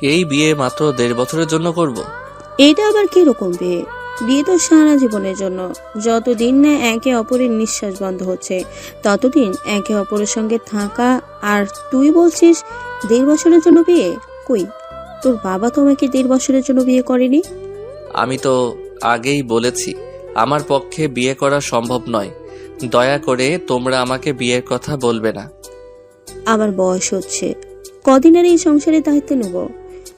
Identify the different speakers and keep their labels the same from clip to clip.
Speaker 1: এই বিয়ে মাত্র 1.5 বছরের জন্য করব?
Speaker 2: এটা আবার কিরকম বিয়ে? বিয়ে তো সারা জীবনের জন্য। যতদিন না একে অপরের নিঃশ্বাস বন্ধ হচ্ছে ততদিন একে অপরের সঙ্গে থাকা। আর তুই বলছিস 1.5 বছরের জন্য বিয়ে? কই, তোর বাবা তোমাকে 1.5 বছরের জন্য বিয়ে করেনি?
Speaker 1: আমি তো আগেই বলেছি আমার পক্ষে বিয়ে করা সম্ভব নয়। দয়া করে তোমরা আমাকে বিয়ের কথা বলবে না।
Speaker 2: আমার বয়স হচ্ছে, কদিন আর এই সংসারের দায়িত্ব নেব।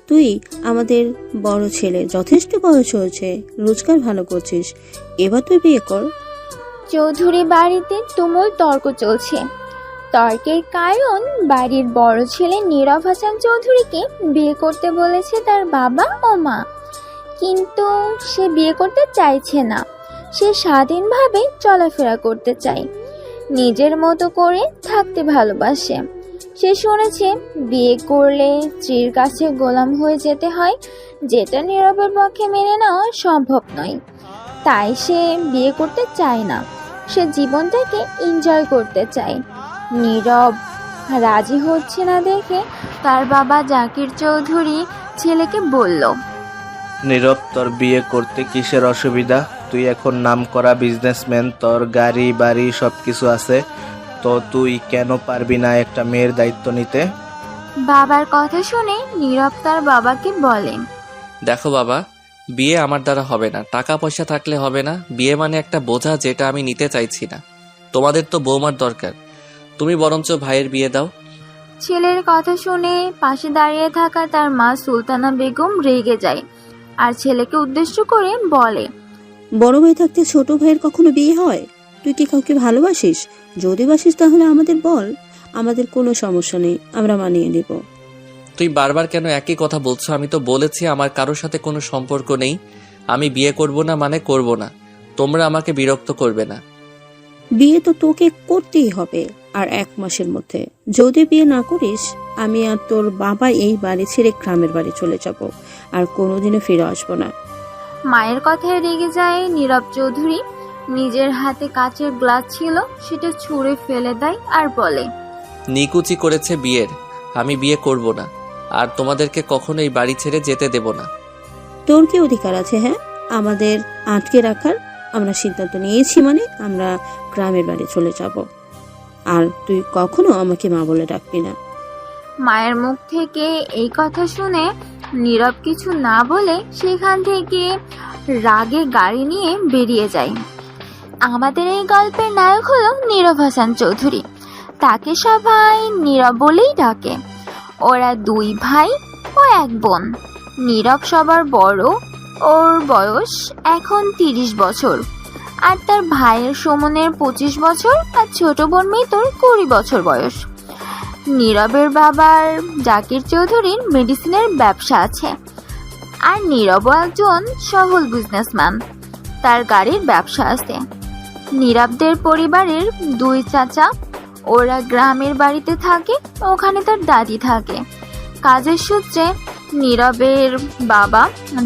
Speaker 2: তুই আমাদের বড় ছেলে, যথেষ্ট বয়স হয়েছে, রোজগার ভালো করছিস, এবার তুই বিয়ে কর।
Speaker 3: চৌধুরী বাড়িতে তুমুল তর্ক চলছে। তর্কের কারণ বাড়ির বড় ছেলে নীরব হাসান চৌধুরীকে বিয়ে করতে বলেছে তার বাবা ও মা, কিন্তু সে বিয়ে করতে চাইছে না। সে স্বাধীনভাবে চলাফেরা করতে চায়, নিজের মতো করে থাকতে ভালোবাসে। সে শুনেছে বিয়ে করলে স্ত্রীর কাছে গোলাম হয়ে যেতে হয়, যেটা নীরবের পক্ষে মেনে নেওয়া সম্ভব নয়। তাই সে বিয়ে করতে চায় না, সে জীবনটাকে এনজয় করতে চায়। নীরব রাজি হচ্ছে না দেখে তার বাবা জাকির চৌধুরী ছেলেকে বলল,
Speaker 4: নীরব, তোর বিয়ে করতে কিসের অসুবিধা? তুই এখন নামকরা বিজনেসম্যান, তোর গাড়ি বাড়ি সবকিছু আছে, তো তুই কেন পারবি না একটা মেয়ের দায়িত্ব নিতে?
Speaker 3: বাবার কথা শুনে নীরব তার বাবাকে বলে,
Speaker 1: দেখো বাবা, বিয়ে আমার দ্বারা হবে না। টাকা পয়সা থাকলে হবে না। বিয়ে মানে একটা বোঝা, যেটা আমি নিতে চাইছি না। তোমাদের তো বৌমার দরকার, তুমি বরঞ্চ ভাইয়ের বিয়ে দাও।
Speaker 3: ছেলের কথা শুনে পাশে দাঁড়িয়ে থাকা তার মা সুলতানা বেগম রেগে যায় আর ছেলেকে উদ্দেশ্য করে বলে,
Speaker 2: বড় ভাই থাকতে ছোট ভাইয়ের কখনো বিয়ে হয়? তুই কি কাউকে ভালোবাসিস? যদি বাসিস তাহলে আমাদের বল, আমাদের কোনো সমস্যা নেই, আমরা মানিয়ে নেব।
Speaker 1: তুই বারবার কেন একই কথা বলছো? আমি তো বলেছি আমার কারোর সাথে কোনো সম্পর্ক নেই। আমি বিয়ে করব না মানে করব না। তোমরা আমাকে বিরক্ত করবে না।
Speaker 2: বিয়ে তো তোকে করতেই হবে, আর 1 মাসের মধ্যে। যদি বিয়ে না করিস, আমি আর তোর বাবা এই বাড়ি ছেড়ে গ্রামের বাড়ি চলে যাব, আর কোনোদিনও ফিরে আসবো না।
Speaker 3: মায়ের কথায় রেগে যায় নীরব চৌধুরী। নিজের হাতে কাচের গ্লাস ছিল, সেটা ছুঁড়ে ফেলে দেয় আর বলে,
Speaker 1: নিকুচি করেছে বিয়ের। আমি বিয়ে করব না, আর তোমাদেরকে কখনো এই বাড়ি ছেড়ে যেতে দেব না।
Speaker 2: তোর কি অধিকার আছে হ্যাঁ আমাদের আটকে রাখার? আমরা সিদ্ধান্ত নিয়েছি মানে আমরা গ্রামের বাড়ি চলে যাব, আর তুই কখনো আমাকে মা বলে ডাকবি না।
Speaker 3: মায়ের মুখ থেকে এই কথা শুনে নীরব কিছু না বলে সেখান থেকে রাগে গাড়ি নিয়ে বেরিয়ে যায়। আমাদের এই গল্পের নায়ক হলো নীরব হাসান চৌধুরী। তাকে সবাই নীরব বলেই ডাকে। ওরা 2 ভাই ও 1 বোন। নীরব সবার বড়, ওর বয়স এখন 30 বছর, আর তার ভাইয়ের সুমনের 25 বছর, আর ছোট বোন মিতুর 20 বছর বয়স। নীরবের বাবার জাকির চৌধুরীর মেডিসিনের ব্যবসা আছে, আর নীরবও একজন সফল বিজনেসম্যান, তার গাড়ির ব্যবসা আছে। নীরবদের পরিবারের 2 চাচা, ওরা গ্রামের বাড়িতে থাকে, ওখানে তার দাদি থাকে। কাজের সূত্রে নীরবের বাবা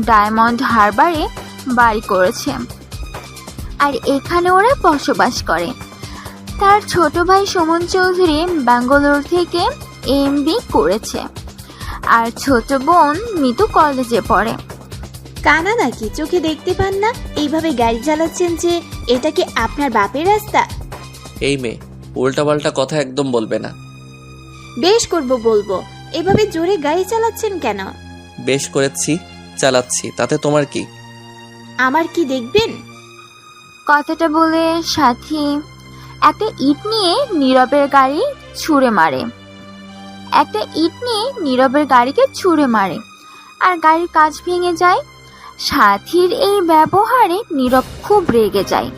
Speaker 3: ডায়মন্ড হারবারে বাড়ি করেছে, আর এখানে ওরা বসবাস করে। তার ছোট ভাই সুমন চৌধুরী ব্যাঙ্গালোর থেকে এমবি করেছে, আর ছোট বোন মিতু কলেজে পড়ে।
Speaker 5: কানা নাকি, চোখে দেখতে পান না? এইভাবে গাড়ি চালাচ্ছেন যে, এটা কি আপনার বাপের রাস্তা?
Speaker 1: এই মেয়ে, উল্টাপাল্টা কথা একদম বলবে না।
Speaker 5: বেশ করব বলবো। এভাবে জোরে গাড়ি চালাচ্ছেন কেন?
Speaker 1: বেশ করেছি, চালাচ্ছি, তাতে তোমার কি?
Speaker 5: আমার কি দেখবেন?
Speaker 3: কথাটা বলে সাথী একটা ইট নিয়ে নীরবের গাড়ি ছুঁড়ে মারে। গাড়িকে ছুঁড়ে মারে, আর গাড়ির কাঁচ ভেঙে যায়। সাথীর এই ব্যবহারে নীরব খুব রেগে যায়,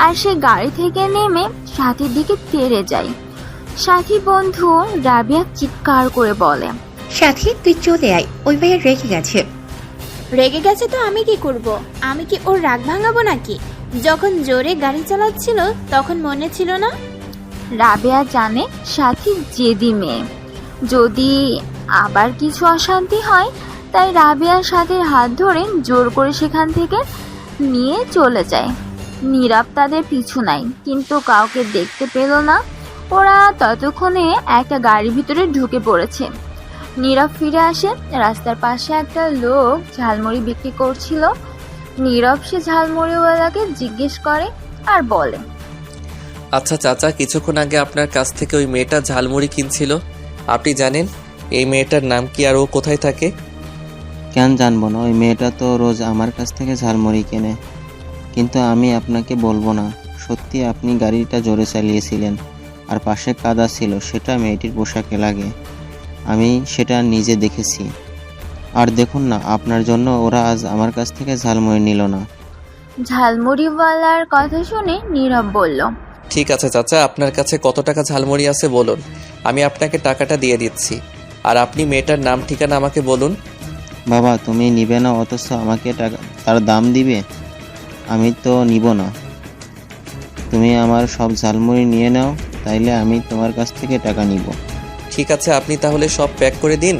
Speaker 3: আর সে গাড়ি থেকে নেমে সাথীর দিকে তেড়ে যায়। সাথী বন্ধু রাবিয়া চিৎকার করে বলে,
Speaker 6: সাথী, তুই চলে আয়, ওই ভাইয়া রেগে গেছে।
Speaker 5: রেগে গেছে তো আমি কি করব? আমি কি ওর রাগ ভাঙাবো নাকি? যখন জোরে গাড়ি চালাচ্ছিল তখন মনে ছিল না?
Speaker 3: রাবেয়া জানে সাথী জেদি মেয়ে, যদি আবার কিছু অশান্তি হয়, তাই রাবেয়ার সাথে হাত ধরে জোর করে সেখান থেকে নিয়ে চলে যায়। নীরব তাদের পিছু নাই, কিন্তু কাউকে দেখতে পেল না। ওরা ততক্ষণে একটা গাড়ির ভিতরে ঢুকে পড়েছে। নীরব ফিরে আসে। রাস্তার পাশে একটা লোক ঝালমুড়ি বিক্রি করছিল। নীরব সে ঝালমুড়িওয়ালাকে জিজ্ঞেস করে আর বলে,
Speaker 1: আচ্ছা চাচা, কিছুক্ষণ আগে আপনার কাছ থেকে ওই মেয়েটা ঝালমুড়ি কিনছিল, আপনি জানেন এই মেয়েটার নাম কি আর ও কোথায় থাকে?
Speaker 7: কেন জানবো না? ওই মেয়েটা তো রোজ আমার কাছ থেকে ঝালমুড়ি কেনে। কিন্তু আমি আপনাকে বলবো না। সত্যি আপনি গাড়িটা জোরে চালিয়েছিলেন আর পাশে কাদা ছিল, সেটা মেয়েটির পোশাকে লাগে। আমি সেটা নিজে দেখেছি। আর দেখুন না, আপনার জন্য ওরা আজ আমার কাছ থেকে ঝালমুড়ি নিল না।
Speaker 3: ঝালমুড়িওয়ালার কথা শুনে নীরব বলল,
Speaker 1: ঠিক আছে চাচা, আপনার কাছে কত টাকা ঝালমুড়ি আছে বলুন, আমি আপনাকে টাকাটা দিয়ে দিচ্ছি। আর আপনি মেয়েটার নাম ঠিকানা আমাকে বলুন।
Speaker 7: বাবা, তুমি নিবে না অথচ আমাকে টাকা তার দাম দিবে? আমি তো নিব না। তুমি আমার সব ঝালমুড়ি নিয়ে নাও, তাইলে আমি তোমার কাছ থেকে টাকা নিব।
Speaker 1: ঠিক আছে, আপনি তাহলে সব প্যাক করে দিন।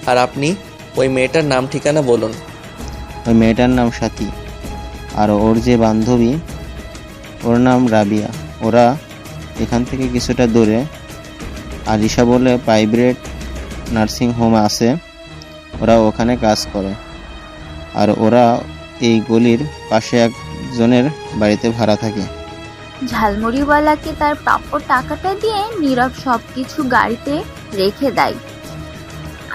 Speaker 1: আর আপনি ওই মেয়েটার নাম ঠিকানা বলুন।
Speaker 7: ওই মেয়েটার নাম সাথী, আর ওর যে বান্ধবী ওর নাম রাবিয়া। ওরা এখান থেকে কিছুটা দূরে আলিশা বলে প্রাইভেট নার্সিং হোম আছে, ওরা ওখানে কাজ করে। আর ওরা এই গলির পাশে একজনের বাড়িতে ভাড়া থাকে।
Speaker 3: ঝালমুড়িওয়ালাকে তার প্রাপ্য টাকাটা দিয়ে নীরব সবকিছু গাড়িতে রেখে দেয়।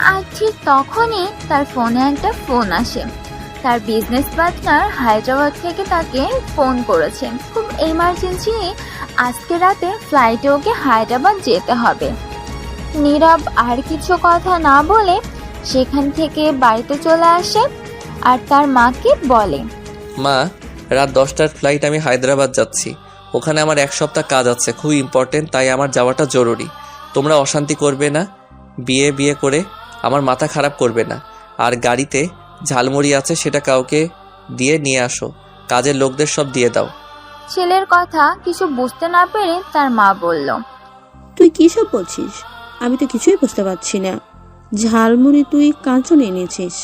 Speaker 3: আর ঠিক তখনই তার ফোনে একটা ফোন আসে। তার বিজনেস পার্টনার হায়দ্রাবাদ থেকে তাকে ফোন করেছে, খুব এমার্জেন্সি আজকে রাতে ফ্লাইটে ওকে হায়দ্রাবাদ যেতে হবে। নীরব আর কিছু কথা না বলে সেখান থেকে বাড়িতে চলে আসে আর তার মাকে বলে,
Speaker 1: মা, রাত 10টার ফ্লাইট, আমি হায়দ্রাবাদ যাচ্ছি। ওখানে আমার 1 সপ্তাহ কাজ আছে, খুব ইম্পর্টেন্ট, তাই আমার যাওয়াটা জরুরি। তোমরা অশান্তি করবে না, বিয়ে করে আমার মাথা খারাপ করবে না। আর গাড়িতে ঝালমুড়ি আছে, সেটা কাউকে দিয়ে নিয়ে আসো, কাজের লোকদের সব দিয়ে দাও।
Speaker 3: ছেলের কথা কিছু বুঝতে না পেরে তার মা বলল,
Speaker 2: তুই কী সব বলছিস? আমি তো কিছুই বুঝতে পারছি না। ঝালমুড়ি তুই কার জন্য এনেছিস?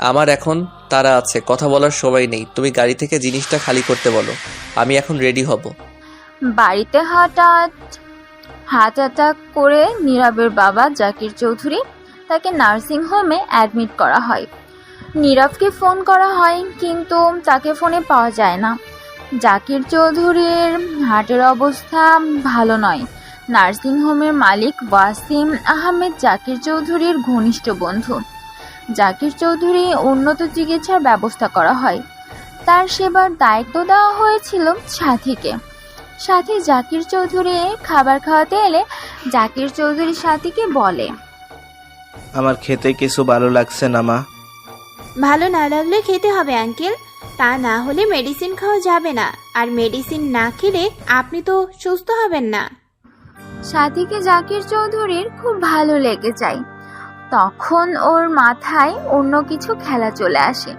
Speaker 1: আমার এখন তারা আছে, কথা বলার সময় নেই। তুমি গাড়ি থেকে জিনিসটা খালি করতে বলো, আমি এখন রেডি হব।
Speaker 3: বাড়িতে হঠাৎ হার্ট অ্যাটাক করে নীরবের বাবা জাকির চৌধুরী, তাকে নার্সিং হোমে অ্যাডমিট করা হয়। নীরবকে ফোন করা হয় কিন্তু তাকে ফোনে পাওয়া যায় না। জাকির চৌধুরীর হার্টের অবস্থা ভালো নয়। নার্সিং হোমের মালিক ওয়াসিম আহমেদ জাকির চৌধুরীর ঘনিষ্ঠ বন্ধু। জাকির চৌধুরী উন্নত চিকিৎসার ব্যবস্থা করা হয়। তার সেবার দায়িত্ব দেওয়া হয়েছিল সাথীকে। সাথী জাকির চৌধুরী খাবার খাওয়াতে এলে জাকির চৌধুরী সাথীকে বলে,
Speaker 4: আমার খেতে কিছু ভালো লাগছে না মা।
Speaker 5: ভালো না লাগলে খেতে হবে আঙ্কেল, তা না হলে মেডিসিন খাওয়া যাবে না। আর মেডিসিন না খেলে আপনি তো সুস্থ হবেন না।
Speaker 3: সাথীকে জাকির চৌধুরীর খুব ভালো লেগে যায়। তখন ওর মাথায় অন্য কিছু খেলা চলে আসে।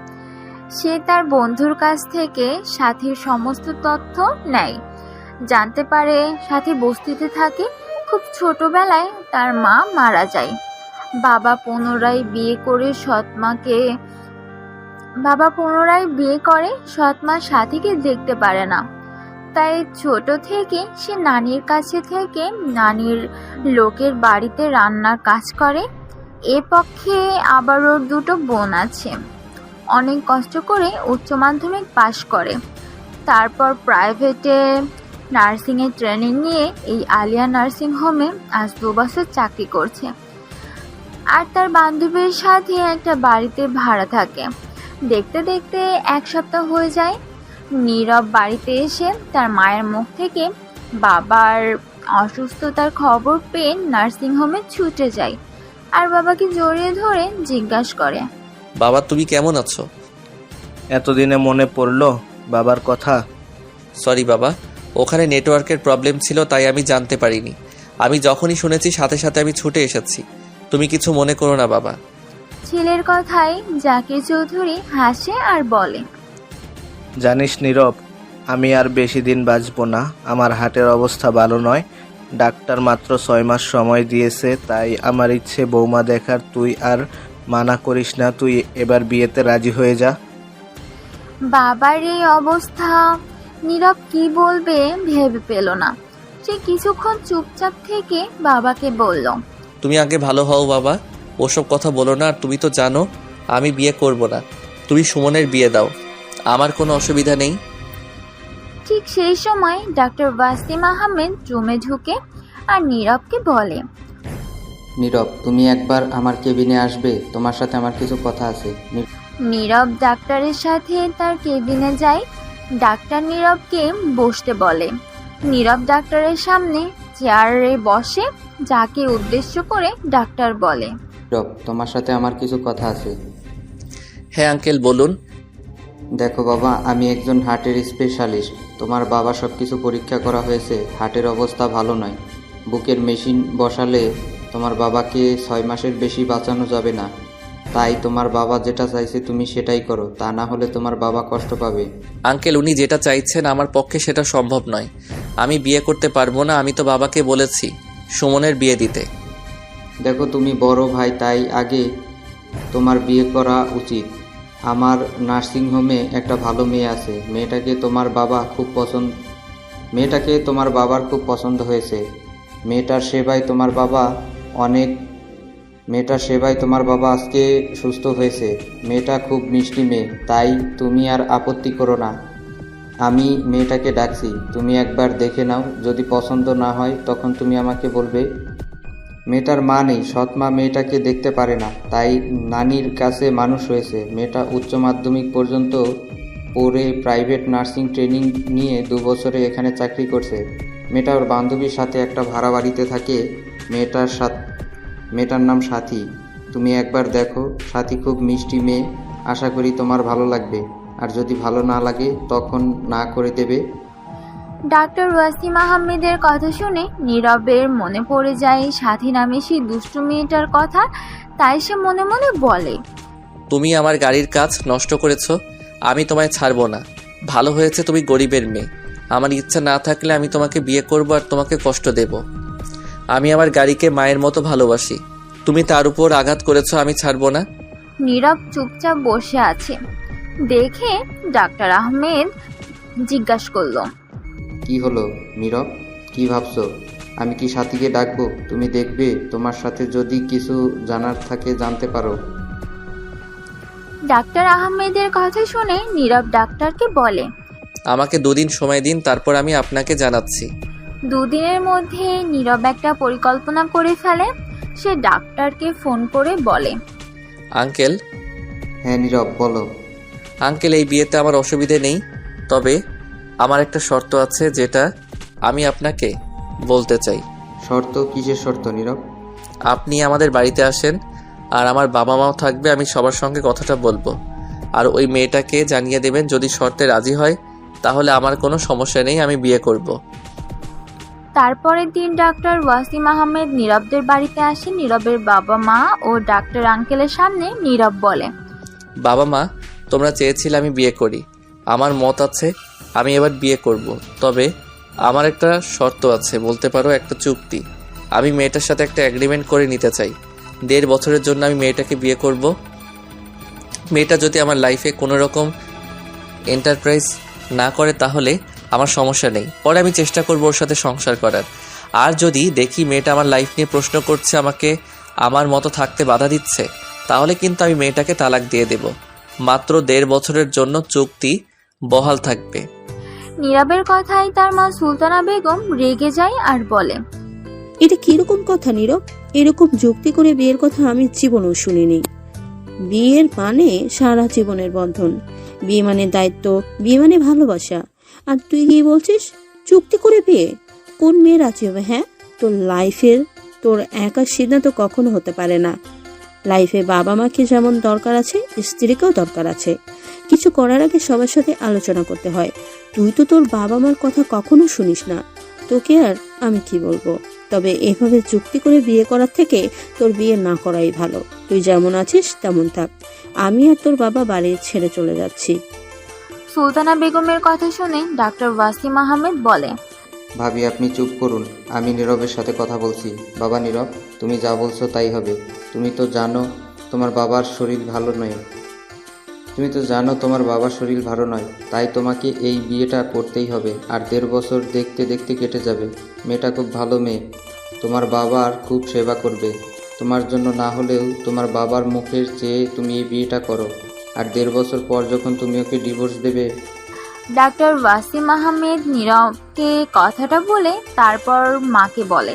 Speaker 3: সে তার বন্ধুর কাছ থেকে সাথীর সমস্ত তথ্য নেয়। জানতে পারে সাথী বস্তিতে থাকে। খুব ছোটবেলায় তার মা মারা যায়। বাবা পুনরায় বিয়ে করে সৎমা সাথীকে দেখতে পারে না। তাই ছোট থেকে সে নানির কাছে থেকে নানির লোকের বাড়িতে রান্নার কাজ করে। এ পক্ষে আবার ওর 2 বোন আছে। অনেক কষ্ট করে উচ্চ মাধ্যমিক পাশ করে। তারপর প্রাইভেটে নার্সিংয়ের ট্রেনিং নিয়ে এই আলিয়া নার্সিং হোমে আজ 2 বছর চাকরি করছে। আর তার বান্ধবীর সাথে একটা বাড়িতে ভাড়া থাকে। দেখতে দেখতে 1 সপ্তাহ হয়ে যায়। নীরব বাড়িতে এসে তার মায়ের মুখ থেকে বাবার অসুস্থতার খবর পেয়ে নার্সিং হোমে ছুটে যায় আর বাবাকে জড়িয়ে ধরে জিজ্ঞাসা করে,
Speaker 1: বাবা, তুমি কেমন আছো?
Speaker 4: এতদিনে মনে পড়লো বাবার কথা?
Speaker 1: সরি বাবা, ওখানে নেটওয়ার্কের প্রবলেম ছিল, তাই আমি জানতে পারিনি। আমি যখনই শুনেছি সাথে সাথে আমি ছুটে এসেছি। তুমি কিছু মনে করো না বাবা।
Speaker 3: ছেলের কথায় জাকির চৌধুরী হাসে আর বলে,
Speaker 4: জানিস নীরব, আমি আর বেশি দিন বাঁচব না। আমার হার্টের অবস্থা ভালো নয়। ডাক্তার মাত্র 6 মাস সময় দিয়েছে। তাই আমার ইচ্ছে বৌমা দেখার। তুই আর মানা করিস না, তুই এবার বিয়েতে রাজি হয়ে যা।
Speaker 3: বাবার এই অবস্থা নীরব কি বলবে ভেবে পেল না। সে কিছুক্ষণ চুপচাপ থেকে বাবাকে বলল,
Speaker 1: তুমি আগে ভালো হও বাবা, ওসব কথা বলো না। আর তুমি তো জানো আমি বিয়ে করব না। তুমি সুমনের বিয়ে দাও, আমার কোনো অসুবিধা নেই।
Speaker 3: ঠিক সেই সময় ডাক্তার ওয়াসিম আহমেদ রুমে ঢুকে আর নীরবকে বলে,
Speaker 8: নীরব, তুমি একবার আমার কেবিনে আসবে, তোমার সাথে আমার কিছু কথা আছে।
Speaker 3: নীরব ডাক্তারের সাথে তার কেবিনে যায়। ডাক্তার নীরবকে বসতে বলে। নীরব ডাক্তারের সামনে চেয়ারে বসে, যাকে উদ্দেশ্য করে ডাক্তার বলে,
Speaker 8: নীরব, তোমার সাথে আমার কিছু কথা আছে।
Speaker 1: হ্যাঁ আঙ্কেল বলুন।
Speaker 8: দেখো বাবা, আমি একজন হার্টের স্পেশালিস্ট। তোমার বাবা সব কিছু পরীক্ষা করা হয়েছে, হার্টের অবস্থা ভালো নয়। বুকের মেশিন বসালে তোমার বাবাকে 6 মাসের বেশি বাঁচানো যাবে না। তাই তোমার বাবা যেটা চাইছে তুমি সেটাই করো, তা না হলে তোমার বাবা কষ্ট পাবে।
Speaker 1: আঙ্কেল উনি যেটা চাইছেন আমার পক্ষে সেটা সম্ভব নয়। আমি বিয়ে করতে পারবো না। আমি তো বাবাকে বলেছি সুমনের বিয়ে দিতে।
Speaker 8: দেখো তুমি বড় ভাই, তাই আগে তোমার বিয়ে করা উচিত। আমার নার্সিংহোমে একটা ভালো মেয়ে আছে। মেয়েটাকে তোমার বাবার খুব পছন্দ হয়েছে। মেয়েটার সেবায় তোমার বাবা আজকে সুস্থ হয়েছে। মেয়েটা খুব মিষ্টি মেয়ে, তাই তুমি আর আপত্তি করো না। আমি মেয়েটাকে ডাকছি, তুমি একবার দেখে নাও। যদি পছন্দ না হয় তখন তুমি আমাকে বলবে। মেয়েটার মা নেই, সৎ মা মেয়েটাকে দেখতে পারে না, তাই নানির কাছে মানুষ হয়েছে। মেয়েটা উচ্চ মাধ্যমিক পর্যন্ত পড়ে প্রাইভেট নার্সিং ট্রেনিং নিয়ে 2 বছরে এখানে চাকরি করছে। মেয়েটা ওর বান্ধবীর সাথে একটা ভাড়া বাড়িতে থাকে। মেয়েটার নাম সাথী। তুমি একবার দেখো, সাথী খুব মিষ্টি মেয়ে। আশা করি তোমার ভালো লাগবে, আর যদি ভালো না লাগে তখন না করে দেবে।
Speaker 3: ডাক্তার ওয়াসিম আহমেদের কথা শুনে নীরবের মনে পড়ে যায় সাথী নামে সেই দুষ্টু মেয়েটার কথা। তাই সে মনে মনে বলে,
Speaker 1: তুমি আমার গাড়ির কাজ নষ্ট করেছো, আমি তোমায় ছাড়বো না। ভালো হয়েছে তুমি গরিবের মেয়ে। আমার ইচ্ছা না থাকলে আমি তোমাকে বিয়ে করব আর তোমাকে কষ্ট দেব। আমি আমার গাড়িকে মায়ের মতো ভালোবাসি। তুমি তার উপর আঘাত করেছো, আমি ছাড়বো না।
Speaker 3: নীরব চুপচাপ বসে আছে দেখে ডাক্তার আহমেদ জিজ্ঞাসা করলো,
Speaker 8: কি হলো নীরব, কি ভাবছো? আমি কি সাথীকে ডাকবো? তুমি দেখবে, তোমার সাথে যদি কিছু জানার থাকে জানতে পারো।
Speaker 3: ডাক্তার আহমেদের কথা শুনে নীরব ডাক্তারকে বলে,
Speaker 1: আমাকে 2 দিন সময় দিন, তারপর আমি আপনাকে জানাচ্ছি।
Speaker 3: 2 দিনের মধ্যে নীরব একটা পরিকল্পনা করে ফেলে। সে ডাক্তারকে ফোন করে বলে,
Speaker 1: আঙ্কেল।
Speaker 8: হ্যাঁ নীরব, বলো।
Speaker 1: আঙ্কেল এই বিয়েতে আমার অসুবিধে নেই, তবে আমার একটা শর্ত আছে যেটা আমি আপনাকে বলতে চাই।
Speaker 8: শর্ত? কিসের শর্ত নীরব?
Speaker 1: আপনি আমাদের বাড়িতে আসেন, আর আমার বাবা মাও থাকবে। আমি সবার সঙ্গে কথাটা বলবো, আর ওই মেয়েটাকে জানিয়ে দেবেন। যদি শর্তে রাজি হয় তাহলে আমার কোনো সমস্যা নেই, আমি বিয়ে করব।
Speaker 3: তারপরের দিন ডাক্তার ওয়াসিম আহমেদ নীরবদের বাড়িতে আসে। নীরবের বাবা মা ও ডাক্তার আঙ্কেলের সামনে নীরব বলে,
Speaker 1: বাবা মা, তোমরা চেয়েছিলে আমি বিয়ে করি। আমার মত আছে, আমি এবার বিয়ে করব। তবে আমার একটা শর্ত আছে, বলতে পারো একটা চুক্তি। আমি মেয়েটার সাথে একটা এগ্রিমেন্ট করে নিতে চাই। 1.5 বছরের জন্য আমি মেয়েটাকে বিয়ে করব। মেয়েটা যদি আমার লাইফে কোনো রকম এন্টারপ্রাইজ না করে তাহলে আমার সমস্যা নেই, পরে আমি চেষ্টা করব ওর সাথে সংসার করার। আর যদি দেখি মেয়েটা আমার লাইফ নিয়ে প্রশ্ন করছে, আমাকে আমার মতো থাকতে বাধা দিচ্ছে, তাহলে কিন্তু আমি মেয়েটাকে তালাক দিয়ে দেব। মাত্র 1.5 বছরের জন্য চুক্তি বহাল থাকবে।
Speaker 3: নীরবের কথায় তার মা সুলতানা বেগম রেগে যায় আর বলে,
Speaker 2: এটা কিরকম কথা নীরব? এরকম যুক্তি করে বিয়ের কথা আমি জীবনেও শুনিনি। বিয়ের মানে সারা জীবনের বন্ধন, বিয়ে মানে দায়িত্ব, বিয়ে মানে ভালোবাসা। আর তুই কি বলছিস চুক্তি করে বিয়ে? কোন মেয়ে রাজি হবে? হ্যাঁ, তোর লাইফের তোর একার সিদ্ধান্ত কখনো হতে পারে না। লাইফে বাবা মাকে যেমন দরকার আছে, স্ত্রীকেও দরকার আছে। কিছু করার আগে সবার সাথে আলোচনা করতে হয়। তুই তো তোর বাবা মার কথা কখনো শুনিস না। তোকে আর আমি কি বলবো? তবে এভাবে চুক্তি করে বিয়ে করার থেকে তোর বিয়ে না করাই ভালো। তুই যেমন আছিস তেমন থাক। আমি আর তোর বাবা বাড়ি ছেড়ে চলে যাচ্ছি।
Speaker 3: সুলতানা বেগমের কথা শুনে ডাক্তার ওয়াসিম আহমেদ বলে,
Speaker 8: ভাবি, আপনি চুপ করুন, আমি নীরবের সাথে কথা বলছি। বাবা নীরব, তুমি যা বলছো তাই হবে। তুমি তো জানো তোমার বাবার শরীর ভালো নয়, তাই তোমাকে এই বিয়েটা করতেই হবে। আর 1.5 বছর দেখতে দেখতে কেটে যাবে। মেয়েটা খুব ভালো মেয়ে, তোমার বাবার খুব সেবা করবে। তোমার জন্য না হলেও তোমার বাবার মুখের চেয়ে তুমি এই বিয়েটা করো। আর 1.5 বছর পর যখন তুমি ওকে ডিভোর্স দেবে।
Speaker 3: ডাক্তার ওয়াসিম আহমেদ নীরবকে কথাটা বলে তারপর মাকে বলে,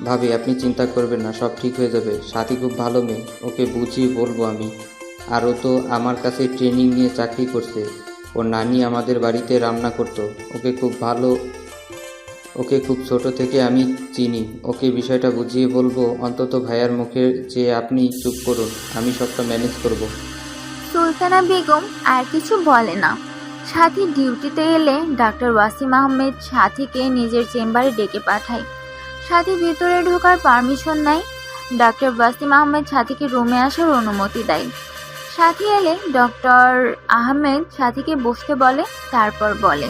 Speaker 8: ভাবি আপনি চিন্তা করবেন না, সব ঠিক হয়ে যাবে। সাথী খুব ভালো মেয়ে, ওকে বুঝিয়ে বলবো আমি। আর ও তো আমার কাছে ট্রেনিং নিয়ে চাকরি করছে। ওর নানি আমাদের বাড়িতে রান্না করতো। ওকে খুব ছোট থেকে আমি চিনি। ওকে বিষয়টা বুঝিয়ে বলবো। অন্তত ভাইয়ার মুখের চেয়ে আপনি চুপ করুন, আমি সবটা ম্যানেজ করব।
Speaker 3: সুলতানা বেগম আর কিছু বলে না। সাথী ডিউটিতে এলে ডাক্তার ওয়াসিম আহমেদ সাথীকে নিজের চেম্বারে ডেকে পাঠায়। সাথী ভিতরে ঢোকার পারমিশন নেয়। ডাক্তার ওয়াসিম আহমেদ সাথীকে রুমে আসার অনুমতি দেয়। সাথী এলে ডক্টর আহমেদ সাথীকে বসতে বলে, তারপর বলে,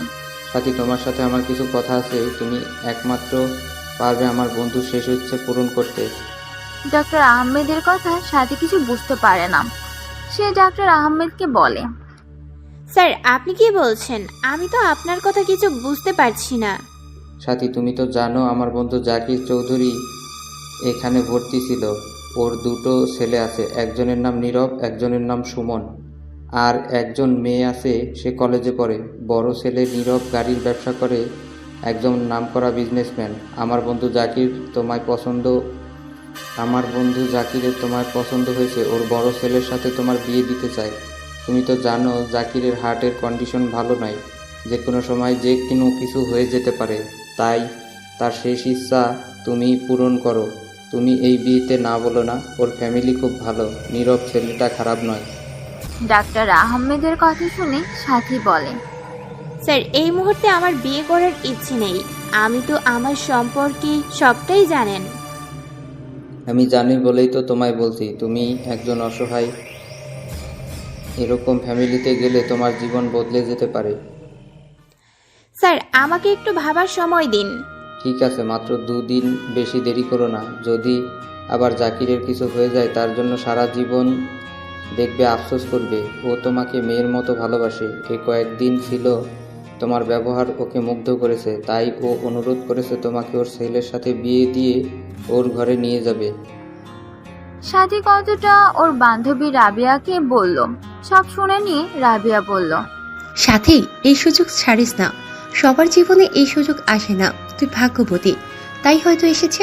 Speaker 8: সাথী তোমার সাথে আমার কিছু কথা আছে। তুমি একমাত্র পারবে আমার বন্ধুর শেষ ইচ্ছে পূরণ করতে।
Speaker 3: ডক্টর আহমেদের কথা সাথী কিছু বুঝতে পারে না। সে ডাক্তার আহমেদকে বলে,
Speaker 5: স্যার আপনি কি বলছেন? আমি তো আপনার কথা কিছু বুঝতে পারছি না।
Speaker 8: সাথী তুমি তো জানো আমার বন্ধু জাকির চৌধুরী এখানে ভর্তি ছিল। ওর 2টো ছেলে আছে, একজনের নাম নীরব, একজনের নাম সুমন। আর একজন মেয়ে আছে, সে কলেজে পড়ে। বড় ছেলে নীরব গাড়ির ব্যবসা করে, একজন নামকরা বিজনেসম্যান। আমার বন্ধু জাকিরের তোমায় পছন্দ হয়েছে। ওর বড় ছেলের সাথে তোমার বিয়ে দিতে চায়। তুমি তো জানো জাকিরের হার্টের কন্ডিশন ভালো নয়, যে কোনো সময় যে কোনো কিছু হয়ে যেতে পারে। তাই তার শেষ ইচ্ছা তুমি পূরণ করো। তুমি এই বিয়েতে না বলো না। ওর ফ্যামিলি খুব ভালো, নীরব ছেলেটা খারাপ নয়।
Speaker 3: ডাক্তার আহমেদের কথা শুনে সাথী বলে,
Speaker 5: স্যার এই মুহূর্তে আমার বিয়ে করার ইচ্ছে নেই। আমি তো আমার সম্পর্কে সবটাই জানেন।
Speaker 8: আমি জানি বলেই তো তোমায় বলছি, তুমি একজন অসহায়। এরকম ফ্যামিলিতে গেলে তোমার জীবন বদলে যেতে পারে।
Speaker 5: স্যার আমাকে একটু ভাবার সময় দিন।
Speaker 8: ঠিক আছে, মাত্র 2 দিন, বেশি দেরি করো না। যদি আবার জাকিরের কিছু হয়ে যায় তার জন্য সারা জীবন দেখবে আফসোস করবে। ও তোমাকে মেয়ের মতো ভালোবাসে। এই কয়েকদিন ছিল তোমার ব্যবহার ওকে মুগ্ধ করেছে, তাই ও অনুরোধ করেছে তোমাকে ওর ছেলের সাথে বিয়ে দিয়ে ওর ঘরে নিয়ে যাবে।
Speaker 3: সাথী কথাটা ওর বান্ধবী রাবিয়াকে বলল। সব শুনে নিয়ে রাবিয়া বলল,
Speaker 6: সাথী এই সুযোগ ছাড়িস না। সবার জীবনে এই সুযোগ আসে না। তুই ভাগ্যবতী, তাই হয়তো এসেছে।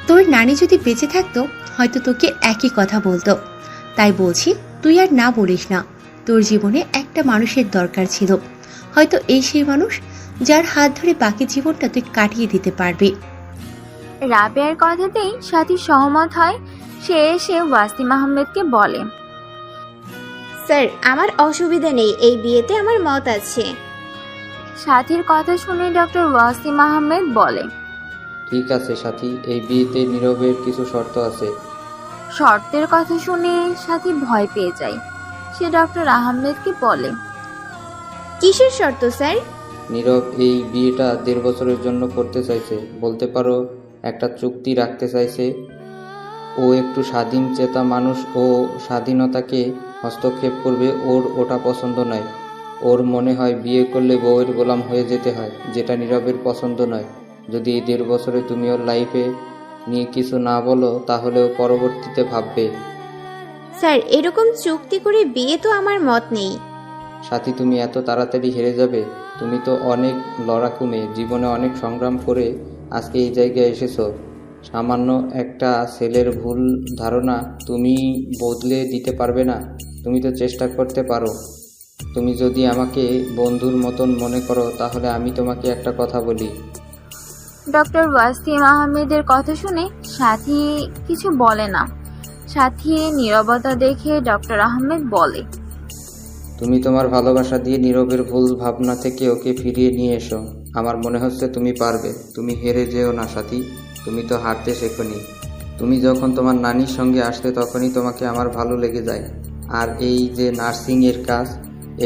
Speaker 6: তোর নানি যদি বেঁচে থাকতো হয়তো তোকে একই কথা বলতো। তাই বলছি তুই আর না বলিস না। তোর জীবনে একটা মানুষের দরকার ছিল, হয়তো এই সেই মানুষ যার হাত ধরে বাকি জীবনটা তুই কাটিয়ে দিতে পারবি।
Speaker 3: রাবিয়ার কথাতেই সাথী সহমত হয়। সে এসে ওয়াসিম আহমেদকে বলে,
Speaker 5: স্যার আমার অসুবিধা নেই, এই বিয়েতে আমার মত আছে।
Speaker 3: সাথীর কথা শুনে ডক্টর ওয়াসিম আহমেদ বলে,
Speaker 8: ঠিক আছে সাথী, এই বিয়েতে নীরবের কিছু শর্ত আছে।
Speaker 3: শর্তের কথা শুনে সাথী ভয় পেয়ে যায়। সে ডক্টর আহমেদকে বলে,
Speaker 5: কিসের শর্ত স্যার?
Speaker 8: নীরব এই বিয়েটা 1.5 বছরের জন্য করতে চাইছে। বলতে পারো একটা চুক্তি রাখতে চাইছে। ও একটু স্বাধীন চেতা মানুষ, ও স্বাধীনতাকে হস্তক্ষেপ করবে। ওর ওটা পছন্দ নয়। ওর মনে হয় বিয়ে করলে বউয়ের গোলাম হয়ে যেতে হয়, যেটা নীরবের পছন্দ নয়। যদি এই 1.5 বছরে তুমি ওর লাইফে নিয়ে কিছু না বলো তাহলে ও পরবর্তীতে ভাববে।
Speaker 5: স্যার এরকম চুক্তি করে বিয়ে তো আমার মত নেই।
Speaker 8: সাথী তুমি এত তাড়াতাড়ি হেরে যাবে? তুমি তো অনেক লড়াকু মেয়ে, জীবনে অনেক সংগ্রাম করে আজকে এই জায়গায় এসেছো। সামান্য একটা ছেলের ভুল ধারণা তুমি বদলে দিতে পারবে না? তুমি তো চেষ্টা করতে পারো। তুমি যদি আমাকে বন্ধুর মতন মনে করো তাহলে আমি তোমাকে একটা কথা বলি।
Speaker 3: ডক্টর ওয়াসিম আহমেদের কথা শুনে সাথী কিছু বলে না। সাথী নীরবতা দেখে ডক্টর আহমেদ বলে,
Speaker 8: তুমি তোমার ভালোবাসা দিয়ে নীরবের ভুল ভাবনা থেকে ওকে ফিরিয়ে নিয়ে এসো। আমার মনে হচ্ছে তুমি পারবে। তুমি হেরে যেও না সাথী, তুমি তো হারতে শেখোনি। তুমি যখন তোমার নানির সঙ্গে আসতে তখনই তোমাকে আমার ভালো লেগে যায়। আর এই যে নার্সিংয়ের কাজ,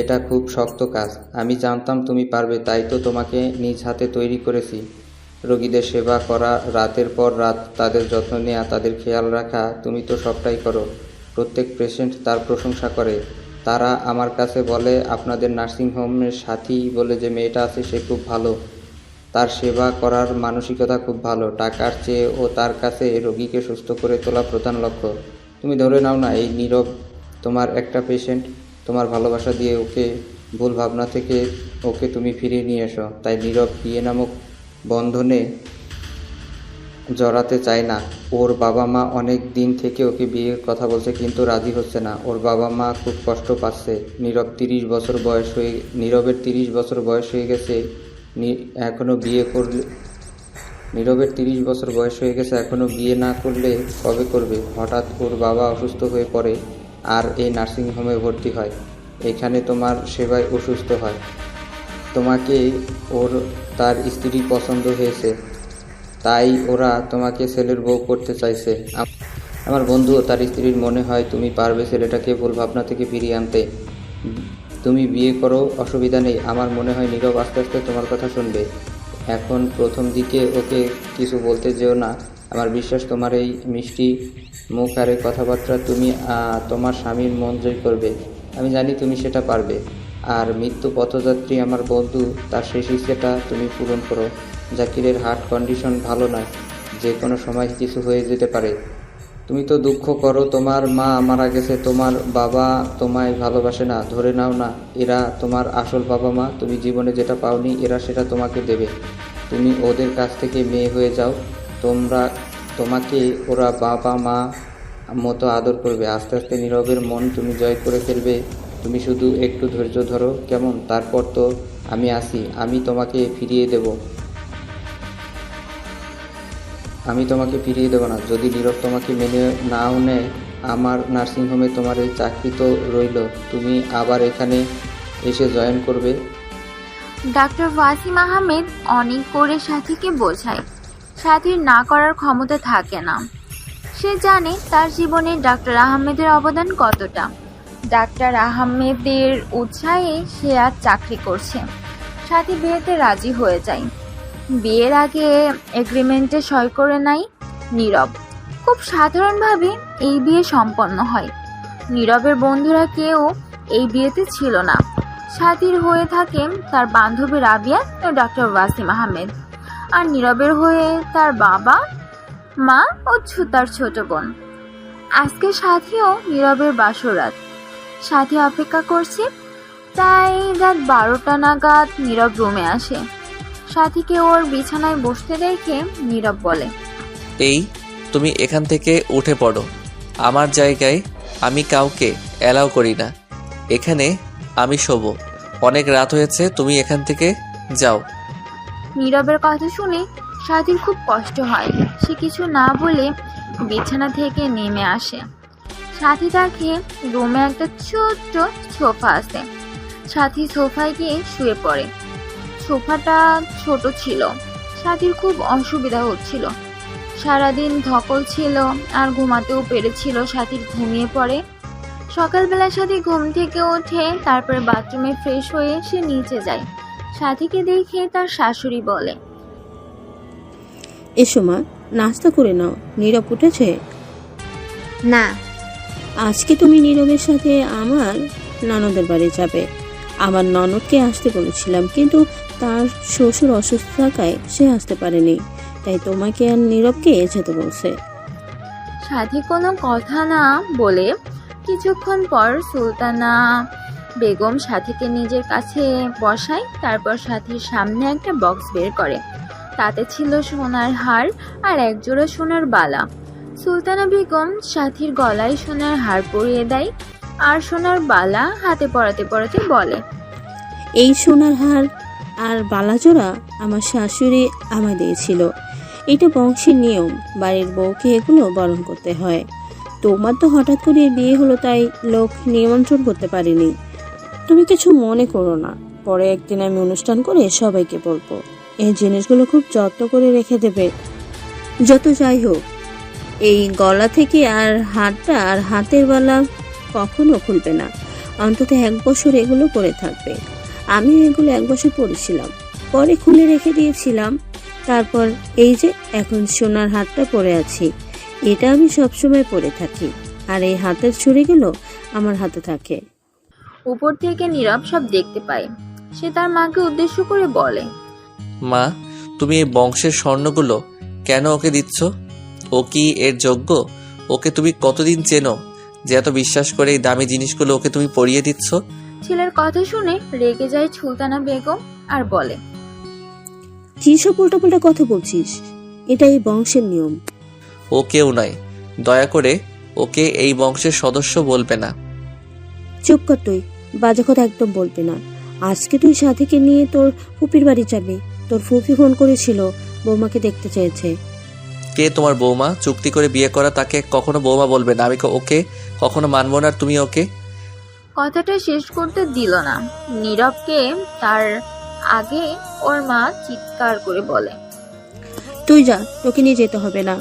Speaker 8: এটা খুব শক্ত কাজ। আমি জানতাম তুমি পারবে, তাই তো তোমাকে নিজ হাতে তৈরি করেছি। রোগীদের সেবা করা, রাতের পর রাত তাদের যত্ন নেওয়া, তাদের খেয়াল রাখা, তুমি তো সবটাই করো। প্রত্যেক পেশেন্ট তার প্রশংসা করে। তারা আমার কাছে বলে আপনাদের নার্সিংহোমের সাথী বলে যে মেয়েটা আছে সে খুব ভালো। তার সেবা করার মানসিকতা খুব ভালো। টাকার চেয়ে ও তার কাছে রোগীকে সুস্থ করে তোলা প্রধান লক্ষ্য। তুমি ধরে নাও না এই নীরব তোমার একটা পেশেন্ট। তোমার ভালোবাসা দিয়ে ওকে ভুল ভাবনা থেকে ওকে তুমি ফিরিয়ে নিয়ে এসো। তাই নীরব বিয়ে নামক বন্ধনে জড়াতে চায় না। ওর বাবা মা অনেক দিন থেকে ওকে বিয়ের কথা বলছে, কিন্তু রাজি হচ্ছে না। ওর বাবা মা খুব কষ্ট পাচ্ছে। নীরবের 30 বছর বয়স হয়ে গেছে, এখনো বিয়ে না করলে কবে করবে? হঠাৎ ওর বাবা অসুস্থ হয়ে পড়ে আর এই নার্সিংহোমে ভর্তি হয়। এখানে তোমার সেবায় অসুস্থ হয়। তোমাকে তার স্ত্রী পছন্দ হয়েছে, তাই ওরা তোমাকে ছেলের বউ করতে চাইছে। আমার বন্ধু ও তার স্ত্রীর মনে হয় তুমি পারবে ছেলেটাকে ভুল ভাবনা থেকে ফিরিয়ে আনতে। তুমি বিয়ে করো, অসুবিধা নেই। আমার মনে হয় নীরব আস্তে আস্তে তোমার কথা শুনবে। এখন প্রথম দিকে ওকে কিছু বলতে যেও না। আমার বিশ্বাস তোমার এই মিষ্টি মুখ আর এই কথাবার্তা তুমি তোমার স্বামীর মন জয় করবে। আমি জানি তুমি সেটা পারবে। আর মৃত্যু পথযাত্রী আমার বন্ধু, তার শেষ ইচ্ছেটা তুমি পূরণ করো। জাকিরের হার্ট কন্ডিশন ভালো নয়, যে কোনো সময় কিছু হয়ে যেতে পারে। তুমি তো দুঃখ করো, তোমার মা মারা গেছে, তোমার বাবা তোমায় ভালোবাসে না। ধরে নাও না এরা তোমার আসল বাবা মা। তুমি জীবনে যেটা পাওনি এরা সেটা তোমাকে দেবে। তুমি ওদের কাছ থেকে মেয়ে হয়ে যাও। তোমাকে ওরা বাবা মা মতো আদর করবে। আস্তে আস্তে নীরবের মন তুমি জয় করে ফেলবে। তুমি শুধু একটু ধৈর্য ধরো, কেমন? তারপর তো আমি আছি, আমি তোমাকে ফিরিয়ে দেব না। যদি নীরব তোমাকে মেনে নাও নেয়, আমার নার্সিংহোমে তোমার এই চাকরি তো রইল। তুমি আবার এখানে এসে জয়েন করবে।
Speaker 3: ডাক্তার ওয়াসিম আহমেদ অনেক করে সাথীকে বোঝায় সাথীর না করার ক্ষমতা থাকে না। সে জানে তার জীবনে ডাক্তার আহমেদের অবদান কতটা। ডাক্তার আহমেদের উৎসাহে সে আজ চাকরি করছে। সাথী বিয়েতে রাজি হয়ে যায়। বিয়ের আগে এগ্রিমেন্টে সই করে নেয় নীরব। খুব সাধারণভাবে এই বিয়ে সম্পন্ন হয়। নীরবের বন্ধুরা কেউ এই বিয়েতে ছিল না। সাথীর হয়ে থাকে তার বান্ধবী রাবিয়া ও ডক্টর ওয়াসিম আহমেদ, আর নীরবের হয়ে তার বাবা মা ও তার ছোট বোন। আজকে সাথীও নীরবের বাসরাত। সাথী অপেক্ষা করছে, তাই রাত 12টা নাগাদ নীরব রুমে আসে। সাথীকে ওর বিছানায় বসতে দেখে নীরব বলে,
Speaker 1: এই তুমি এখান থেকে উঠে পড়ো। আমার জায়গায় আমি কাউকে অ্যালাউ করি না। এখানে আমি শোবো। অনেক রাত হয়েছে, তুমি এখান থেকে যাও।
Speaker 3: নীরবের কথা শুনে সাথীর খুব কষ্ট হয়। সে কিছু না বলে বিছানা থেকে নেমে আসে। সাথী দেখে রুমে একটা ছোট্ট সোফা আছে। সাথী সোফায় গিয়ে শুয়ে পড়ে। সোফাটা ছোট ছিল। সাথীর খুব অসুবিধা হচ্ছিল। সারাদিন ধকল ছিল আর ঘুমাতেও পেরেছিল। সাথীর ঘুমিয়ে পড়ে। সকালবেলা সাথী ঘুম থেকে ওঠে, তারপরে বাথরুমে ফ্রেশ হয়ে সে নিচে যায়। সাথীকে দেখে তার শাশুড়ি বলে,
Speaker 2: এসো মা, নাস্তা করে নাও। নীরব উঠেছে?
Speaker 5: না।
Speaker 2: আজকে তুমি নীরবের সাথে আমার ননদের বাড়ি যাবে। আমার ননদকে আসতে বলেছিলাম, কিন্তু তার শ্বশুর অসুস্থ থাকায় সে আসতে পারেনি, তাই তোমাকে আর নীরবকে যেতে বলছে।
Speaker 3: সাথী কোনো কথা না বলে কিছুক্ষণ পর সুলতানা বেগম সাথীকে নিজের কাছে বসায়। তারপর সাথীর সামনে একটা বক্স বের করে। তাতে ছিল সোনার হার আর একজোড়া সোনার বালা। সুলতানা বেগম সাথীর গলায় সোনার হার পরিয়ে দেয় আর সোনার বালা হাতে পরাতে পরাতে বলে,
Speaker 2: এই সোনার হার আর বালাজোড়া আমার শাশুড়ি আমায় দিয়েছিল। এটা বংশের নিয়ম, বাড়ির বউকে এগুলো বরণ করতে হয়। তোমার তো হঠাৎ করে বিয়ে হলো, তাই লোক নিমন্ত্রণ করতে পারিনি। তুমি কিছু মনে করো না, পরে একদিন আমি অনুষ্ঠান করে সবাইকে বলবো। এই জিনিসগুলো খুব যত্ন করে রেখে দেবে। যত যাই হোক, এই গলা থেকে আর হাতটা আর হাতের বালা কখনো খুলবে না। অন্তত 1 বছর এগুলো পরে থাকবে। আমি এগুলো 1 বছর পরেছিলাম, পরে খুলে রেখে দিয়েছিলাম। তারপর এই যে এখন সোনার হাতটা পরে আছি, এটা আমি সবসময় পরে থাকি। আর এই হাতের ছুরিগুলো আমার হাতে থাকে।
Speaker 3: উপর থেকে নীরব সব দেখতে পায়। সে তার মাকে উদ্দেশ্য করে বলে,
Speaker 1: মা, তুমি এই বংশের স্বর্ণগুলো কেন ওকে দিচ্ছ? ও কি এর যোগ্য? ওকে তুমি কতদিন চেনো যে এত বিশ্বাস করে এই দামি জিনিসগুলো ওকে তুমি পরিয়ে দিচ্ছ?
Speaker 3: ছেলের কথা শুনে রেগে যায় সুলতানা বেগম আর বলে,
Speaker 2: কি সব উল্টাপাল্টা কথা বলছিস? এটা এই বংশের নিয়ম।
Speaker 1: ও কেউ নয়, দয়া করে ওকে এই বংশের সদস্য বলবে না।
Speaker 2: চুপ কর তুই, বাজে কথা একদম বলবি না। আজকে তুই সাথীকে নিয়ে তোর ফুপির বাড়ি যাবি। তোর ফুপি ফোন করেছিল, বৌমাকে দেখতে চেয়েছে।
Speaker 1: কে তোমার বৌমা? চুক্তি করে বিয়ে করা তাকে কখনো বৌমা বলবে না। আমি ওকে কখনো মানবো না। আর তুমি ওকে?
Speaker 3: কথাটা শেষ করতে দিল না। নীরবকে তার আগে ওর মা চিৎকার করে বলে,
Speaker 2: তুই যা, তোকে নিয়ে যেতে হবে না,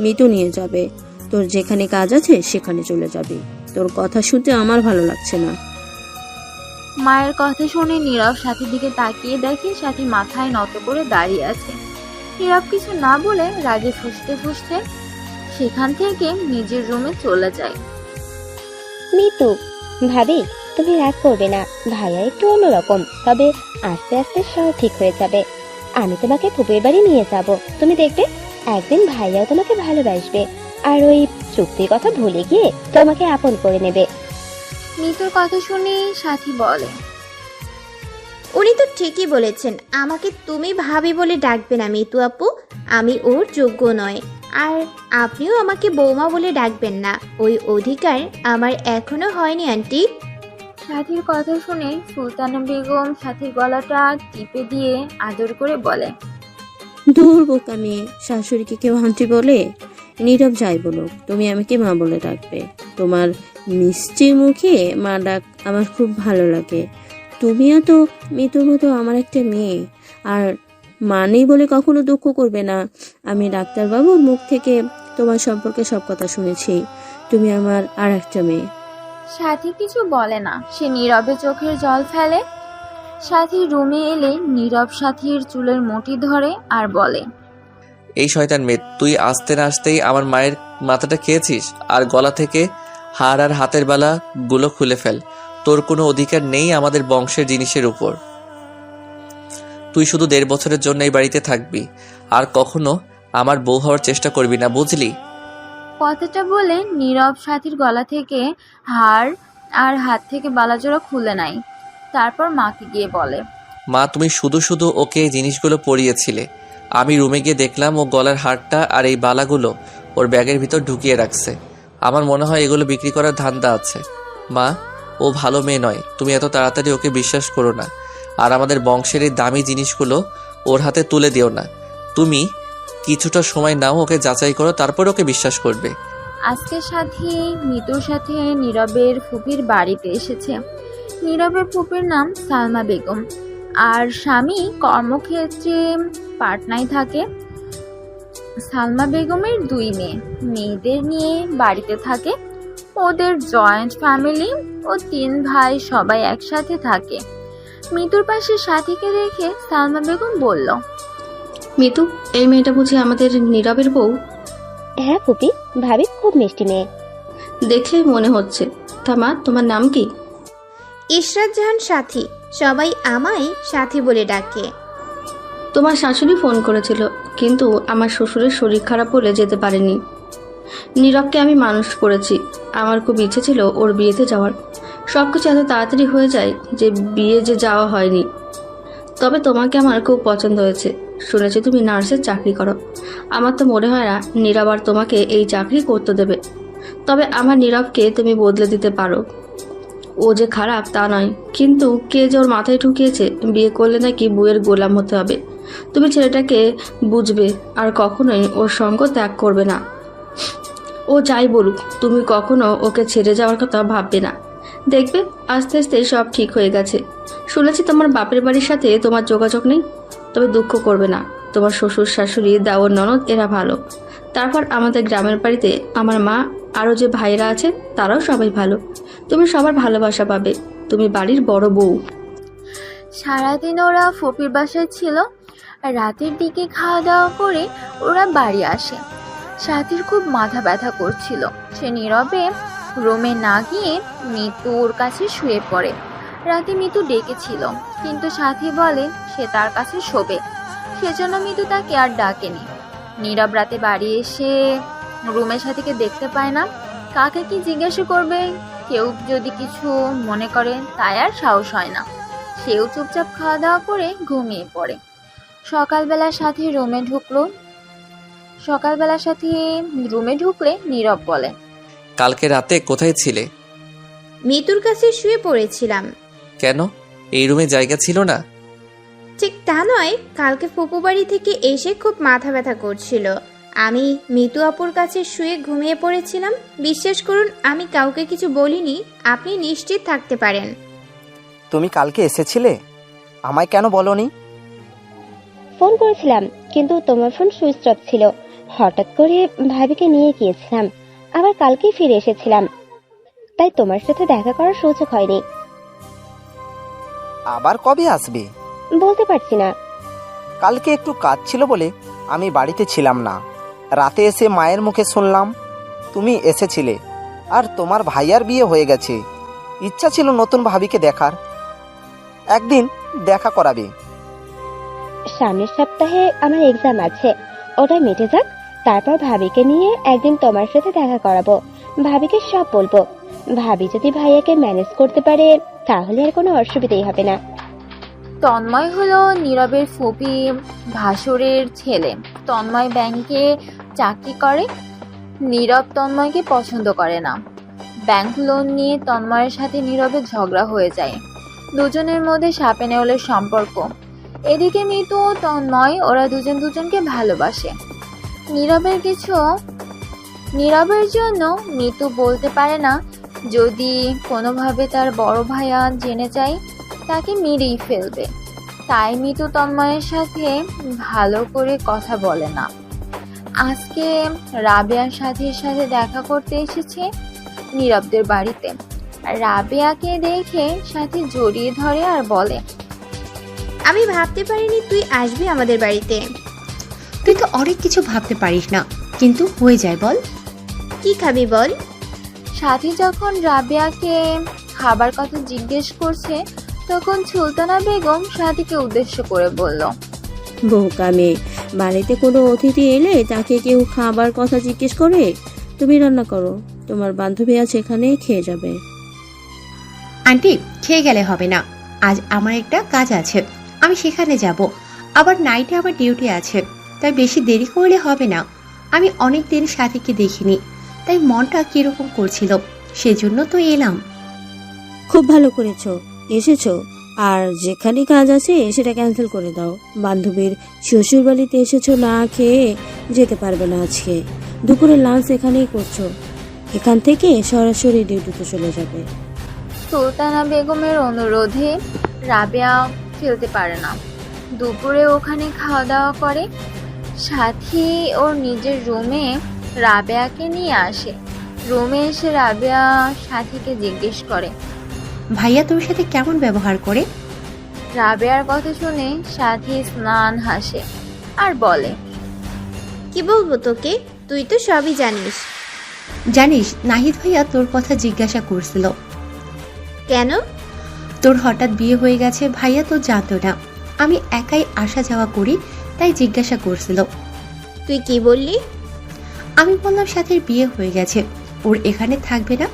Speaker 2: মিতু নিয়ে যাবে। তোর যেখানে কাজ আছে সেখানে চলে যাবি। তোর কথা শুনতে আমার ভালো লাগছে না।
Speaker 3: মায়ের কথা শুনে নীরব সাথীর দিকে তাকিয়ে দেখে সাথী মাথায় নত করে দাঁড়িয়ে আছে। নীরব কিছু না বলে রাগে ফুঁসতে ফুঁসতে সেখান থেকে নিজের রুমে চলে যায়।
Speaker 9: মিতু, ভাবি তুমি রাগ করবে না, ভাইয়া একটু অন্যরকম, তবে আস্তে আস্তে সব ঠিক হয়ে যাবে। আমি তোমাকে ফুপের বাড়ি নিয়ে যাব, তুমি দেখবে একদিন ভাইয়াও তোমাকে ভালোবাসবে, আর ওই চুক্তির কথা ভুলে গিয়ে তোমাকে আপন করে নেবে।
Speaker 3: মিতুর কথা শুনে সাথী বলে,
Speaker 5: উনি তো ঠিকই বলেছেন, আমাকে তুমি ভাবি বলে ডাকবে না মিতু আপু, আমি ওর যোগ্য নয়। আর আপনিও আমাকে বৌমা বলে ডাকবেন না, ওই অধিকার আমার এখনো হয়নি আন্টি।
Speaker 3: সাথীর কথা শুনে সুলতানা বেগম সাথীর গলাটা টিপে দিয়ে আদর করে বলে,
Speaker 2: দূর বোকা মেয়ে, শাশুড়িকে কেউ আন্টি বলে? নীরব যাই বলো, তুমি আমাকে মা বলে ডাকবে। তোমার মিষ্টি মুখে মা ডাক আমার খুব ভালো লাগে। তুমিও তো মিতুর মতো আমার একটা মেয়ে, আর মা নেই বলে কখনো দুঃখ করবে না। আমি ডাক্তারবাবুর মুখ থেকে তোমার সম্পর্কে সব কথা শুনেছি। তুমি আমার আর একটা মেয়ে।
Speaker 3: সাথী কিছু বলে না, সে নীরবে চোখের জল ফেলে। সাথী রুমে এলে নীরব সাথীর চুলের মুঠি ধরে আর বলে,
Speaker 1: এই শয়তান মেয়ে, তুই আসতে না আসতেই আমার মায়ের মাথাটা খেয়েছিস। আর গলা থেকে হাড় আর হাতের বালা গুলো খুলে ফেল। তোর কোনো অধিকার নেই আমাদের বংশের জিনিসের উপর। তুই শুধু 1.5 বছরের জন্য এই বাড়িতে থাকবি, আর কখনো আমার বউ হওয়ার চেষ্টা করবি না, বুঝলি?
Speaker 3: কথাটা বলে নীরব সাথীর গলা থেকে হাড় আর হাত থেকে বালাজোড়া খুলে নেয়। তারপর মাকে গিয়ে বলে,
Speaker 1: মা, তুমি শুধু শুধু ওকে এই জিনিসগুলো পরিয়েছিলে। আমি রুমে গিয়ে দেখলাম ও গলার হারটা আর এই বালাগুলো ওর ব্যাগের ভিতর ঢুকিয়ে রাখছে। আমার মনে হয় এগুলো বিক্রি করার ধান্দা আছে। মা, ও ভালো মেয়ে নয়, তুমি এত তাড়াতাড়ি ওকে বিশ্বাস করো না। আর আমাদের বংশের এই দামি জিনিসগুলো ওর হাতে তুলে দিও না। তুমি কিছুটা সময় নাও, ওকে যাচাই করো, তারপর ওকে বিশ্বাস করবে।
Speaker 3: আজকে সাথী মিতুর সাথে নীরবের ফুপির বাড়িতে এসেছে। নীরবের ফুপির নাম সালমা বেগম, আর স্বামী কর্মক্ষেত্রে পাটনায় থাকে। সালমা বেগমের 2 মেয়ে, মেয়েদের নিয়ে বাড়িতে থাকে। ওদের জয়েন্ট ফ্যামিলি ও 3 ভাই সবাই একসাথে থাকে। মিতুর পাশে সাথীকে দেখে সালমা বেগম বলল,
Speaker 10: মিতু, এই মেয়েটা বুঝি আমাদের নীরবের বউ?
Speaker 9: হ্যাঁ ফুপি, ভাবি খুব মিষ্টি মেয়ে।
Speaker 10: দেখলেই মনে হচ্ছে। তা মা, তোমার নাম কি?
Speaker 5: ইশরাত জাহান সাথী, সবাই আমায় সাথী বলে ডাকে।
Speaker 10: তোমার শাশুড়ি ফোন করেছিল, কিন্তু আমার শ্বশুরের শরীর খারাপ বলে যেতে পারেনি। নীরবকে আমি মানুষ করেছি, আমার খুব ইচ্ছে ছিল ওর বিয়েতে যাওয়ার। সব কিছু এত তাড়াতাড়ি হয়ে যায় যে বিয়ে যে যাওয়া হয়নি। তবে তোমাকে আমার খুব পছন্দ হয়েছে। শুনেছি তুমি নার্সের চাকরি করো। আমার তো মনে হয় না নীরব আর তোমাকে এই চাকরি করতে দেবে। তবে আমার নীরবকে তুমি বদলে দিতে পারো। ও যে খারাপ তা নয়, কিন্তু কে যে ওর মাথায় ঢুকিয়েছে বিয়ে করলে নাকি বউয়ের গোলাম হতে হবে। তুমি ছেলেটাকে বুঝবে আর কখনোই ওর সঙ্গ ত্যাগ করবে না। ও যাই বলুক, তুমি কখনো ওকে ছেড়ে যাওয়ার কথা ভাববে না। দেখবে আস্তে আস্তে সব ঠিক হয়ে গেছে। শুনেছি তোমার বাপের বাড়ির সাথে তোমার যোগাযোগ নেই, তবে দুঃখ করবে না। তোমার শ্বশুর শাশুড়ি, দেওর ননদ এরা ভালো। তারপর আমাদের গ্রামের বাড়িতে আমার মা আরও যে ভাইরা আছে তারাও সবাই ভালো। তুমি সবার ভালোবাসা পাবে। তুমি বাড়ির বড় বউ।
Speaker 3: সারাদিন ওরা ফুপির বাসায় ছিল। রাতের দিকে খাওয়া দাওয়া করে ওরা বাড়ি আসে। সাথীর খুব মাথা ব্যথা করছিল। সে নীরবে রুমে না গিয়ে মিতুর কাছে শুয়ে পড়ে। রাতে মিতু ডেকেছিল, কিন্তু সাথী বলে সে তার কাছে শোবে। সেজন্য মিতু তাকে আর ডাকেনি। নীরব রাতে বাড়ি এসে রুমের সাথীকে দেখতে পায় না। কাকে কি জিজ্ঞাসা করবে, কেউ যদি কিছু মনে করে তাই আর সাহস হয় না। সেও চুপচাপ খাওয়া দাওয়া করে ঘুমিয়ে পড়ে। সকালবেলার সাথে রুমে ঢুকলে নীরব বলে,
Speaker 1: কালকে রাতে কোথায় ছিলে?
Speaker 5: মিতুর কাছে শুয়ে পড়েছিলাম।
Speaker 1: কেন, এই রুমে জায়গা ছিল না?
Speaker 5: ঠিক তা নয়, কালকে ফুপু বাড়ি থেকে এসে খুব মাথা ব্যথা করছিল। আমি মিতু আপুর কাছে শুয়ে ঘুমিয়ে পড়েছিলাম। বিশ্বাস করুন, আমি কাউকে কিছু বলিনি, আপনি নিশ্চিত থাকতে পারেন।
Speaker 11: তুমি কালকে এসেছিলে, আমায় কেন বলনি?
Speaker 9: ফোন করেছিলাম কিন্তু তোমার ফোন সুইচ অফ ছিল। হঠাৎ করে ভাবিকে নিয়ে গিয়েছিলাম, আবার কালকেই ফিরে এসেছিলাম, তাই তোমার সাথে দেখা করার সুযোগ হয়নি।
Speaker 11: আবার কবে আসবে?
Speaker 9: বলতে পারছি না।
Speaker 11: কালকে একটু কাজ ছিল বলে আমি বাড়িতে ছিলাম না। রাতে এসে মায়ের মুখে শুনলাম তুমি এসেছিলে আর তোমার ভাইয়ার বিয়ে হয়ে গেছে। ইচ্ছা ছিল নতুন ভাবিকে দেখার, একদিন দেখা করাবে।
Speaker 9: সামনের সপ্তাহে আমার এক্সাম আছে, ওটা মিটে যাক, তারপর ভাবিকে নিয়ে একদিন তোমার সাথে দেখা করাবো। ভাবিকে সব বলবো। ভাবি যদি ভাইয়াকে ম্যানেজ করতে পারে তাহলে আর কোনো অসুবিধাই হবে না।
Speaker 3: তন্ময় হলো নীরবের ফুপি ভাসুরের ছেলে। তন্ময় ব্যাংকে চাকরি করে। নীরব তন্ময়কে পছন্দ করে না। ব্যাংক লোন নিয়ে তন্ময়ের সাথে নীরবের ঝগড়া হয়ে যায়। দুজনের মধ্যে সাপে নেউলের সম্পর্ক। এদিকে মিতু ও তন্ময়, ওরা দুজনকে ভালোবাসে। নীরবের জন্য মিতু বলতে পারে না। যদি কোনোভাবে তার বড় ভাইয়া জেনে যায় তাকে মেরেই ফেলবে। তাই মিতু তন্ময়ের সাথে ভালো করে কথা বলে না। আজকে রাবেয়ার সাথে দেখা করতে এসেছে নীরবদের বাড়িতে। রাবেয়াকে দেখে সাথে জড়িয়ে ধরে আর বলে,
Speaker 5: আমি ভাবতে পারিনি তুই আসবি আমাদের বাড়িতে।
Speaker 6: তুই তো অনেক কিছু ভাবতে পারিস না, কিন্তু হয়ে যায় বল।
Speaker 5: কি খাবি বল?
Speaker 3: সাথী যখন রাবেয়াকে খাবার কথা জিজ্ঞেস করছে তখন সুলতানা বেগম সাথীকে উদ্দেশ্য করে বলল,
Speaker 2: বোকা মেয়ে, বাড়িতে কোনো অতিথি এলে তাকে কেউ খাবার কথা জিজ্ঞেস করে? তুমি রান্না করো, তোমার বান্ধবী আছে এখানে, খেয়ে যাবে।
Speaker 6: আন্টি, খেয়ে গেলে হবে না, আজ আমার একটা কাজ আছে, আমি সেখানে যাব। আবার নাইটে আমার ডিউটি আছে, তাই বেশি দেরি করলে হবে না। আমি অনেক দিন সাথীকে দেখিনি, তাই মনটা কিরকম করছিল, সেজন্য তো এলাম।
Speaker 2: খুব ভালো করেছো, এসেছো। আর যেখানে কাজ আছে সেটা ক্যান্সেল করে দাও। বান্ধবীর শ্বশুর বাড়িতে এসেছো, না খেয়ে যেতে পারবে না আজকে। দুপুরে লাঞ্চ এখানেই করছো, এখান থেকে সরাসরি ডিউটিতে চলে যাবে।
Speaker 3: সুলতানা বেগমের অনুরোধে রাবেয়া খেলতে পারে না। দুপুরে ওখানে খাওয়া দাওয়া করে। সাথী ওর নিজের রুমে রাবেয়াকে নিয়ে আসে। রুমে এসে রাবেয়া সাথীকে জিজ্ঞেস করে,
Speaker 6: ভাইয়া তোর সাথে কেমন ব্যবহার করে?
Speaker 3: রাবেয়ার কথা শুনে সাথী স্নান হাসে আর বলে,
Speaker 5: কি বলবো তোকে, তুই তো সবই জানিস।
Speaker 6: জানিস, নাহিদ ভাইয়া তোর কথা জিজ্ঞাসা করছিল।
Speaker 5: কেন?
Speaker 6: তোর হঠাৎ বিয়ে হয়ে গেছে, ভাইয়া তো জানতো না। আমি একাই আসা যাওয়া করি, তাই জিজ্ঞাসা করছিল।
Speaker 5: তুই কি বললি?
Speaker 6: আমি বললাম সাথীর বিয়ে হয়ে গেছে, ওর এখানে থাকবে না,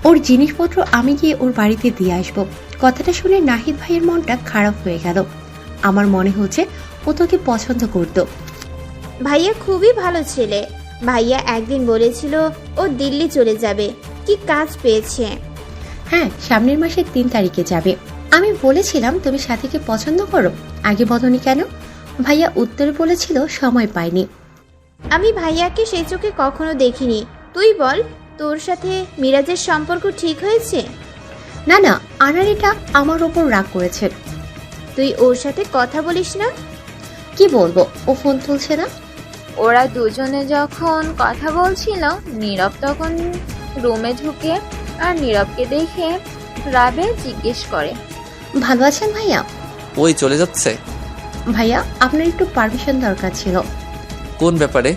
Speaker 6: ওর জিনিসপত্র আমি গিয়ে ওর বাড়িতে দিয়ে আসবো। কথাটা শুনে নাহিদ ভাইয়ের মনটা খারাপ হয়ে গেল। আমার মনে হচ্ছে ও তোকে পছন্দ করতো।
Speaker 5: ভাইয়া খুবই ভালো ছেলে। ভাইয়া একদিন বলেছিল ও দিল্লি চলে যাবে, কি কাজ পেয়েছে।
Speaker 6: হ্যাঁ, সামনের মাসের 3 তারিখে যাবে। আমি বলেছিলাম তুমি সাথীকে পছন্দ করো, আগে বলনি কেন? ভাইয়া উত্তরে বলেছিল সময় পাইনি।
Speaker 5: আমি ভাইয়াকে সেই চোখে কখনো দেখিনি। তুই বল, তোর সাথে মিরাজের সম্পর্ক ঠিক হয়েছে?
Speaker 6: না না, আনারিটা আমার ওপর রাগ করেছে।
Speaker 5: তুই ওর সাথে কথা বলিস না?
Speaker 6: কি বলবো, ও ফোন তুলছে না।
Speaker 3: ওরা দুজনে যখন কথা বলছিল নীরব তখন রুমে ঢুকে আর নীরবকে দেখে রাবেয়া জিজ্ঞেস করে,
Speaker 6: ভালো আছেন ভাইয়া?
Speaker 1: ওই চলে যাচ্ছে।
Speaker 6: ভাইয়া, আপনার একটু পারমিশন দরকার ছিল।
Speaker 1: কোন ব্যাপারে?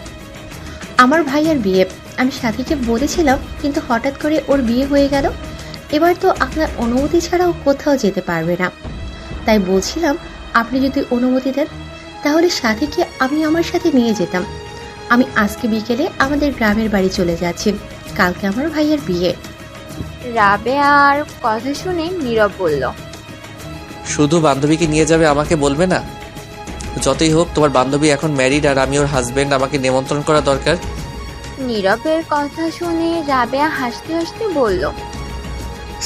Speaker 6: আমার ভাইয়ার বিয়ে। আমি সাথীকে বলেছিলাম, কিন্তু হঠাৎ করে ওর বিয়ে হয়ে গেল। এবার তো আপনার অনুমতি ছাড়াও কোথাও যেতে পারবে না, তাই বলছিলাম আপনি যদি অনুমতি দেন তাহলে সাথীকে আমি আমার সাথে নিয়ে যেতাম। আমি আজকে বিকেলে আমাদের গ্রামের বাড়ি চলে যাচ্ছি, কালকে আমার ভাইয়ের বিয়ে।
Speaker 3: রাবেয়ার কথা শুনে নীরব বলল,
Speaker 1: শুধু বান্ধবীকে নিয়ে যাবে, আমাকে বলবে না? যতই হোক তোমার বান্ধবী এখন ম্যারিড আর আমি ওর হাজবেন্ড, আমাকে নিমন্ত্রণ করা দরকার।
Speaker 3: নীরবের কথা শুনে রাবেয়া হাসতে হাসতে বলল,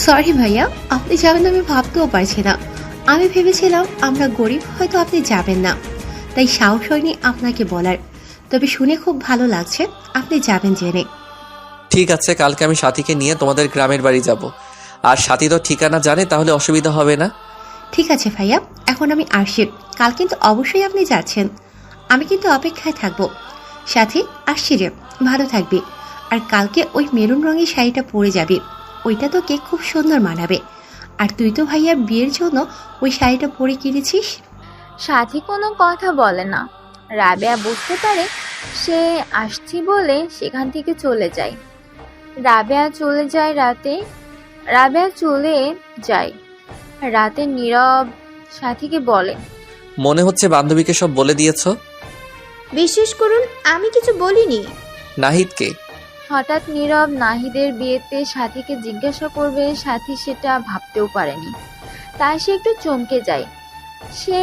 Speaker 6: সরি ভাইয়া, আপনি যাবেন আমি ভাবতেও পারছি না। আমি ভেবেছিলাম আমরা গরিব, হয়তো আপনি যাবেন না, তাই সাহস হয়নি আপনাকে বলার। তবে শুনে খুব ভালো লাগছে আপনি যাবেন জেনে।
Speaker 1: ঠিক আছে, কালকে আমি সাথীকে নিয়ে তোমাদের গ্রামের বাড়ি যাব। আর সাথী তো ঠিকানা জানে, তাহলে অসুবিধা হবে না।
Speaker 6: ঠিক আছে ভাইয়া, এখন আমি আসছি, কাল কিন্তু অবশ্যই আপনি যাচ্ছেন। আমি কিন্তু অপেক্ষায় থাকবো। সাথী আসছি রে, ভালো থাকবি। আর কালকে ওই মেরুন রঙের শাড়িটা পরে যাবি, ওইটা তোকে খুব সুন্দর মানাবে। আর তুই তো ভাইয়ার বিয়ের জন্য ওই শাড়িটা পরে কিনেছিস।
Speaker 3: সাথী কোনো কথা বলে না। রাবেয়া বুঝতে পারে সে আসছি বলে সেখান থেকে চলে যায়। রাবেয়া চলে যায় রাতে নীরব সাথীকে বলে,
Speaker 1: মনে হচ্ছে বান্ধবীকে সব বলে দিয়েছো।
Speaker 5: বিশ্বাস করুন, আমি কিছু বলিনি।
Speaker 1: নাহিদকে?
Speaker 3: হঠাৎ নীরব নাহিদের বিয়েতে সাথীকে জিজ্ঞাসা করবে, সাথী সেটা ভাবতেও পারেনি। তাই সে একটু চমকে যায়। সে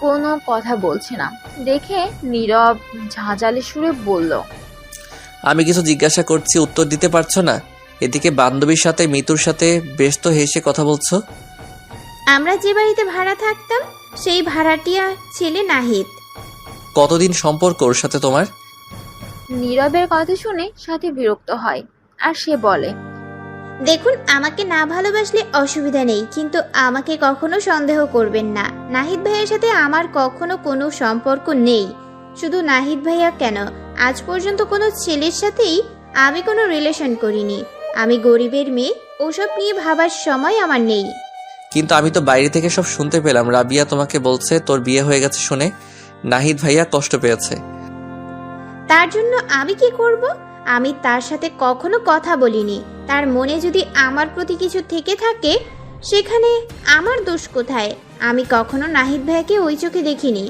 Speaker 3: কোনো কথা বলছে না দেখে নীরব ঝাঁঝালে সুরে বলল,
Speaker 1: আমি কিছু জিজ্ঞাসা করছি, উত্তর দিতে পারছো না? এদিকে বান্ধবীর সাথে মিতুর সাথে বেশ তো হেসে কথা বলছো।
Speaker 5: আমরা যে বাড়িতে ভাড়া থাকতাম সেই ভাড়াটিয়া ছেলে নাহিদ।
Speaker 1: কতদিন সম্পর্ক ওর সাথে তোমার?
Speaker 3: নীরবের কথা শুনে সাথী বিরক্ত হয় আর সে বলে,
Speaker 5: দেখুন, আমাকে না ভালোবাসলে অসুবিধা নেই, কিন্তু আমাকে কখনো সন্দেহ করবেন না। নাহিদ ভাইয়ের সাথে আমার কখনো কোনো সম্পর্ক নেই। শুধু নাহিদ ভাইয়া কেন, আজ পর্যন্ত কোনো ছেলের সাথেই আমি কোনো রিলেশন করিনি। আমি গরিবের মেয়ে, ওসব নিয়ে ভাবার সময় আমার নেই।
Speaker 1: কিন্তু আমি তো বাইরে থেকে সব শুনতে পেলাম, রাবিয়া তোমাকে বলছে তোর বিয়ে হয়ে গেছে শুনে নাহিদ ভাইয়া কষ্ট পেয়েছে।
Speaker 5: তার জন্য আমি কি করব? আমি তার সাথে কখনো কথা বলিনি। তার মনে যদি আমার প্রতি কিছু থেকে থাকে, সেখানে আমার দোষ কোথায়? আমি কখনো নাহিদ ভাইকে ওই চোখে দেখিনি।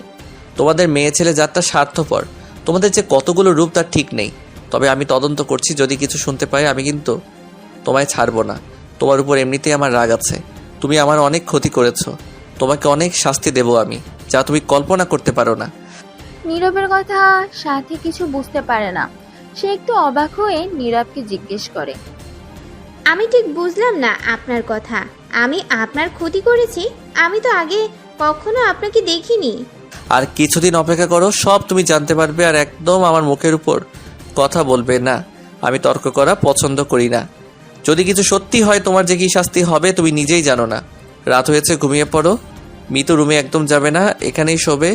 Speaker 1: তোমাদের মেয়ে ছেলে যাত্রা স্বার্থপর, তোমাদের যে কতগুলো রূপ তার ঠিক নেই। তবে আমি তদন্ত করছি, যদি কিছু শুনতে পাই আমি কিন্তু তোমায় ছাড়বো না। তোমার উপর এমনিতেই আমার রাগ আছে, তুমি আমার অনেক ক্ষতি করেছো, তোমাকে অনেক শাস্তি দেবো আমি, যা তুমি কল্পনা করতে পারো না।
Speaker 3: নীরবের কথা সাথী কিছু বুঝতে পারে না। সে একটু অবাক হয়ে নীরবকে জিজ্ঞেস করে,
Speaker 5: আমি ঠিক বুঝলাম না আপনার কথা। আমি আপনার ক্ষতি করেছি? আমি তো আগে কখনো আপনাকে দেখিনি।
Speaker 1: আর কিছুদিন অপেক্ষা করো, সব তুমি জানতে পারবে। আর একদম আমার মুখের উপর কথা বলবে না, আমি তর্ক করা পছন্দ করি না। যদি কিছু সত্যি হয়, তোমার যে কি শাস্তি হবে তুমি নিজেই জানো না। রাত হয়েছে, ঘুমিয়ে পড়ো। মিতু রুমে একদম যাবে না, এখানেই শোবে।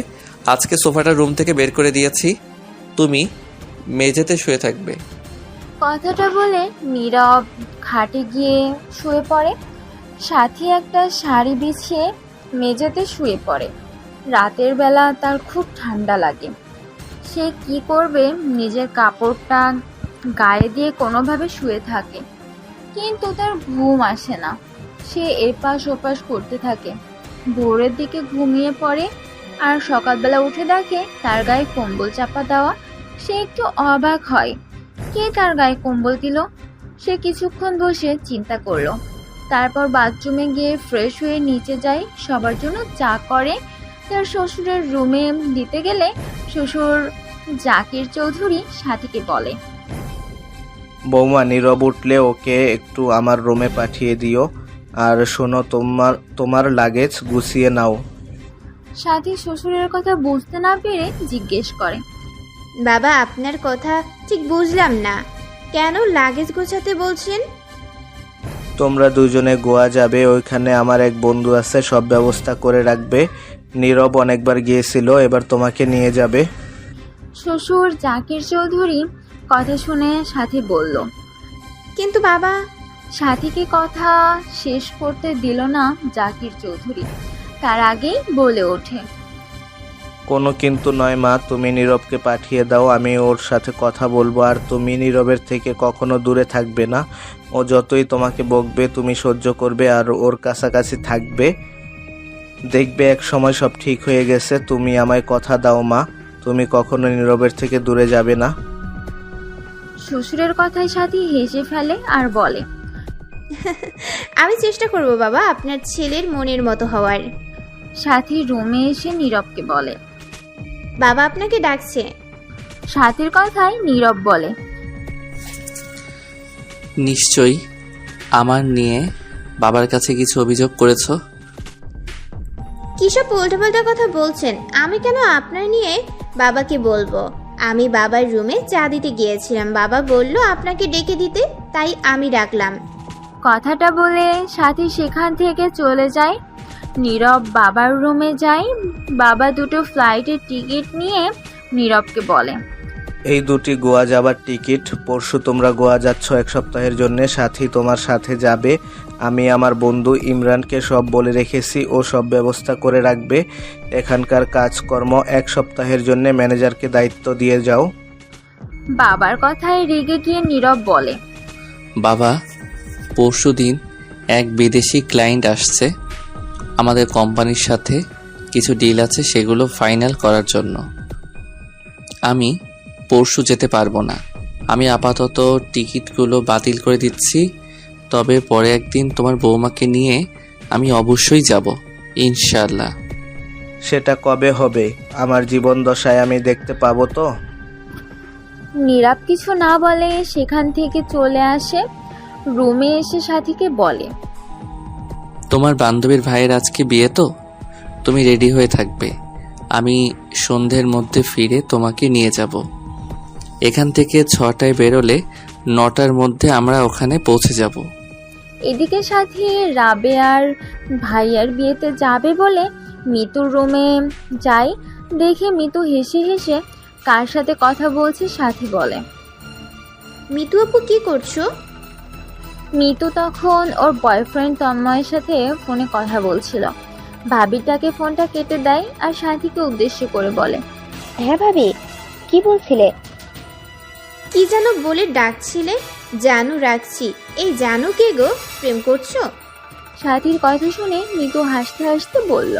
Speaker 1: আজকে সোফাটা রুম থেকে বের করে দিয়েছি, তুমি মেঝেতে শুয়ে থাকবে।
Speaker 3: কথাটা বলে নীরব খাটে গিয়ে শুয়ে পড়ে। সাথী একটা শাড়ি বিছিয়ে মেঝেতে শুয়ে পড়ে। রাতের বেলা তার খুব ঠান্ডা লাগে। সে কি করবে, নিজের কাপড়টা গায়ে দিয়ে কোনোভাবে শুয়ে থাকে, কিন্তু তার ঘুম আসে না। সে এপাশ ওপাশ করতে থাকে। ভোরের দিকে ঘুমিয়ে পড়ে আর সকালবেলা উঠে দেখে তার গায়ে কম্বল চাপা দেওয়া। সে একটু অবাক হয়, কে তার গায়ে কম্বল দিল? সে কিছুক্ষণ বসে চিন্তা করলো। তারপর বাথরুমে গিয়ে ফ্রেশ হয়ে নিচে যায়, সবার জন্য চা করে। তার শ্বশুরের রুমে দিতে গেলে শ্বশুর জাকির চৌধুরী সাথীকে বলে,
Speaker 4: বৌমা, নীরব উঠলে ওকে একটু আমার রুমে পাঠিয়ে দিও। আর শোনো, তোমার লাগেজ গুছিয়ে নাও।
Speaker 3: সাথী শ্বশুরের কথা বুঝতে না পেরে জিজ্ঞেস করে,
Speaker 5: বাবা, আপনার কথা ঠিক বুঝলাম না। কেন লাগেজ গোছাতে বলছেন?
Speaker 4: তোমরা দুজনে গোয়া যাবে, ওইখানে আমার এক বন্ধু আছে, সব ব্যবস্থা করে রাখবে। নীরব অনেকবার গিয়েছিল, এবার তোমাকে নিয়ে যাবে।
Speaker 3: শ্বশুর জাকির চৌধুরী কথা শুনে সাথী বলল,
Speaker 5: কিন্তু বাবা।
Speaker 3: সাথীকে কথা শেষ করতে দিল না জাকির চৌধুরী, তার আগেই বলে ওঠে,
Speaker 4: কোনো কিন্তু নয় মা, তুমি নীরবকে পাঠিয়ে দাও, আমি ওর সাথে কথা বলবো। আর তুমি নীরবের থেকে কখনো দূরে থাকবে না। ও যতই তোমাকে বকবে তুমি সহ্য করবে আর ওর কাছাকাছি থাকবে। দেখবে এক সময় সব ঠিক হয়ে গেছে। তুমি আমায় কথা দাও মা, তুমি কখনো নীরবের থেকে দূরে যাবে না।
Speaker 3: শ্বশুরের কথায় সাথী হেসে ফেলে আর বলে,
Speaker 5: আমি চেষ্টা করব বাবা আপনার ছেলের মনের মতো হওয়ার।
Speaker 3: সাথী রুমে এসে নীরবকে বলে,
Speaker 5: বাবা আপনাকে ডাকছে।
Speaker 3: সাথীর কথায় নীরব বলে,
Speaker 1: নিশ্চয়ই আমার নিয়ে বাবার কাছে কিছু অভিযোগ করেছো?
Speaker 5: কিসব উল্টোপাল্টা কথা বলছেন? আমি কেন আপনার নিয়ে বাবাকে বলবো? আমি বাবার রুমে চা দিতে গিয়েছিলাম, বাবা বলল আপনাকে ডেকে দিতে, তাই আমি ডাকলাম।
Speaker 3: কথাটা বলে সাথী সেখান থেকে চলে যায়। নীরব বাবার রুমে যায়। বাবা দুটো ফ্লাইটের টিকিট নিয়ে নীরবকে বলে,
Speaker 4: এই দুটি গোয়া যাবার টিকিট। পরশু তোমরা গোয়া যাচ্ছ 1 সপ্তাহের জন্য, সাথী তোমার সাথে যাবে। আমি আমার বন্ধু ইমরানকে সব বলে রেখেছি, ও সব ব্যবস্থা করে রাখবে। এখানকার কাজকর্ম 1 সপ্তাহের জন্য ম্যানেজারকে দায়িত্ব দিয়ে যাও।
Speaker 3: বাবার কথায় রেগে গিয়ে নীরব বলে,
Speaker 1: বাবা, পরশুদিন এক বিদেশি ক্লায়েন্ট আসছে। আমাদের কোম্পানির সাথে কিছু ডিল আছে, সেগুলো ফাইনাল করার জন্য আমি পরশু যেতে পারবো না। আমি আপাতত টিকিটগুলো বাতিল করে দিচ্ছি, তবে পরে একদিন তোমার বৌমাকে নিয়ে আমি অবশ্যই যাব, ইনশাআল্লাহ।
Speaker 4: সেটা কবে হবে? আমার জীবন দশায় আমি দেখতে পাবো তো?
Speaker 3: নীরব কিছু না বলে সেখান থেকে চলে আসে। রুমে এসে সাথীকে বলে,
Speaker 1: তোমার বান্ধবীর ভাইয়ের আজকে বিয়ে তো, তুমি রেডি হয়ে থাকবে। আমি সন্ধ্যের মধ্যে ফিরে তোমাকে নিয়ে যাব। এখান থেকে 6টায় বেরোলে 9টার মধ্যে আমরা ওখানে পৌঁছে যাব।
Speaker 3: এদিকে সাথী রাবেয়ার ভাইয়ার বিয়েতে যাবে বলে মিতুর রুমে যায়। দেখে মিতু হেসে হেসে কার সাথে কথা বলছে সাথী বলে,
Speaker 5: মিতু আপু কি করছো?
Speaker 3: মিতু তখন ওর বয়ফ্রেন্ড তন্ময়ের সাথে ফোনে কথা বলছিল। ভাবিটাকে ফোনটা কেটে দেয় আর সাথীকে উদ্দেশ্য করে বলে,
Speaker 9: হ্যাঁ ভাবি, কি বলছিলে?
Speaker 5: কি যেন বলে ডাকছিলে? জানু রাখছি। এই জানু কে গো? প্রেম করছো?
Speaker 3: সাথীর কথা শুনে মিতু হাসতে হাসতে বলল,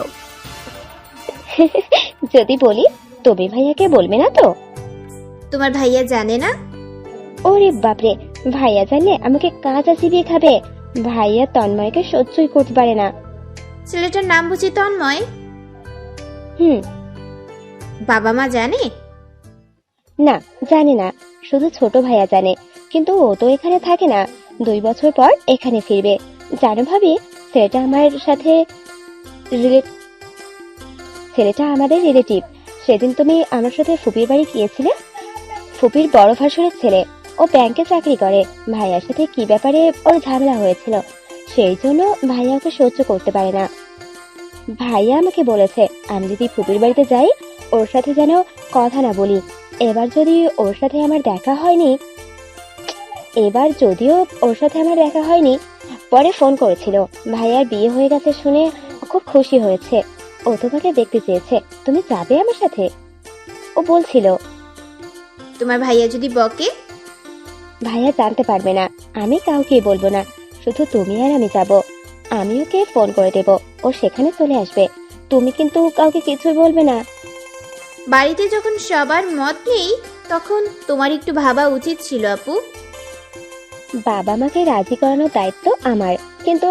Speaker 9: যদি বলি তুমি ভাইয়াকে বলবে না তো?
Speaker 5: তোমার ভাইয়া জানে না?
Speaker 9: ওরে বাপরে, ভাইয়া জানলে আমাকে কাঁচা চিবিয়ে খাবে। ভাইয়া তন্ময়কে সহ্যই করতে পারে না।
Speaker 5: ছেলেটার নাম বুঝি তন্ময়?
Speaker 9: হুম।
Speaker 5: বাবা মা জানে?
Speaker 9: না, জানে না, শুধু ছোট ভাইয়া জানে। কিন্তু ও তো এখানে থাকে না, 2 বছর পর এখানে ফিরবে। জানো ভাবি, ছেলেটা আমাদের রিলেটিভ। সেদিন তুমি আমার সাথে ফুপির বাড়ি গিয়েছিলে। ফুপির বড় ভাসুরের ছেলে, ও ব্যাংকে চাকরি করে। ভাইয়ার সাথে কি ব্যাপারে ওর ঝামেলা হয়েছিল, সেই জন্য ভাইয়া ওকে সহ্য করতে পারে না। ভাইয়া আমাকে বলেছে আমি যদি ফুপির বাড়িতে যাই ওর সাথে যেন কথা না বলি। এবার যদিও ওর সাথে আমার দেখা হয়নি, পরে ফোন করেছিল। ভাইয়ার বিয়ে হয়ে গেছে শুনে খুব খুশি হয়েছে। ও তোমাকে দেখতে চেয়েছে, তুমি যাবে আমার সাথে? ও বলছিল।
Speaker 5: তোমার ভাইয়া যদি বকে?
Speaker 9: ভাইয়া জানতে পারবে না, আমি কাউকেই বলবো না, শুধু তুমি আর আমি যাব। আমি ওকে ফোন করে দেব, ও সেখানে চলে আসবে। তুমি কিন্তু কাউকে কিছুই বলবে না।
Speaker 5: বাড়িতে যখন সবার মত নেই তখন তোমার একটু ভাবা উচিত ছিল আপু।
Speaker 9: বাবা মাকে রাজি করানোর দায়িত্ব আমার, কিন্তু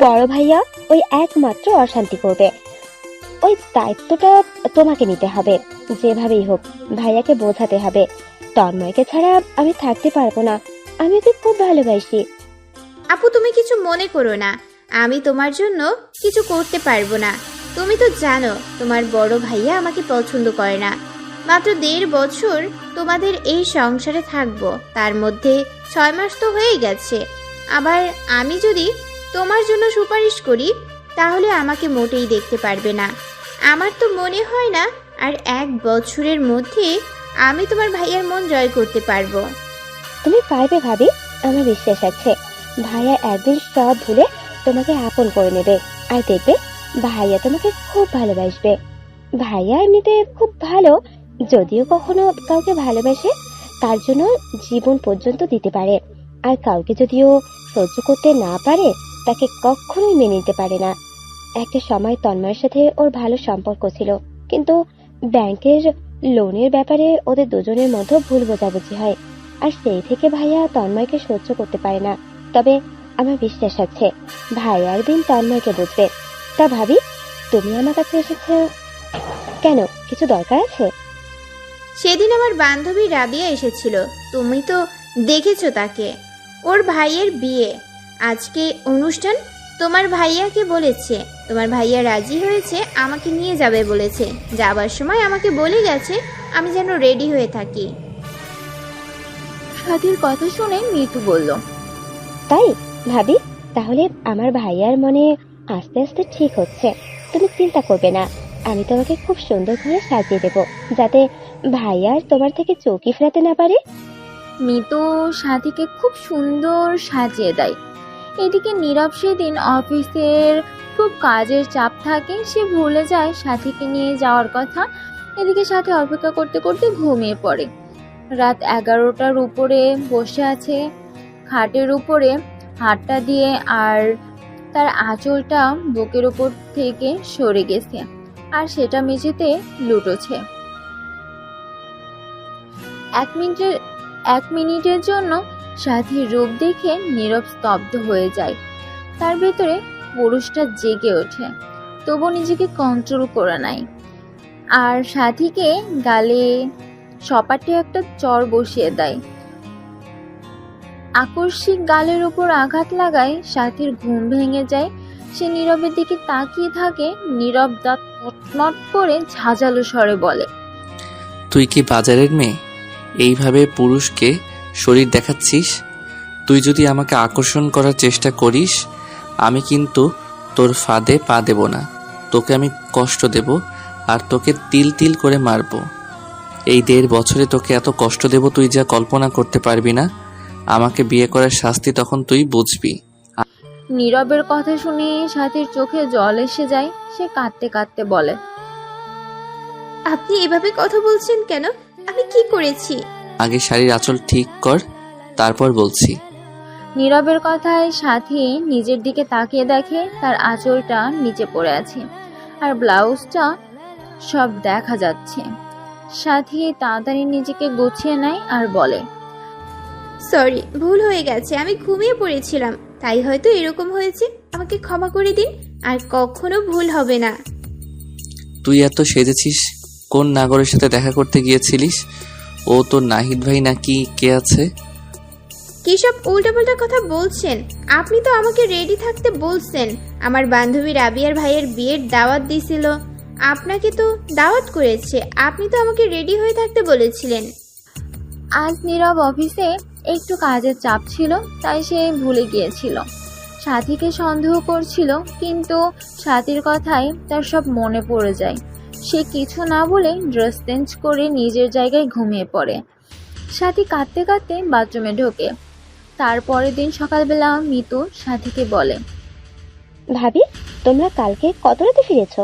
Speaker 9: বড় ভাইয়া ওই একমাত্র অশান্তি করবে। ওই দায়িত্বটা তোমাকে নিতে হবে। যেভাবেই হোক ভাইয়াকে বোঝাতে হবে তন্ময়কে ছাড়া আমি থাকতে পারবো না। আমি ওকে খুব ভালোবাসি।
Speaker 5: আপু তুমি কিছু মনে করো না, আমি তোমার জন্য কিছু করতে পারবো না। তুমি তো জানো তোমার বড় ভাইয়া আমাকে পছন্দ করে না। মাত্র 1.5 বছর তোমাদের এই সংসারে থাকবো, তার মধ্যে 6 মাস তো হয়ে গেছে। আবার আমি যদি তোমার জন্য সুপারিশ করি তাহলে আমাকে মোটেই দেখতে পারবে না। আমার তো মনে হয় না আর 1 বছরের মধ্যে আমি তোমার ভাইয়ার মন জয় করতে পারবো।
Speaker 9: তুমি পারবে ভাবি, আমার বিশ্বাস আছে। ভাইয়া একদিন সব ভুলে তোমাকে আপন করে নেবে, আর দেখবে ভাইয়া তোমাকে খুব ভালোবাসবে। ভাইয়া এমনিতে খুব ভালো, যদিও কখনো কাউকে ভালোবাসে তার জন্য জীবন পর্যন্ত দিতে পারে, আর কাউকে যদিও সহ্য করতে না পারে তাকে কখনোই মেনে নিতে পারে না। একটা সময় তন্ময়ের সাথে ওর ভালো সম্পর্ক ছিল, কিন্তু ব্যাংকের লোনের ব্যাপারে ওদের দুজনের মধ্যে ভুল বোঝাবুঝি হয়, আর সেই থেকে ভাইয়া তন্ময়কে সহ্য করতে পারে না। তবে আমার বিশ্বাস আছে ভাইয়ার দিন তন্ময়কে বুঝবে। তা ভাবি, তুমি আমার কাছে এসেছো কেন? কিছু দরকার আছে?
Speaker 5: সেদিন আমার বান্ধবী রাবিয়া এসেছিল, তুমি তো দেখেছো তাকে। ওর ভাইয়ের বিয়ে, আজকে অনুষ্ঠান। তোমার ভাইয়াকে বলেছে, তোমার ভাইয়া রাজি হয়েছে, আমাকে নিয়ে যাবে বলেছে। যাবার সময় আমাকে বলে গেছে আমি যেন রেডি হয়ে থাকি।
Speaker 3: সাথীর কথা শুনে মিতু বলল,
Speaker 9: তাই ভাবি, তাহলে আমার ভাইয়ার মনে আস্তে আস্তে ঠিক হচ্ছে। তুমি চিন্তা করবে না, আমি তোমাকে খুব সুন্দর করে সাজিয়ে দেব, যাতে ভাইয়ার তোমার থেকে চৌকি ফেরাতে না পারে।
Speaker 3: মিতু সাথীকে খুব সুন্দর সাজিয়ে দেয়। এদিকে নীরব সেদিন অফিসের খুব কাজের চাপ থাকে, সে ভুলে যায় সাথীকে নিয়ে যাওয়ার কথা। এদিকে সাথী অপেক্ষা করতে করতে ঘুমিয়ে পড়ে। রাত 11টার উপরে বসে আছে খাটের উপরে, হাতটা দিয়ে, আর তার আঁচলটা বুকের উপর থেকে সরে গেছে, আর সেটা মেঝেতে লুটোছে। এক মিনিটের জন্য সাথীর রূপ দেখে নীরব স্তব্ধ হয়ে যায়। তার ভেতরে পুরুষটা জেগে ওঠে, তবু নিজেকে কন্ট্রোল করে নেয়, আর সাথীকে গালে সপাটে একটা চড় বসিয়ে দেয়। আকস্মিক গালের উপর আঘাত লাগায় সাথীর ঘুম ভেঙে যায়। সে নীরবের দিকে তাকিয়ে থাকে। নীরব দাঁত কটমট করে ঝাঁঝালো স্বরে বলে,
Speaker 1: তুই কি বাজারের মেয়ে? এইভাবে পুরুষকে শরীর দেখাচ্ছিস? তুই যদি আমাকে আকর্ষণ করার চেষ্টা করিস, আমি কিন্তু তোর ফাঁদে পা দেব না। তোকে আমি কষ্ট দেব, আর তোকে তিল তিল করে মারব। এই 1.5 বছরে তোকে এত কষ্ট দেব তুই যা কল্পনা করতে পারবি না। আমাকে বিয়ে করার শাস্তি তখন তুই বুঝবি।
Speaker 3: নীরবের কথা শুনে সাথীর চোখে জল এসে যায়। সে কাঁদতে কাঁদতে বলে,
Speaker 5: আপনি এভাবে কথা বলছেন কেন? আমি কি করেছি?
Speaker 1: আগে শাড়ির আঁচল ঠিক কর, তারপর বলছি।
Speaker 3: নীরবের কথায় সাথী নিজের দিকে তাকিয়ে দেখে তার আঁচলটা নিচে পড়ে আছে, আর ব্লাউজটা সব দেখা যাচ্ছে। সাথী তাড়াতাড়ি নিজেকে গুছিয়ে নেয় আর বলে,
Speaker 5: সরি, ভুল হয়ে গেছে, আমি ঘুমিয়ে পড়েছিলাম, তাই হয়তো এরকম হয়েছে। আমাকে ক্ষমা করে দিন, আর কখনো ভুল হবে না।
Speaker 1: তুই এত সেজেছিস, কোন নাগরের সাথে দেখা করতে গিয়েছিলিস? ও তোর নাহিদ ভাই নাকি কে আছে?
Speaker 5: কি সব উল্টাপাল্টা কথা বলছেন? আপনি তো আমাকে রেডি থাকতে বলছেন। আমার বান্ধবী রাবিয়ার ভাইয়ের বিয়ের দাওয়াত দিছিল, আপনাকে তো দাওয়াত করেছে। আপনি তো আমাকে রেডি হয়ে থাকতে বলেছিলেন।
Speaker 3: আজ নীরব অফিসে একটু কাজের চাপ ছিল, তাই সে ভুলে গিয়েছিল। সাথীকে সন্দেহ করছিল, কিন্তু সাথীর কথায় তার সব মনে পড়ে যায়। সে কিছু না বলে ড্রেস চেঞ্জ করে নিজের জায়গায় ঘুমিয়ে পড়ে। সাথী কাঁদতে কাঁদতে বাথরুমে ঢোকে। তারপরের দিন সকালবেলা মিতু সাথীকে বলে,
Speaker 9: ভাবি, তোমরা কালকে কত রাতে ফিরেছো?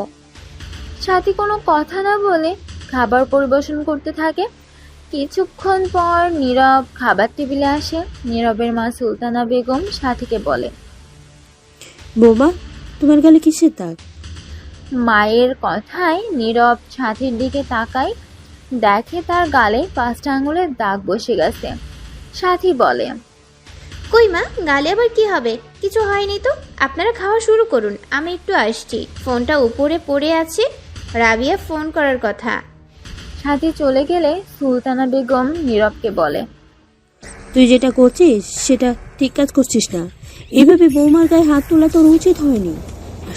Speaker 3: সাথী কোনো কথা না বলে খাবার পরিবেশন করতে থাকে। কিছুক্ষণ পর নীরব খাবার টেবিলে আসে। নীরবের মা সুলতানা বেগম সাথীকে বলে,
Speaker 2: বৌমা, তোমার গালে কিসের দাগ?
Speaker 3: মায়ের কথায় নীরব সাথীর দিকে তাকায়, দেখে তার গালে 5টা আঙুলের দাগ বসে গেছে। সাথী বলে,
Speaker 5: কই মা, গালে আবার কি হবে? কিছু হয়নি তো। আপনারা খাওয়া শুরু করুন, আমি একটু আসছি। ফোনটা উপরে পড়ে আছে, রাবিয়া ফোন করার কথা।
Speaker 3: সাথী চলে গেলে সুলতানা বেগম নীরবকে বলে,
Speaker 2: তুই যেটা করছিস সেটা ঠিক কাজ করছিস না। এভাবে বৌমার গায়ে হাত তোলা তোর উচিত হয়নি।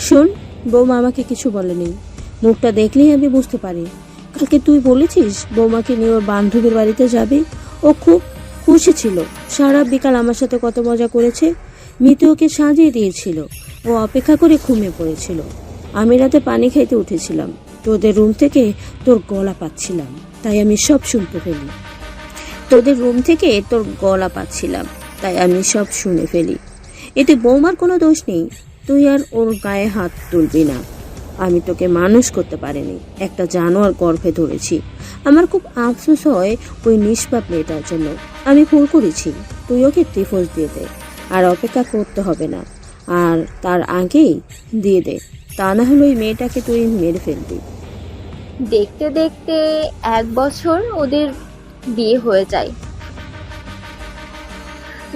Speaker 2: শোন, বৌমা আমাকে কিছু বলেনি, মুখটা দেখলেই আমি বুঝতে পারি। কালকে তুই বলেছিস বৌমাকে নিয়ে ওর বান্ধবীর বাড়িতে যাবে। ও খুব খুশি ছিল, সারা বিকাল আমার সাথে কত মজা করেছে। মিতু ওকে সাজিয়ে দিয়েছিল, ও অপেক্ষা করে ঘুমিয়ে পড়েছিল। আমি রাতে পানি খাইতে উঠেছিলাম, তোদের রুম থেকে তোর গলা পাচ্ছিলাম, তাই আমি সব শুনতে ফেলি। এতে বৌমার কোনো দোষ নেই। তুই আর ওর গায়ে হাত তুলবি না। আমি তোকে মানুষ করতে পারিনি, একটা জানোয়ার গর্ভে ধরেছি। আমার খুব আফসোস হয় ওই নিষ্পাপ মেয়েটার জন্য। আমি ভুল করেছি। তুই ওকে ডিভোর্স দিয়ে দে, আর অপেক্ষা করতে হবে না, আর তার আগেই দিয়ে দে। তা না হলে ওই মেয়েটাকে তুই মেরে ফেলবি।
Speaker 3: দেখতে দেখতে 1 বছর ওদের বিয়ে হয়ে যায়।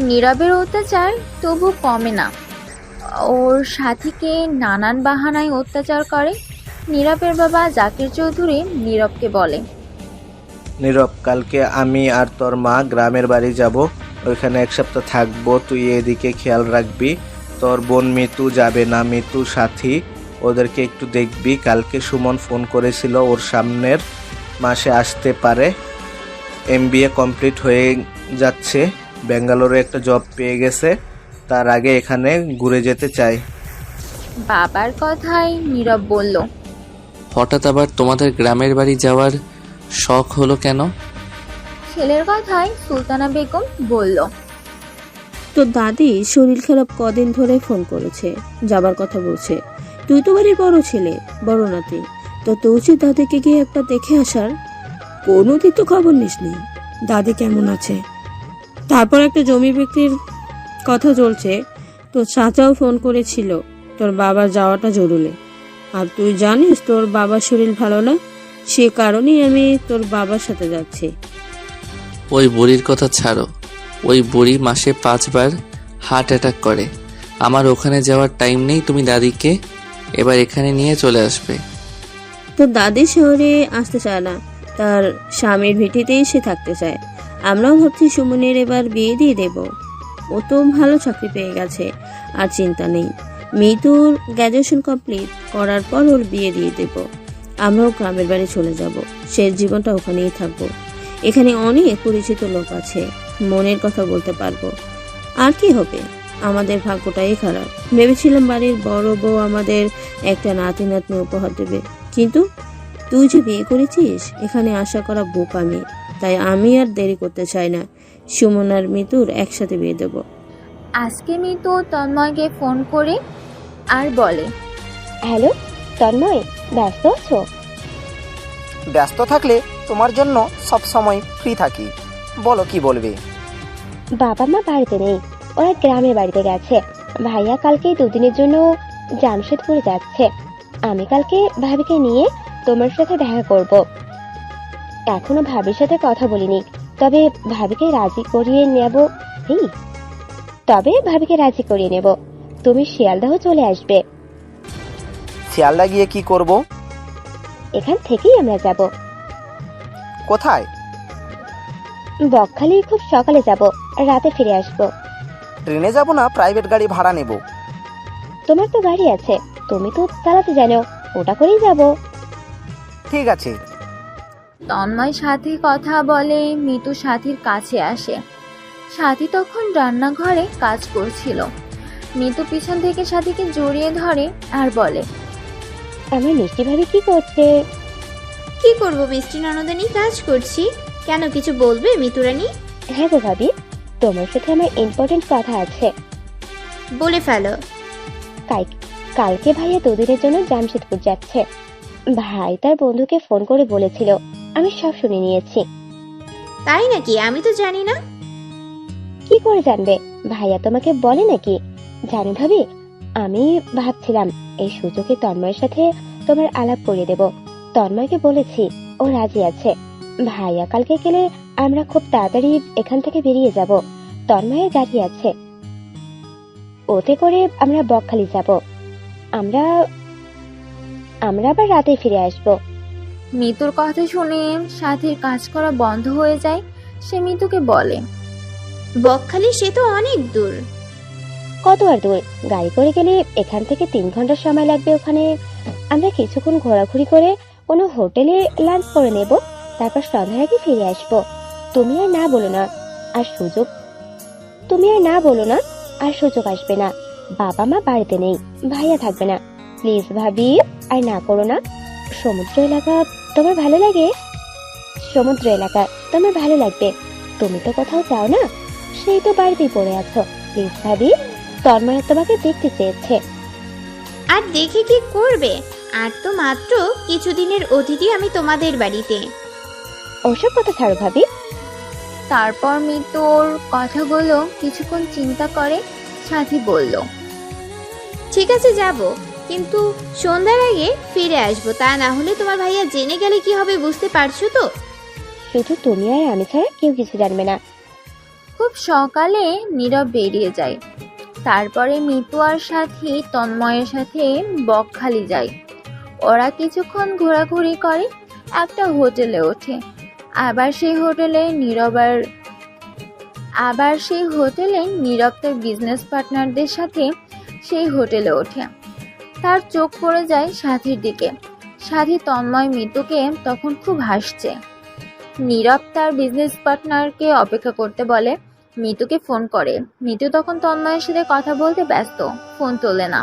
Speaker 3: নীরবের অত্যাচার তবু কমে না। ওর সাথীকে নানান বাহানায় অত্যাচার করে। নীরবের বাবা জাকির চৌধুরী নীরবকে বলে,
Speaker 4: নীরব, কালকে আমি আর তোর মা গ্রামের বাড়ি যাব, ওইখানে 1 সপ্তাহ থাকবো। তুই এদিকে খেয়াল রাখবি। তোর বোন মিতু যাবে না, মিতু সাথী, ওদেরকে একটু দেখবি। কালকে সুমন ফোন করেছিল, ওর সামনের মাসে আসতে পারে। MBA কমপ্লিট হয়ে যাচ্ছে, ব্যাঙ্গালোরে একটা জব পেয়ে গেছে, তার আগে এখানে ঘুরে যেতে চাই।
Speaker 3: বাবার কথায় নীরব বলল,
Speaker 1: হঠাৎ আবার তোমাদের গ্রামের বাড়ি যাওয়ার শখ হলো কেন?
Speaker 3: ছেলের কথায় সুলতানা বেগম বলল,
Speaker 2: তো দাদি শরীর খারাপ কদিন ধরে ফোন করেছে, যাবার কথা বলছে। তুই তো বাড়ির বড় ছেলে, বড় নাতি, তো তুই উচিত দাদিকে গিয়ে একবার দেখে আসার। কোনোদিন তো খবর নিসনি দাদি কেমন আছে। তারপর একটা জমি বিক্রির কথা চলছে, তোর চাচাও ফোন করেছিল, তোর বাবার যাওয়াটা জরুরি। আর তুই জানিস তোর বাবার শরীর ভালো না, সে কারণেই আমি তোর বাবার সাথে যাচ্ছি।
Speaker 1: ওই বুড়ির কথা ছাড়ো। ওই বুড়ি মাসে 5 বার হার্ট অ্যাটাক করে। আমার ওখানে যাওয়ার টাইম নেই। তুমি দাদিকে এবার এখানে নিয়ে চলে আসবে।
Speaker 2: তো দাদি শহরে আসতে চায় না, তার স্বামীর ভিটিতেই সে থাকতে চায়। আমরাও ভাবছি সুমনের এবার বিয়ে দিয়ে দেব। ও তো ভালো চাকরি পেয়ে গেছে, আর চিন্তা নেই। মিতুর গ্র্যাজুয়েশন কমপ্লিট করার পর ওর বিয়ে দিয়ে দেব। আমরাও গ্রামের বাড়ি চলে যাব, শেষ জীবনটা ওখানেই থাকবো। এখানে অনেক পরিচিত লোক আছে, মনের কথা বলতে পারবো। আর কি হবে, আমাদের ভাগ্যটাই খারাপ। ভেবেছিলাম বাড়ির বড় বউ আমাদের একটা নাতি নাতনি উপহার দেবে, কিন্তু তুই যে বিয়ে করেছিস, এখানে আশা করা বোকামি। তাই আমি আর দেরি করতে চাই না, সুমন আর মিতুর একসাথে বিয়ে দেব।
Speaker 3: আজকে মিতু তন্ময়কে ফোন করে আর বলে,
Speaker 9: হ্যালো তন্ময়, ব্যস্ত আছো?
Speaker 11: ব্যস্ত থাকলে তোমার জন্য সব সময় ফ্রি থাকি, বলো কি বলবে।
Speaker 9: বাবা মা বাড়িতে নেই, ওরা গ্রামের বাড়িতে গেছে। ভাইয়া কালকে 2 দিনের জন্য জামশেদপুরে যাচ্ছে। আমি কালকে ভাবিকে নিয়ে তোমার সাথে দেখা করব। এখনো ভাবির সাথে কথা বলিনি, তবে ভাবিকে রাজি করিয়ে নেব। তুমি শিয়ালদাহ চলে আসবে।
Speaker 11: শিয়ালদা গিয়ে কি করব?
Speaker 9: এখান থেকেই আমরা যাব।
Speaker 11: কোথায়?
Speaker 9: বকখালি খুব সকালে যাব, রাতে ফিরে আসব।
Speaker 11: ট্রেনে যাব না প্রাইভেট গাড়ি ভাড়া নেব?
Speaker 9: তোমার তো গাড়ি আছে, তুমি তো চালাতে জানো, ওটা করেই যাব।
Speaker 11: ঠিক আছে।
Speaker 3: তন্ময় সাথী কথা বলে মিতু সাথীর কাছে আসে। সাথী তখন রান্নাঘরে কাজ করছিল। মিতু পিছন থেকে সাথীকে জড়িয়ে ধরে আর বলে,
Speaker 9: আমার মিষ্টি ভাবি কি করছে?
Speaker 5: কি করব মিষ্টি ননদানি, কাজ করছি। কেন, কিছু বলবে মিতুরানি?
Speaker 9: হ্যাঁ গো ভাবি, তোমার সাথে আমার ইম্পর্টেন্ট কথা আছে।
Speaker 5: বলে ফেলো।
Speaker 9: কালকে ভাইয়া 2 দিনের জন্য জামশেদপুর যাচ্ছে। ভাই তার বন্ধুকে ফোন করে বলেছিল, আমি সব শুনে নিয়েছি।
Speaker 5: তাই নাকি? আমি তো জানি না।
Speaker 9: কি করে জানবে, ভাইয়া তোমাকে বলে নাকি? জানি ভাবি, আমি ভাবছিলাম এই সুযোগে তন্ময়ের সাথে তোমার আলাপ করিয়ে দেব। তন্ময়কে বলেছি, ও রাজি আছে। ভাইয়া কালকে গেলে আমরা খুব তাড়াতাড়ি এখান থেকে বেরিয়ে যাব। তন্ময়ের গাড়ি আছে, ওতে করে আমরা বকখালি যাব। আমরা আবার রাতে ফিরে আসব।
Speaker 3: মিতুর কথা শুনে সাথীর কাজ করা বন্ধ হয়ে যায়। সে মিতুকে বলে,
Speaker 5: বকখালি সে তো অনেক দূর।
Speaker 9: কত আর দূর, গাড়ি করে গেলে এখান থেকে 3 ঘন্টা সময় লাগবে। ওখানে আমরা কিছুক্ষণ ঘোরাঘুরি করে কোনো হোটেলে লাঞ্চ করে নেব, তারপর সন্ধ্যার আগে ফিরে আসব। তুমি আর না বলো না, আর সুযোগ আসবে না। বাবা মা বাড়িতে নেই, ভাইয়া থাকবে না। প্লিজ ভাবি, আর না করো না। সমুদ্র এলাকা তোমার ভালো লাগবে। তুমি তো কোথাও যাও না, সেই তো বাড়িতেই পড়ে আছো। প্লিজ ভাবি, তন্ময় তোমাকে দেখতে চেয়েছে।
Speaker 5: আর দেখে কি করবে? আর তো মাত্র কিছুদিনের অতিথি আমি তোমাদের বাড়িতে।
Speaker 9: ওসব কথা ছাড়ো ভাবি।
Speaker 3: তারপর মিতুর কথাগুলো কিছুক্ষণ চিন্তা করে সাথী বলল,
Speaker 5: ঠিক আছে যাব, কিন্তু সন্ধ্যার আগে ফিরে আসবো, তা না হলে তোমার ভাইয়া জেনে গেলে কি হবে বুঝতে পারছো তো?
Speaker 9: শুধু তুমি আর আমি ছাড়া কেউ কিছু জানবে না।
Speaker 3: খুব সকালে নীরব বেরিয়ে যায়। তারপরে মিতু আর সাথী তন্ময়ের সাথে বকখালি যায়। ওরা কিছুক্ষণ ঘোরাঘুরি করে, একটা হোটেলে ওঠে। আবার সেই হোটেলে নীরব তার বিজনেস পার্টনারদের সাথে সেই হোটেলে ওঠে। তার চোখ পড়ে যায় সাথীর দিকে। সাথী তন্ময় মিতুকে তখন খুব হাসছে। নীরব তার বিজনেস পার্টনারকে অপেক্ষা করতে বলে, মিতুকে ফোন করে। মিতু তখন তন্ময়ের সাথে কথা বলতে ব্যস্ত, ফোন তোলে না।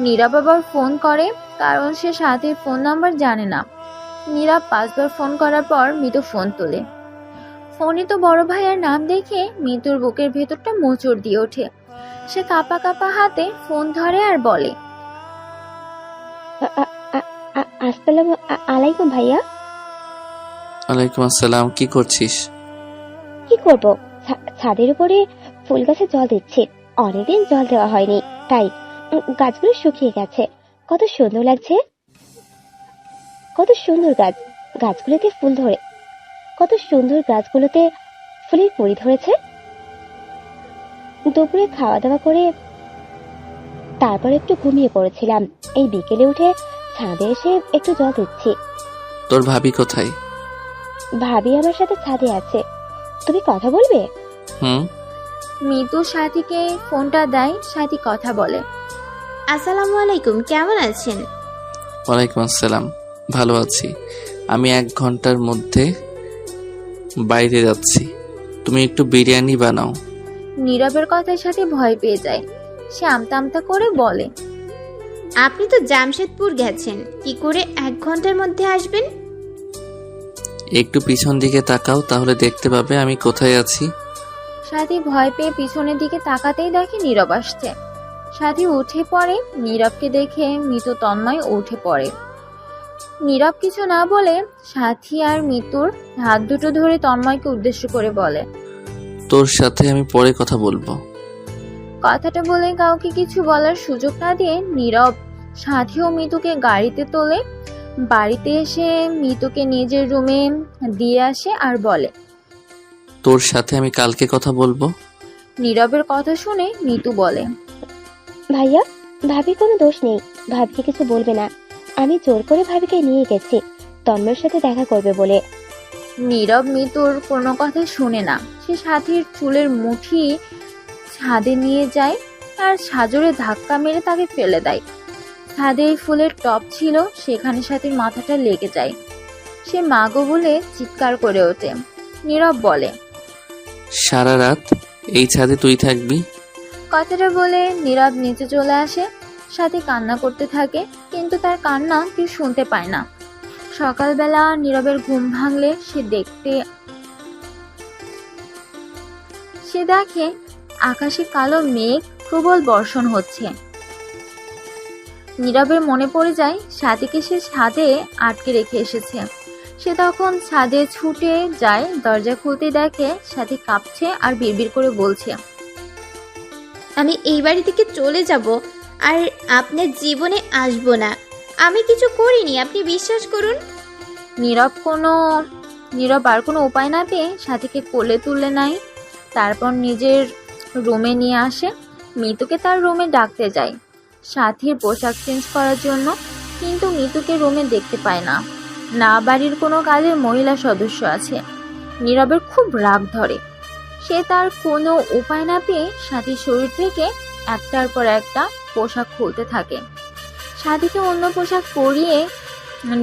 Speaker 3: নীরব আবার ফোন করে, কারণ সে সাথীর ফোন নাম্বার জানে না। নীরব 5 বার ফোন করার পর মিতু ফোন তোলে। ফোনে তো বড় ভাইয়ের নাম দেখে মিতুর বুকের ভেতরটা মোচড় দিয়ে ওঠে। সে কাঁপা কাঁপা হাতে ফোন ধরে আর বলে,
Speaker 9: আসসালামু আলাইকুম ভাইয়া।
Speaker 1: ওয়ালাইকুম আসসালাম। কি করছিস?
Speaker 9: কি করব, ছাদের উপরে ফুল গাছে জল দিচ্ছি। অনেকদিন জল দেওয়া হয়নি, তাই গাছগুলো শুকিয়ে গেছে। কত সুন্দর লাগছে, কত সুন্দর গাছগুলোতে ফুল ধরে, কত সুন্দর গাছগুলোতে ফুলের কুড়ি ধরেছে। দুপুরে খাওয়া দাওয়া করে তারপর একটু ঘুমিয়ে পড়েছিলাম। এই বিকেলে উঠে ছাদে এসে একটু জল দিচ্ছি।
Speaker 1: তোর ভাবি কোথায়?
Speaker 9: ভাবি আমার সাথে ছাদে আছে, তুমি কথা বলবে?
Speaker 3: মিতু সাথীকে ফোনটা দেয়। সাথী কথা বলে,
Speaker 5: আসসালামু আলাইকুম, কেমন আছেন?
Speaker 1: ওয়ালাইকুম আসসালাম, ভালো আছি। আমি 1 ঘন্টার মধ্যে বাইরে যাচ্ছি, তুমি একটু বিরিয়ানি বানাও।
Speaker 3: নীরবের কথার সাথে ভয় পেয়ে যায়। সে আমতা আমতা করে বলে,
Speaker 5: আপনি তো জামশেদপুর গেছেন, কি করে 1 ঘন্টার মধ্যে আসবেন?
Speaker 1: একটু পিছন দিকে তাকাও, তাহলে দেখতে পাবে আমি কোথায় আছি।
Speaker 3: সাথী ভয় পেয়ে পিছনের দিকে তাকাতেই দেখে নীরব আসছে। সাথী উঠে পড়ে। নীরবকে দেখে মিতু তন্ময় উঠে পড়ে। নীরব কিছু না বলে সাথী আর মিতুর হাত দুটো ধরে তন্ময়কে উদ্দেশ্য করে বলে,
Speaker 1: তোর সাথে আমি পরে কথা বলবো।
Speaker 3: কথাটা বলে কাউকে কিছু বলার সুযোগ না দিয়ে নীরব সাথী ও মিতুকে গাড়িতে তোলে। বাড়িতে এসে মিতুকে নিজের রুমে দিয়ে আসে আর বলে,
Speaker 1: তোর সাথে আমি কালকে কথা বলবো।
Speaker 3: নীরবের কথা শুনে মিতু বলে,
Speaker 9: ভাইয়া, ভাবির কোনো দোষ নেই, ভাবিকে কিছু বলবে না। আমি জোর করে ভাবিকে নিয়ে গেছি তন্ময়ের সাথে দেখা করবে বলে।
Speaker 3: নীরব মিতুর কোনো কথা শুনে না। সে সাথীর চুলের মুঠি ছাদে নিয়ে যায় আর সাজরে ধাক্কা মেরে তাকে ফেলে দেয়। ছাদে ফুলের টব ছিল, সেখানে সাথীর মাথাটা লেগে যায়। সে মাগো বলে চিৎকার করে ওঠে। নীরব বলে,
Speaker 1: সারা রাত এই ছাদে তুই থাকবি?
Speaker 3: কথাটা বলে নীরব নিচে চলে আসে। সাথী কান্না করতে থাকে, কিন্তু তার কান্না কেউ শুনতে পায় না। সকালবেলা নীরবের ঘুম ভাঙলে সে দেখে আকাশে কালো মেঘ প্রবল বর্ষণ হচ্ছে। নীরবের মনে পড়ে যায় সাথীকে সে ছাদে আটকে রেখে এসেছে। সে তখন ছাদে ছুটে যায়, দরজা খুলতে দেখে সাথী কাঁপছে আর বিড়বিড় করে বলছে,
Speaker 5: আমি এই বাড়ি থেকে চলে যাব আর আপনার জীবনে আসবো না। আমি কিছু করিনি, আপনি বিশ্বাস করুন।
Speaker 3: নীরব আর কোনো উপায় না পেয়ে সাথীকে কোলে তুলে নেয়। তারপর নিজের রুমে নিয়ে আসে। মিতুকে তার রুমে ডাকতে যায় সাথীর পোশাক চেঞ্জ করার জন্য, কিন্তু মিতুকে রুমে দেখতে পায় না। না বাড়ির কোনো কাজের মহিলা সদস্য আছে। নীরবের খুব রাগ ধরে। সে তার কোনো উপায় না পেয়ে সাথীর শরীর থেকে একটার পর একটা পোশাক খুলতে থাকে। সাথীকে অন্য পোশাক পরিয়ে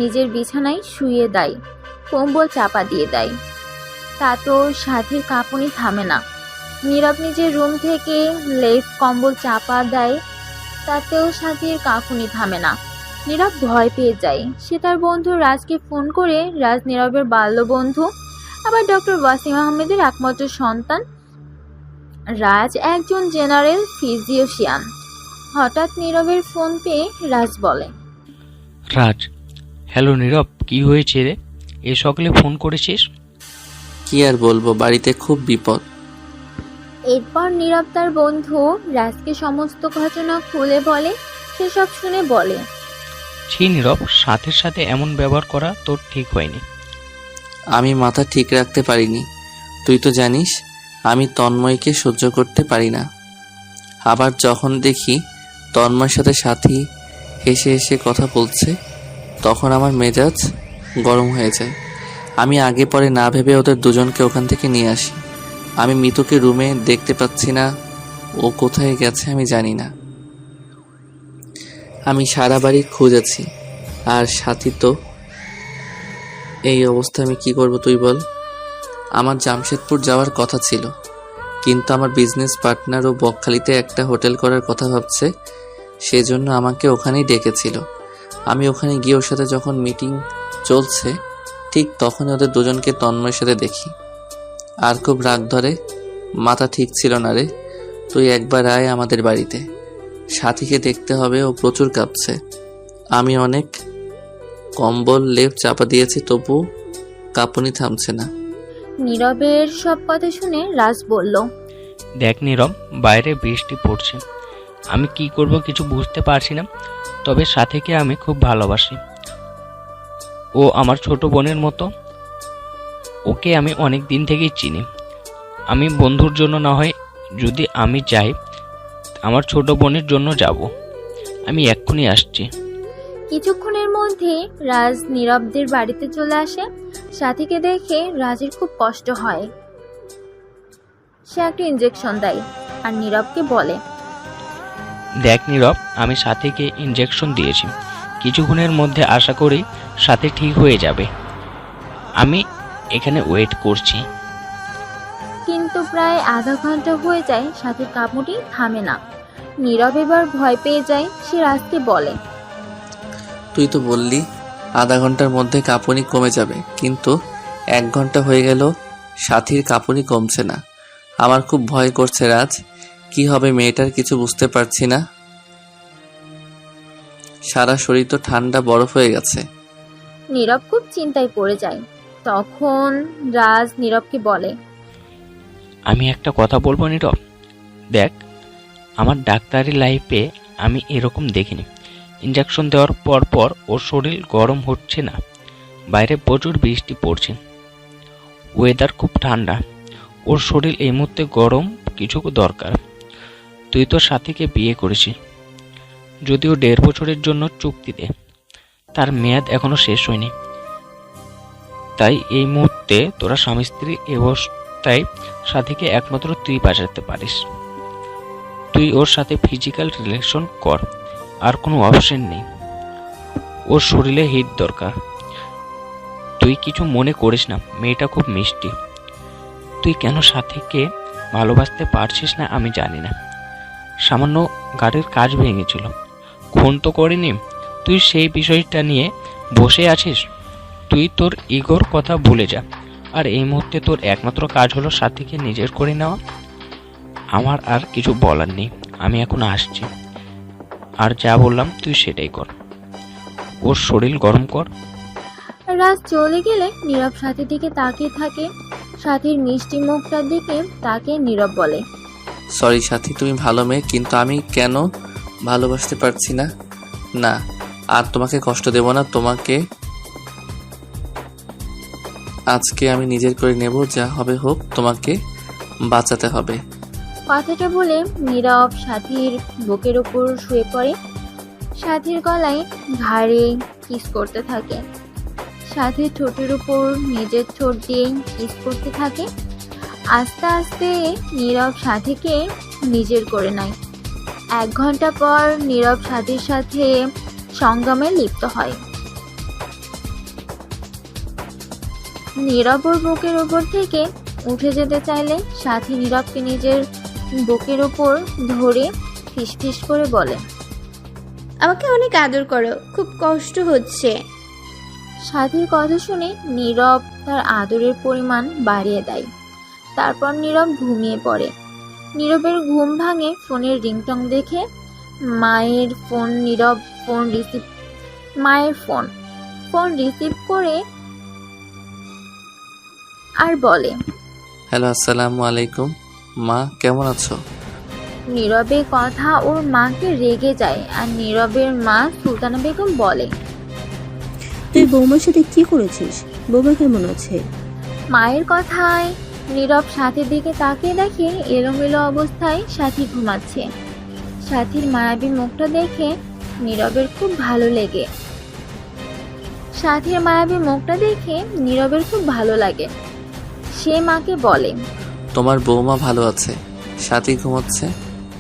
Speaker 3: নিজের বিছানায় শুইয়ে দেয়, কম্বল চাপা দিয়ে দেয়। তাতেও সাথীর কাঁপুনি থামে না। নীরব নিজের রুম থেকে লেপ কম্বল চাপা দেয়, তাতেও সাথীর কাঁপুনি থামে না। নীরব ভয় পেয়ে যায়। সে তার বন্ধু রাজকে ফোন করে, রাজ নীরবের বাল্য বন্ধু, আবার ডক্টর ওয়াসিম আহমেদের একমাত্র সন্তান। রাজ একজন জেনারেল ফিজিওশিয়ান। হঠাৎ নীরবের ফোন পেয়ে রাজ বলে,
Speaker 12: রাজ, হ্যালো নীরব, কি হয়েছে রে? এ সকালে ফোন করেছিস?
Speaker 1: কি আর বলবো, বাড়িতে খুব বিপদ।
Speaker 3: এরপর নীরব তার বন্ধু রাজকে সমস্ত ঘটনা খুলে বলে। সেসব শুনে বলে,
Speaker 12: ছি নীরব, সাথের সাথে এমন ব্যবহার করা তোর ঠিক হয়নি।
Speaker 1: আমি মাথা ঠিক রাখতে পারিনি। তুই তো জানিস আমি তন্ময়কে সহ্য করতে পারি না। আবার যখন দেখি তন্ময়ের সাথে সাথী হেসে হেসে কথা বলছে, তখন আমার মেজাজ গরম হয়ে যায়। আমি আগে পরে না ভেবে ওদের দুজনকে ওখান থেকে নিয়ে আসি। আমি মিতুকে রুমে দেখতে পাচ্ছি না, ও কোথায় গেছে আমি জানি না। আমি সারা বাড়ি খুঁজেছি, আর সাথী তো এই অবস্থা। আমি কি করব তুই বল? আমার জামশেদপুর যাওয়ার কথা ছিল, কিন্তু আমার বিজনেস পার্টনার ও বকখালিতে একটা হোটেল করার কথা ভাবছে, সেজন্য আমাকে ওখানেই ডেকেছিল। আমি ওখানে গিয়ে ওর সাথে যখন মিটিং চলছে, ঠিক তখনই ওদের দুজনকে তন্ময়ের সাথে দেখি। আর খুব রাগ ধরে। মাথা ঠিক ছিল না রে। তুই একবার আয় আমাদের বাড়িতে, সাথীকে দেখতে হবে, ও প্রচুর কাঁপছে। আমি অনেক কম্বল লেপ চাপা দিয়েছি, তবু কাঁপুনি থামছে না।
Speaker 3: নীরবের সব কথা শুনে রাজ বলল,
Speaker 12: দেখ নীরব, বাইরে বৃষ্টি পড়ছে, আমি কি করব কিছু বুঝতে পারছি না। তবে সাথীকে আমি খুব ভালোবাসি। ও আমার ছোট বোনের মতো। ওকে আমি অনেক দিন থেকেই চিনি। আমি বন্ধুর জন্য না হয় যদি আমি চাই, আমার ছোট বোনের জন্য যাব। আমি এক্ষুনি আসছি।
Speaker 3: কিছুক্ষণের মধ্যে রাজ নীরবদের বাড়িতে চলে আসে। সাথীকে দেখে রাজের খুব কষ্ট হয়। সে একটা ইঞ্জেকশন দেয় আর নীরবকে বলে,
Speaker 12: দেখ নীরব, আমি সাথীকে ইনজেকশন দিয়েছি। কিছুক্ষণের মধ্যে আশা করি সাথী ঠিক হয়ে যাবে। আমি এখানে ওয়েট করছি।
Speaker 3: কিন্তু প্রায় আধা ঘন্টা হয়ে যায়, সাথীর কাঁপুনি থামে না। নীরব এবার ভয় পেয়ে যায়। সে রাজকে বলে,
Speaker 1: তুই তো বললি আধা ঘন্টার মধ্যে কাঁপুনি কমে যাবে, কিন্তু 1 ঘন্টা হয়ে গেল, সাথীর কাঁপুনি কমছে না। আমার খুব ভয় করছে রাজ, কি হবে মেয়েটার কিছু বুঝতে পারছি না। সারা শরীর তো ঠান্ডা বরফ হয়ে গেছে।
Speaker 3: নীরব খুব চিন্তায় পড়ে যায়। তখন রাজ নীরবকে বলে,
Speaker 12: আমি একটা কথা বলবো নীরব, দেখ, আমার ডাক্তারি লাইফে আমি এরকম দেখিনি। ইনজেকশন দেওয়ার পর পর ওর শরীর গরম হচ্ছে না। বাইরে প্রচুর বৃষ্টি পড়ছে, ওয়েদার খুব ঠান্ডা, ওর শরীর এই মুহূর্তে গরম কিছু দরকার। তুই তো সাথীকে বিয়ে করেছিস, যদিও 1.5 বছরের জন্য চুক্তিতে, তার মেয়াদ এখনো শেষ হয়নি। তাই এই মুহূর্তে তোরা স্বামী স্ত্রী অবস্থায় সাথীকে একমাত্র তুই বাঁচাতে পারিস। তুই ওর সাথে ফিজিক্যাল রিলেশন কর, আর কোনো অপশন নেই। ওর শরীরে হিট দরকার। তুই কিছু মনে করিস না, মেয়েটা খুব মিষ্টি। তুই কেন সাথীকে ভালোবাসতে পারছিস না আমি জানি না। সামান্য গাড়ির কাজ ভেঙেছিল, খুন তো করিনি। তুই সেই বিষয়টা নিয়ে বসে আছিস। তুই তোর ইগোর কথা ভুলে যা, আর এই মুহূর্তে তোর একমাত্র কাজ হলো সাথীকে নিজের করে নেওয়া। আমার আর কিছু বলার নেই, আমি এখন আসছি। আর যা বললাম তুই সেটাই কর, ওর শরীর গরম কর।
Speaker 3: রাজ চলে গেলে নীরব সাথীর দিকে তাকিয়ে থাকে। সাথীর মিষ্টি মুখটার দিকে তাকে নীরব বলে,
Speaker 1: সরি সাথী, তুমি ভালো মেয়ে, কিন্তু আমি কেন ভালোবাসতে পারছি না। না, আর তোমাকে কষ্ট দেব না। তোমাকে আজকে আমি নিজের করে নেব, যা হবে হোক, তোমাকে বাঁচাতে হবে।
Speaker 3: কথাটা বলে নীরব সাথীর বুকের উপর শুয়ে পড়ে। সাথীর গলায় ঘাড়ে কিস করতে থাকে। সাথীর ঠোঁটের উপর নিজের ঠোঁট দিয়ে কিস করতে থাকে। আস্তে আস্তে নীরব সাথীকে নিজের করে নেয়। 1 ঘন্টা পর নীরব সাথীর সাথে সঙ্গমে লিপ্ত হয়। নীরব ওর বুকের উপর থেকে উঠে যেতে চাইলে সাথী নীরবকে নিজের বুকের উপর ধরে ফিসফিস করে বলে,
Speaker 5: আমাকে অনেক আদর করো, খুব কষ্ট হচ্ছে।
Speaker 3: সাথীর কথা শুনে নীরব তার আদরের পরিমাণ বাড়িয়ে দেয়। তারপর নীরব ঘুমিয়ে পড়ে। নীরবের ঘুম ভাঙে ফোনের রিংটং দেখে। মায়ের ফোন। নীরব মায়ের ফোন রিসিভ করে আর বলে,
Speaker 1: হ্যালো, আসসালামু আলাইকুম। মা, কেমন আছো?
Speaker 3: নীরবের কথা ওর মাকে রেগে যায় আর নীরবের মা সুলতানা বেগম বলে,
Speaker 2: তুই বৌমার সাথে কি করেছিস? বৌমা কেমন আছে?
Speaker 3: মায়ের কথায় নীরব সাথীর দিকে তাকিয়ে দেখে এলোমেলো অবস্থায় সাথী ঘুমাচ্ছে। সাথীর মায়াবী মুখটা দেখে নীরবের খুব ভালো লেগে সাথীর মায়াবী মুখটা দেখে নীরবের খুব ভালো লাগে। সে মাকে বলে,
Speaker 1: তোমার বৌমা ভালো আছে, সাথী ঘুমোচ্ছে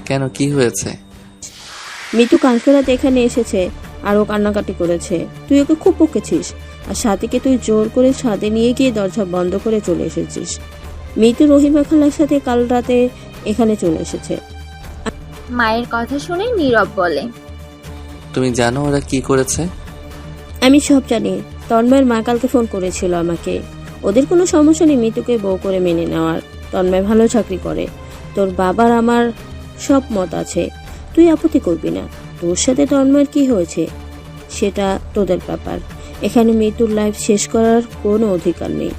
Speaker 1: কেন, কি হয়েছে?
Speaker 2: মিতু কালকে রাতে এখানে এসেছে আর ও কান্নাকাটি করেছে। তুই ওকে খুব বকেছিস আর সাথীকে তুই জোর করে ছাদে নিয়ে গিয়ে দরজা বন্ধ করে চলে এসেছিস। মিতু রহিমা খালার সাথে কাল রাতে এখানে চলে এসেছে।
Speaker 3: মায়ের কথা শুনে নীরব বলে,
Speaker 1: তুমি জানো ওরা কি করেছে?
Speaker 2: আমি সব জানি। তন্ময়ের মা কালকে ফোন করেছিল আমাকে। ওদের কোনো সমস্যা নেই মিতুকে বউ করে মেনে নেওয়ার। তন্ময় ভালো চাকরি করে। তোর বাবার আমার সব মত আছে, তুই আপত্তি করবি না। তোর সাথে তন্ময়ের কি হয়েছে সেটা তোদের ব্যাপার। এখানে মিতুর লাইফ শেষ করার কোনো অধিকার নেই।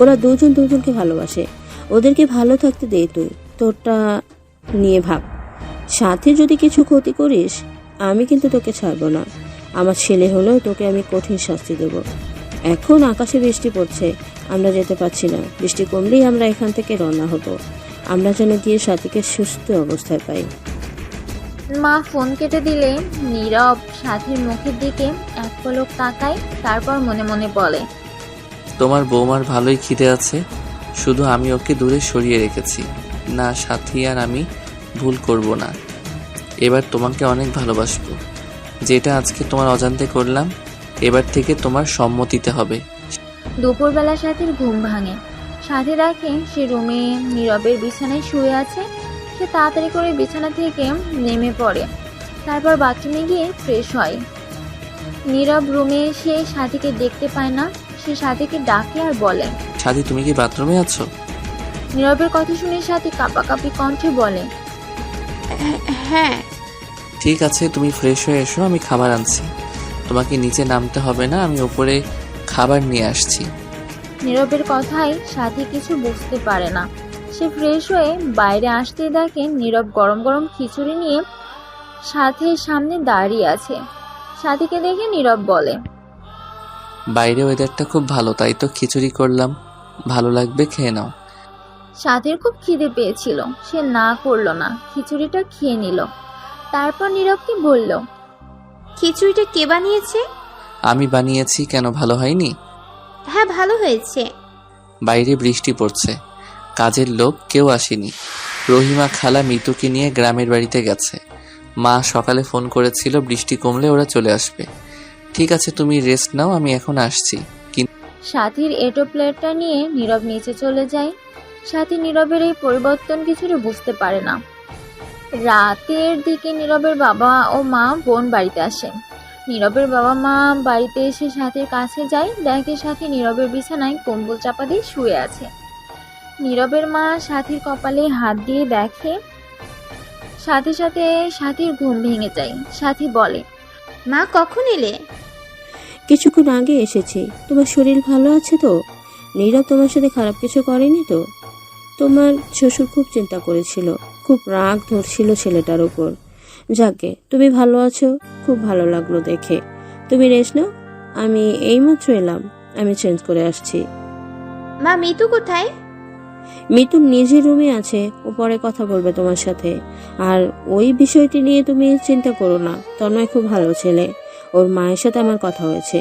Speaker 2: ওরা দুজন দুজনকে ভালোবাসে, ওদেরকে ভালো থাকতে দে। তুই তোরটা নিয়ে ভাব। সাথে যদি কিছু ক্ষতি করিস আমি কিন্তু তোকে ছাড়বো না। আমার ছেলে হলেও তোকে আমি কঠিন শাস্তি দেব। এখন আকাশে বৃষ্টি পড়ছে, আমরা যেতে পারছি না। বৃষ্টি কমলেই আমরা এখান থেকে রওনা হব। আমরা যেন গিয়ে সাথীকে সুস্থ অবস্থায় পাই।
Speaker 3: মা ফোন কেটে দিলে নীরব সাথীর মুখের দিকে এক পলক তাকায়, তারপর মনে মনে বলে,
Speaker 1: তোমার বৌমার ভালোই খিদে আছে, শুধু আমি ওকে দূরে সরিয়ে রেখেছি। না, সাথী আর আমি ভুল করব না। এবার তোমাকে অনেক ভালোবাসবো। যেটা আজকে তোমার অজান্তে করলাম, এবার থেকে তোমার সম্মতিতে হবে।
Speaker 3: দুপুরবেলা সাথীর ঘুম ভাঙে। সাথী দেখে সে রুমে নীরবের বিছানায় শুয়ে আছে। সে তাড়াতাড়ি করে বিছানা থেকে নেমে পড়ে, তারপর বাথরুমে গিয়ে ফ্রেশ হয়। নীরব রুমে এসে সাথীকে দেখতে পায় না। সে সাথীকে ডাকে আর বলে,
Speaker 1: সাথী তুমি কি বাথরুমে আছো?
Speaker 3: নীরবের কথা শুনে সাথী কাঁপাকাঁপি কণ্ঠে বলে,
Speaker 5: হ্যাঁ।
Speaker 1: ঠিক আছে, তুমি ফ্রেশ হয়ে এসো, আমি খাবার আনছি। তোমাকে নিচে নামতে হবে না, আমি উপরে খাবার নিয়ে আসছি।
Speaker 3: নীরবের কথায় সাথী কিছু বুঝতে পারে না। সে ফ্রেশ হয়ে বাইরে আসতে দেখে নীরব গরম গরম খিচুড়ি নিয়ে সাথীর সামনে দাঁড়িয়ে আছে। সাথীকে দেখে নীরব বলে,
Speaker 1: বাইরে ওয়েদারটা খুব ভালো, তাই তো খিচুড়ি করলাম, ভালো লাগবে, খেয়ে নাও।
Speaker 3: সাথীর খুব খিদে পেয়েছিল, সে না করলো না, খিচুড়িটা খেয়ে নিল। তারপর নীরবকে বলল,
Speaker 5: খিচুড়িটা কে বানিয়েছে?
Speaker 1: আমি বানিয়েছি, কেন ভালো হয়নি?
Speaker 5: হ্যাঁ, ভালো হয়েছে।
Speaker 1: বাইরে বৃষ্টি পড়ছে, কাজের লোক কেউ আসেনি। রহিমা খালা মিতুকে নিয়ে গ্রামের বাড়িতে গেছে। মা সকালে ফোন করেছিল বৃষ্টি কমলে ওরা চলে আসবে। ঠিক আছে, তুমি রেস্ট নাও, আমি এখন আসছি।
Speaker 3: সাথীর এটো প্লেটটা নিয়ে নীরব নিচে চলে যায়। সাথী নীরবের এই পরিবর্তন কিছুটা বুঝতে পারে না। রাতের দিকে নীরবের বাবা ও মা বোন বাড়িতে আসে। নীরবের বাবা মা বাড়িতে এসে সাথীর কাছে যায়, দেখে সাথী নীরবের বিছানায় কম্বল চাপা দিয়ে শুয়ে আছে। নীরবের মা সাথীর কপালে হাত দিয়ে দেখে, সাথে সাথে সাথীর ঘুম ভেঙে যায়। সাথী বলে,
Speaker 5: মা কখন এলে?
Speaker 2: কিছুক্ষণ আগে এসেছি। তোমার শরীর ভালো আছে তো? নীরব তোমার সাথে খারাপ কিছু করেনি তো? তোমার শ্বশুর খুব চিন্তা করেছিল, খুব রাগ ধরছিল ছেলেটার উপর। যাকে তুমি ভালো আছো, খুব ভালো লাগলো দেখে। তুমি রেস্ট নাও, আমি এইমাত্র এলাম, আমি চেঞ্জ করে আসছি।
Speaker 5: মা মিতু কোথায়?
Speaker 2: মিতু নিজের রুমে আছে, ও পরে কথা বলবে তোমার সাথে। আর ওই বিষয়টি নিয়ে তুমি চিন্তা করো না, তন্ময় খুব ভালো ছেলে। ওর মায়ের সাথে আমার কথা হয়েছে।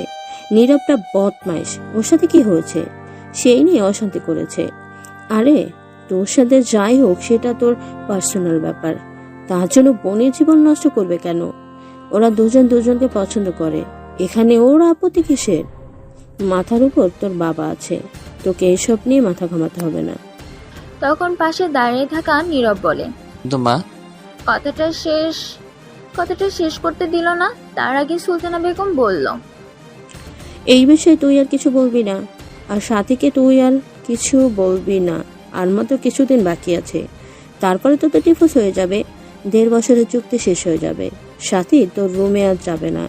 Speaker 2: নীরবটা বদমাইশ, ওর সাথে কি হয়েছে সেই নিয়ে অশান্তি করেছে। আরে তোর সাথে যাই হোক, সেটা তোর পার্সোনাল ব্যাপার, তার জন্য বোনের জীবন নষ্ট করবে কেন? ওরা দুজন দুজনকে পছন্দ করে, এখানে ওর আপত্তি কিসের? মাথার উপর তোর বাবা আছে, তোকে এইসব নিয়ে মাথা ঘামাতে হবে না।
Speaker 3: তখন পাশে দাঁড়িয়ে থাকা নীরব বলে,
Speaker 1: কিন্তু মা,
Speaker 3: কথাটা শেষ করতে দিল না। তার আগে সুলতানা বেগম বলল,
Speaker 2: এই বিষয়ে তুই আর কিছু বলবি না, আর সাথীকে তুই আর কিছু বলবি না। আর মাত্র কিছুদিন বাকি আছে, তারপরে তো ডিভোর্স হয়ে যাবে। 1.5 বছরের চুক্তি শেষ হয়ে যাবে। সাথী তোর রুমে আর যাবে না,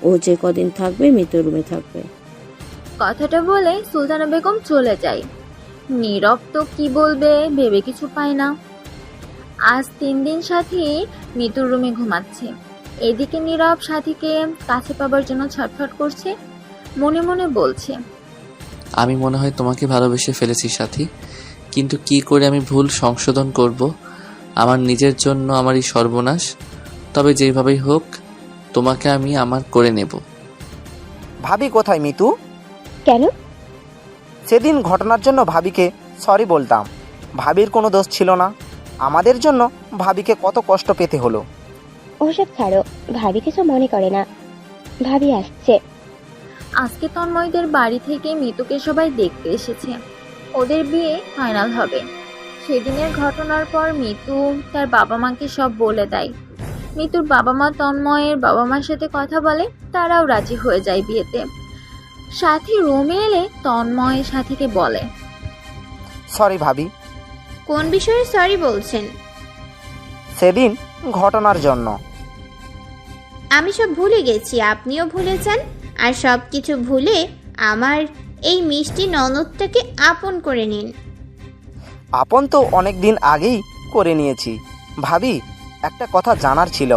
Speaker 2: ও যে কদিন থাকবে মৃত্যু রুমে থাকবে।
Speaker 3: কথাটা বলে সুলতানা বেগম চলে যায়। নীরব তো কি বলবে ভেবে কিছু পায় না। আজ 3 দিন সাথী মিতুর রুমে ঘুমাচ্ছে। এদিকে নীরব সাথীকে কাছে পাবার জন্য ছটফট করছে, মনে মনে বলছে,
Speaker 1: আমি মনে হয় তোমাকে ভালোবেসে ফেলেছি সাথী, কিন্তু কি করে আমি ভুল সংশোধন করব? আমার নিজের জন্য আমার এই সর্বনাশ। তবে যেভাবেই হোক তোমাকে আমি আমার করে নেব।
Speaker 11: ভাবি কোথায় মিতু?
Speaker 9: কেন?
Speaker 11: সেদিন ঘটনার জন্য ভাবিকে সরি বলতাম। ভাবির কোনো দোষ ছিল না, আমাদের জন্য ভাবিকে কত কষ্ট পেতে হলো।
Speaker 9: ওসব ছাড়ো, ভাবি কিছু মনে করে না। ভাবি আসছে।
Speaker 3: আজকে তন্ময়দের বাড়ি থেকে মিতুকে সবাই দেখতে এসেছে। ওদের বিয়ে ফাইনাল হবে। সেদিনের ঘটনার পর মিতু তার বাবা মাকে সব বলে দেয়। মিতুর বাবা মা তন্ময়ের বাবা মার সাথে কথা বলে, তারাও রাজি হয়ে যায় বিয়েতে। সাথী রুমে এলে তন্ময় সাথীকে বলে,
Speaker 11: সরি ভাবি।
Speaker 5: কোন বিষয়ে সরি বলছেন?
Speaker 11: সেদিন ঘটনার জন্য।
Speaker 5: আমি সব ভুলে গেছি, আপনিও ভুলে যান। আর সব কিছু ভুলে আমার এই মিষ্টি ননদটাকে আপন করে নিন।
Speaker 11: আপন তো অনেক দিন আগেই করে নিয়েছি। ভাবি, একটা কথা জানার ছিল।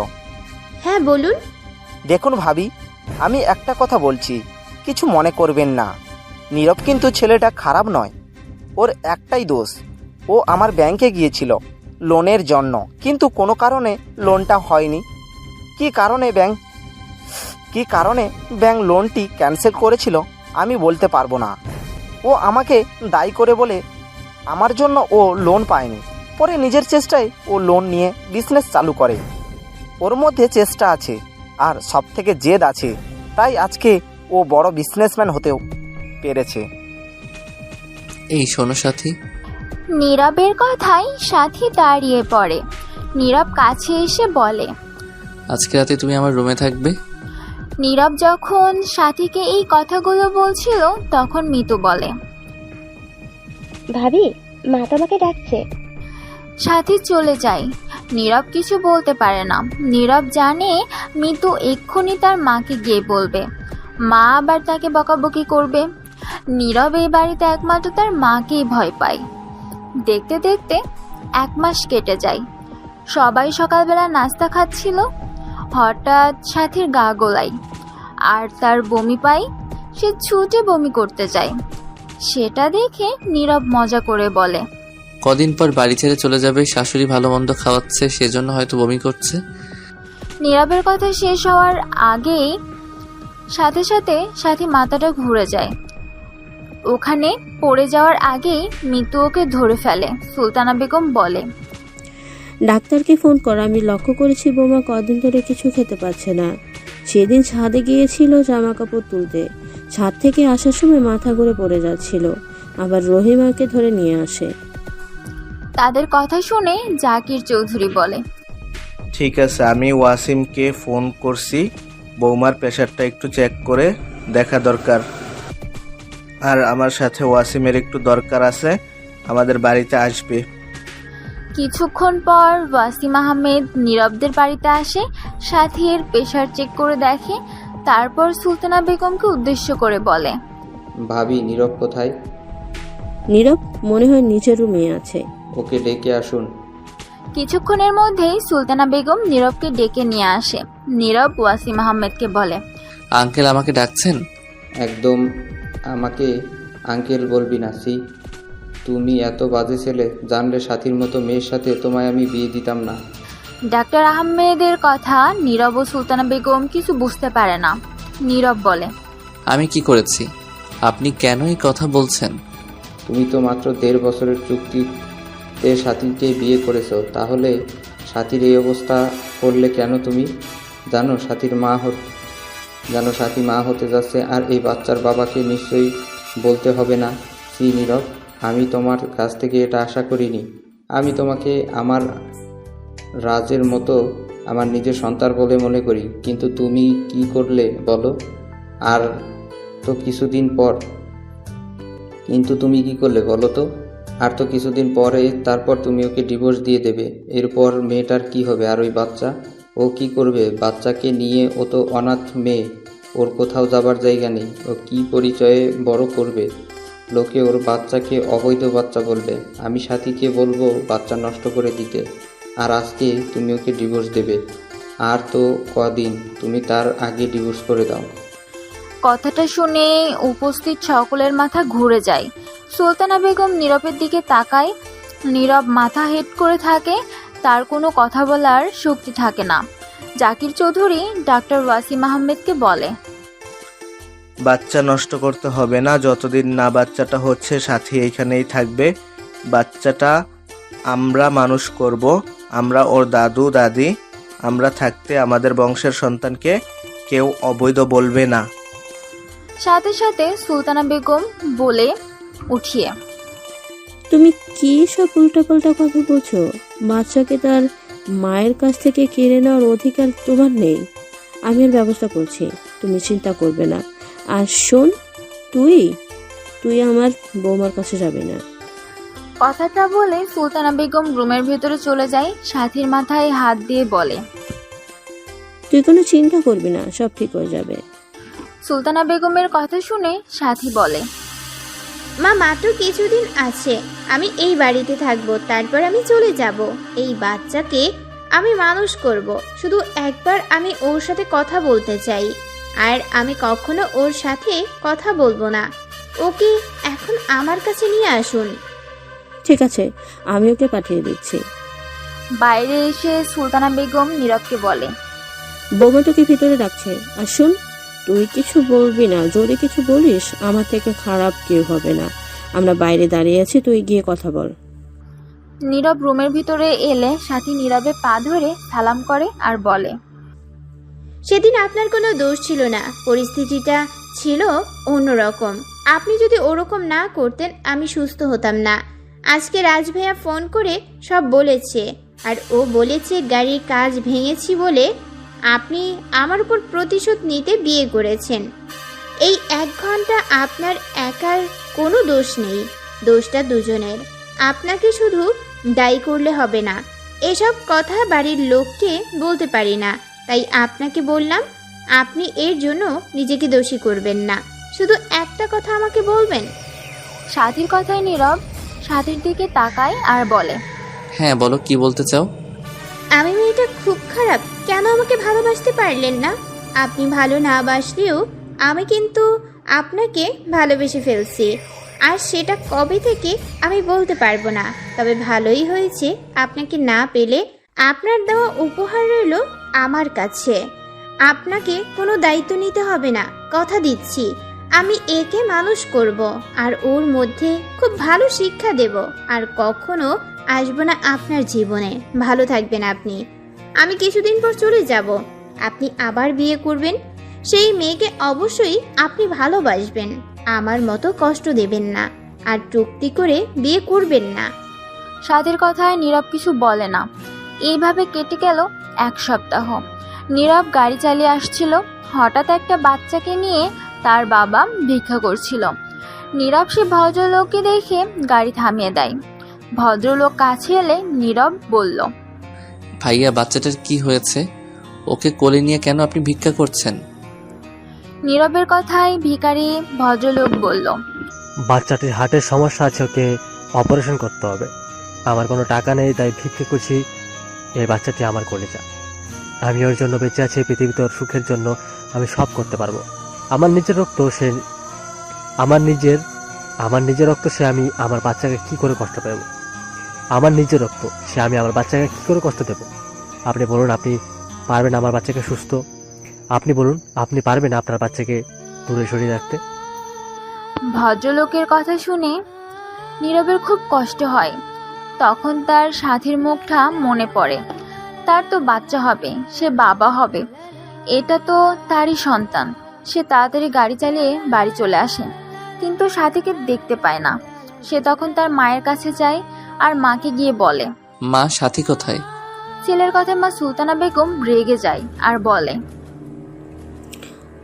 Speaker 5: হ্যাঁ বলুন।
Speaker 11: দেখুন ভাবি, আমি একটা কথা বলছি, কিছু মনে করবেন না। নীরব কিন্তু ছেলেটা খারাপ নয়, ওর একটাই দোষ, ও আমার ব্যাংকে গিয়েছিল লোনের জন্য, কিন্তু কোনো কারণে লোনটা হয়নি। কি কারণে ব্যাংক লোনটি ক্যান্সেল করেছিল আমি বলতে পারবো না। ও আমাকে দায়ী করে বলে আমার জন্য ও লোন পায়নি। পরে নিজের চেষ্টায় ও লোন নিয়ে বিজনেস চালু করে। ওর মধ্যে চেষ্টা আছে আর সব থেকে জেদ আছে, তাই আজকে ও বড় বিজনেসম্যান হতেও পেরেছে।
Speaker 1: এই শোনো সাথী,
Speaker 3: নীরবের কথায় সাথী দাঁড়িয়ে পড়ে। নীরব কাছে এসে বলে,
Speaker 1: আজকে রাতে তুমি আমার রুমে থাকবে।
Speaker 3: নীরব যখন সাথীকে এই কথাগুলো বলছিল তখন মিতু বলে,
Speaker 9: ভাবি, মা তোমাকে ডাকছে।
Speaker 3: সাথী চলে যায়। নীরব কিছু বলতে পারে না। নীরব জানে মিতু এক্ষুনি তার মাকে গিয়ে বলবে, মা আবার তাকে বকাবকি করবে। নীরব এই বাড়িতে একমাত্র তার মাকেই ভয় পায়। দেখতে দেখতে 1 মাস কেটে যায়। সবাই সকালবেলা নাস্তা খাচ্ছিল, হঠাৎ সাথীর গা গোলাই আর তার বমি পায়। সে ছুটে বমি করতে যায়। সেটা দেখে নীরব মজা করে বলে,
Speaker 1: কদিন পর বাড়ি ছেড়ে চলে যাবে, শাশুড়ি ভালো মন্দ খাওয়াচ্ছে, সেজন্য হয়তো বমি করছে।
Speaker 3: নীরবের কথা শেষ হওয়ার আগেই সাথে সাথে সাথী মাথাটা ঘুরে যায়। ওখানে পড়ে যাওয়ার আগেই মিতু ওকে ধরে ফেলে। সুলতানা বেগম বলে,
Speaker 2: ডাক্তারকে ফোন কর, আমি লক্ষ্য করেছি বৌমা কদিন ধরে কিছু খেতে পারছে না। সেদিন ছাদে গিয়েছিল জামা কাপড় তুলতে, ছাদ থেকে আসার সময় মাথা ঘুরে পড়ে যাচ্ছিল, আবার রহিমাকে ধরে নিয়ে আসে।
Speaker 3: তাদের কথা শুনে জাকির চৌধুরী বলে,
Speaker 4: ঠিক আছে, আমি ওয়াসিমকে ফোন করছি, বৌমার প্রেশারটা একটু চেক করে দেখা দরকার। আর আমার সাথে ওয়াসিমের একটু দরকার আছে, আমাদের বাড়িতে আসবে।
Speaker 3: কিছুক্ষণ পর ওয়াসিম আহমেদ নীরবদের বাড়িতে আসে। সাথীর প্রেশার চেক করে দেখে, তারপর সুলতানা বেগমকে উদ্দেশ্য করে বলে,
Speaker 8: ভাবি, নীরব কোথায়?
Speaker 2: নীরব মনে হয় নিচের রুমে আছে।
Speaker 8: ওকে ডেকে আসুন।
Speaker 3: কিছুক্ষণের মধ্যেই সুলতানা বেগম নীরবকে ডেকে নিয়ে আসে। নীরব ওয়াসিম আহমেদকে বলে,
Speaker 1: আঙ্কেল আমাকে ডাকছেন?
Speaker 8: একদম আমাকে আঙ্কেল বলবি না। সি, তুমি এত বাজে ছেলে, জানলে সাথীর মতো মেয়ের সাথে তোমায় আমি বিয়ে দিতাম না।
Speaker 3: ডাক্তার আহমেদের কথা নীরব ও সুলতানা বেগম কিছু বুঝতে পারে না। নীরব বলে,
Speaker 1: আমি কি করেছি? আপনি কেন এই কথা বলছেন?
Speaker 8: তুমি তো মাত্র 1.5 বছরের চুক্তিতে সাথীকে বিয়ে করেছো, তাহলে সাথীর এই অবস্থা করলে কেন তুমি? জানো সাথী মা হতে যাচ্ছে, আর এই বাচ্চার বাবাকে নিশ্চয়ই বলতে হবে না। সি নীরব, আমি তোমার কাছ থেকে এটা আশা করিনি। আমি তোমাকে আমার রাজের মতো আমার নিজের সন্তান বলে মনে করি, কিন্তু তুমি কি করলে বলো? আর তো কিছুদিন পরে তারপর তুমি ওকে ডিভোর্স দিয়ে দেবে। এরপর মেয়েটার কি হবে? আর ওই বাচ্চা, ও কি করবে? বাচ্চাকে নিয়ে ও তো অনাথ মেয়ে, ওর কোথাও যাবার জায়গা নেই। ও কি পরিচয়ে বড় করবে? লোকে ওর বাচ্চাকে অবৈধ বাচ্চা বলবে। আমি সাথীকে বলবো বাচ্চা নষ্ট করে দিতে। আর আজকে তুমি ওকে ডিভোর্স দেবে। আর তো কদিন, তুমি তার আগে ডিভোর্স করে দাও।
Speaker 3: কথাটা শুনে উপস্থিত সকলের মাথা ঘুরে যায়। সুলতানা বেগম নীরবের দিকে তাকায়। নীরব মাথা হেড করে থাকে, তার কোনো কথা বলার শক্তি থাকে না। জাকির চৌধুরী ডাক্তার ওয়াসিম আহমেদকে বলে,
Speaker 4: বাচ্চা নষ্ট করতে হবে না, যতদিন না বাচ্চাটা হচ্ছে সাথী এইখানেই থাকবে। বাচ্চাটা আমরা মানুষ করব, আমরা ওর দাদু দাদি, আমরা থাকতে আমাদের বংশের সন্তানকে কেউ অবৈধ বলবে না।
Speaker 3: সাথে সাথে সুলতানা বেগম বলে উঠিয়ে,
Speaker 2: তুমি কি সব উল্টাপাল্টা কথা বলছো? বাচ্চাকে তার মায়ের কাছ থেকে কেড়ে নেওয়ার অধিকার তোমার নেই। আমি এর ব্যবস্থা করছি, তুমি চিন্তা করবে না। আর শোন, তুই আমার বৌমার কাছে যাবে না।
Speaker 3: কথাটা বলে সুলতানা বেগম রুমের ভেতরে চলে যায়। সাথীর মাথায় হাত দিয়ে বলে,
Speaker 2: তুই কোনো চিন্তা করবি না, সব ঠিক হয়ে যাবে।
Speaker 3: সুলতানা বেগমের কথা শুনে সাথী বলে,
Speaker 5: মা মাত্র কিছুদিন আছে, আমি এই বাড়িতে থাকবো, তারপর আমি চলে যাব। এই বাচ্চাকে আমি মানুষ করব, শুধু একবার আমি ওর সাথে কথা বলতে চাই। আর আমি কখনো ওর সাথে কথা বলবো না। ওকে এখন আমার কাছে নিয়ে আসুন।
Speaker 2: ঠিক আছে, আমি ওকে পাঠিয়ে দিচ্ছি।
Speaker 3: বাইরে এসে সুলতানা বেগম নীরবকে বলে,
Speaker 2: বৌমা তোকে ভিতরে ডাকছে। আর শোন, তুই কিছু বলবি না, যদি কিছু বলিস আমার থেকে খারাপ কেউ হবে না। আমরা বাইরে দাঁড়িয়ে আছি, তুই গিয়ে কথা বল।
Speaker 3: নীরব রুমের ভিতরে এলে সাথী নীরবের পা ধরে সালাম করে আর বলে,
Speaker 5: সেদিন আপনার কোনো দোষ ছিল না, পরিস্থিতিটা ছিল অন্যরকম। আপনি যদি ওরকম না করতেন আমি সুস্থ হতাম না। আজকে রাজ ভাইয়া ফোন করে সব বলেছে, আর ও বলেছে গাড়ির কাজ ভেঙেছি বলে আপনি আমার উপর প্রতিশোধ নিতে বিয়ে করেছেন। এই 1 ঘন্টা আপনার একার কোনো দোষ নেই, দোষটা দুজনের। আপনাকে শুধু দায়ী করলে হবে না। এসব কথা বাড়ির লোককে বলতে পারি না, তাই আপনাকে বললাম। আপনি এর জন্য নিজেকে দোষী করবেন না, শুধু একটা কথা আমাকে বলবেন।
Speaker 3: সাথীর কথায় নীরব সাথীর দিকে তাকায় আর বলে,
Speaker 1: হ্যাঁ বলো, কি বলতে চাও?
Speaker 5: আমি মেয়েটা খুব খারাপ, কেন আমাকে ভালোবাসতে পারলেন না? আপনি ভালো না বাসলেও আমি কিন্তু আপনাকে ভালোবেসে ফেলছি। আর সেটা কবে থেকে আমি বলতে পারবো না, তবে ভালোই হয়েছে আপনাকে না পেলে। আপনার দেওয়া উপহার রইল আমার কাছে। আপনাকে কোনো দায়িত্ব নিতে হবে না, কথা দিচ্ছি। আমি একে মানুষ করব, আর ওর মধ্যে খুব ভালো শিক্ষা দেব, আর কখনো আসবো না আপনার জীবনে। ভালো থাকবেন আপনি। আমি কিছুদিন পর চলে যাব, আপনি আবার বিয়ে করবেন। সেই মেয়েকে অবশ্যই আপনি ভালোবাসবেন, আমার মতো কষ্ট দেবেন না, আর চুক্তি করে বিয়ে করবেন না।
Speaker 3: সাথীর কথায় নীরব কিছু বলে না। এইভাবে কেটে গেল 1 সপ্তাহ। নীরব গাড়ি চালিয়ে আসছিল, হঠাৎ একটা বাচ্চাকে নিয়ে তার বাবা ভিক্ষা করছিল। নীরব সে ভদ্রলোককে দেখে গাড়ি থামিয়ে দেয়। ভদ্রলোক কাছে এলে নীরব বলল,
Speaker 1: ভাইয়া, বাচ্চাটার কি হয়েছে? ওকে কোলে নিয়ে কেন আপনি ভিক্ষা করছেন?
Speaker 3: নীরবের কথায় ভিখারি ভদ্রলোক বলল,
Speaker 13: বাচ্চাটির হার্টের সমস্যা আছে, ওকে অপারেশন করতে হবে। আমার কোনো টাকা নেই, তাই ভিক্ষা করছি। এই বাচ্চাটি আমার কলিজা, আমি ওর জন্য বেঁচে আছি। পৃথিবীতে ওর সুখের জন্য আমি সব করতে পারবো। আমার নিজের রক্ত সে আমি আমার বাচ্চাকে কি করে কষ্ট পাবো? আমার নিজের রক্ত সে আমি আমার বাচ্চাকে কি করে কষ্ট দেব? আপনি বলুন, আপনি পারবেন আমার বাচ্চাকে সুস্থ? আপনি বলুন, আপনি পারবেন আপনার বাচ্চাকে দূরে সরিয়ে রাখতে?
Speaker 3: ভদ্রলোকের কথা শুনে নীরবের খুব কষ্ট হয়। তখন তার সাথীর মুখটা মনে পড়ে। তার তো বাচ্চা হবে, সে বাবা হবে, এটা তো তারই সন্তান। সে তাড়াতাড়ি গাড়ি চালিয়ে বাড়ি চলে আসে, কিন্তু সাথীকে দেখতে পায় না। সে তখন তার মায়ের কাছে যায় আর মাকে গিয়ে বলে,
Speaker 1: মা, সাথী কোথায়?
Speaker 3: ছেলের কথায় মা সুলতানা বেগম রেগে যায় আর বলে,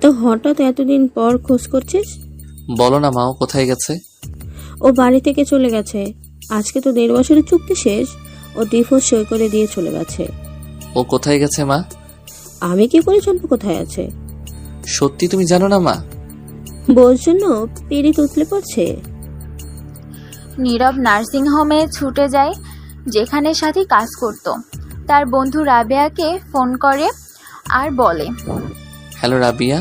Speaker 2: তো হঠাৎ এতদিন পর খোঁজ করছিস?
Speaker 1: বলো না মা, ও কোথায় গেছে?
Speaker 2: ও বাড়ি থেকে চলে গেছে। আজকে তো 1.5 বছরের চুক্তি শেষ। ও ডিভোর্স সই করে দিয়ে চলে গেছে।
Speaker 1: ও কোথায় গেছে মা?
Speaker 2: আমি কি করে জানবো কোথায় আছে?
Speaker 1: সত্যি তুমি জানো না মা?
Speaker 2: বোর জন্য পিড়িত উতলে পড়ছে।
Speaker 3: নীরব নার্সিং হোমে ছুটে যায়, যেখানে সাথী কাজ করত। তার বন্ধু রাবেয়াকে ফোন করে আর বলে,
Speaker 1: হ্যালো রাবিয়া।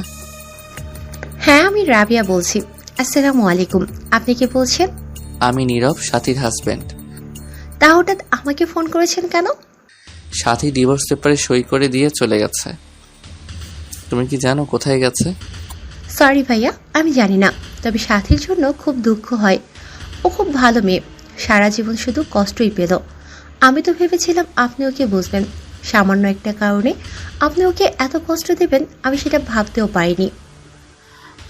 Speaker 6: হ্যাঁ, আমি রাবিয়া বলছি। আসসালামু আলাইকুম। আপনি কে বলছেন?
Speaker 1: আমি নীরব, সাথীর হাজব্যান্ড।
Speaker 6: তা হঠাৎ আমাকে ফোন করেছেন কেন?
Speaker 1: সাথী ডিভোর্স পেপারে সই করে দিয়ে চলে গেছে। তুমি কি জানো কোথায় গেছে?
Speaker 6: সরি ভাইয়া, আমি জানি না। তবে সাথীর জন্য খুব দুঃখ হয়। ও খুব ভালো মেয়ে, সারা জীবন শুধু কষ্টই পেল। আমি তো ভেবেছিলাম আপনি ওকে বুঝবেন। সামান্য একটা কারণে আপনি ওকে এত কষ্ট দেবেন, আমি সেটা ভাবতেও পারিনি।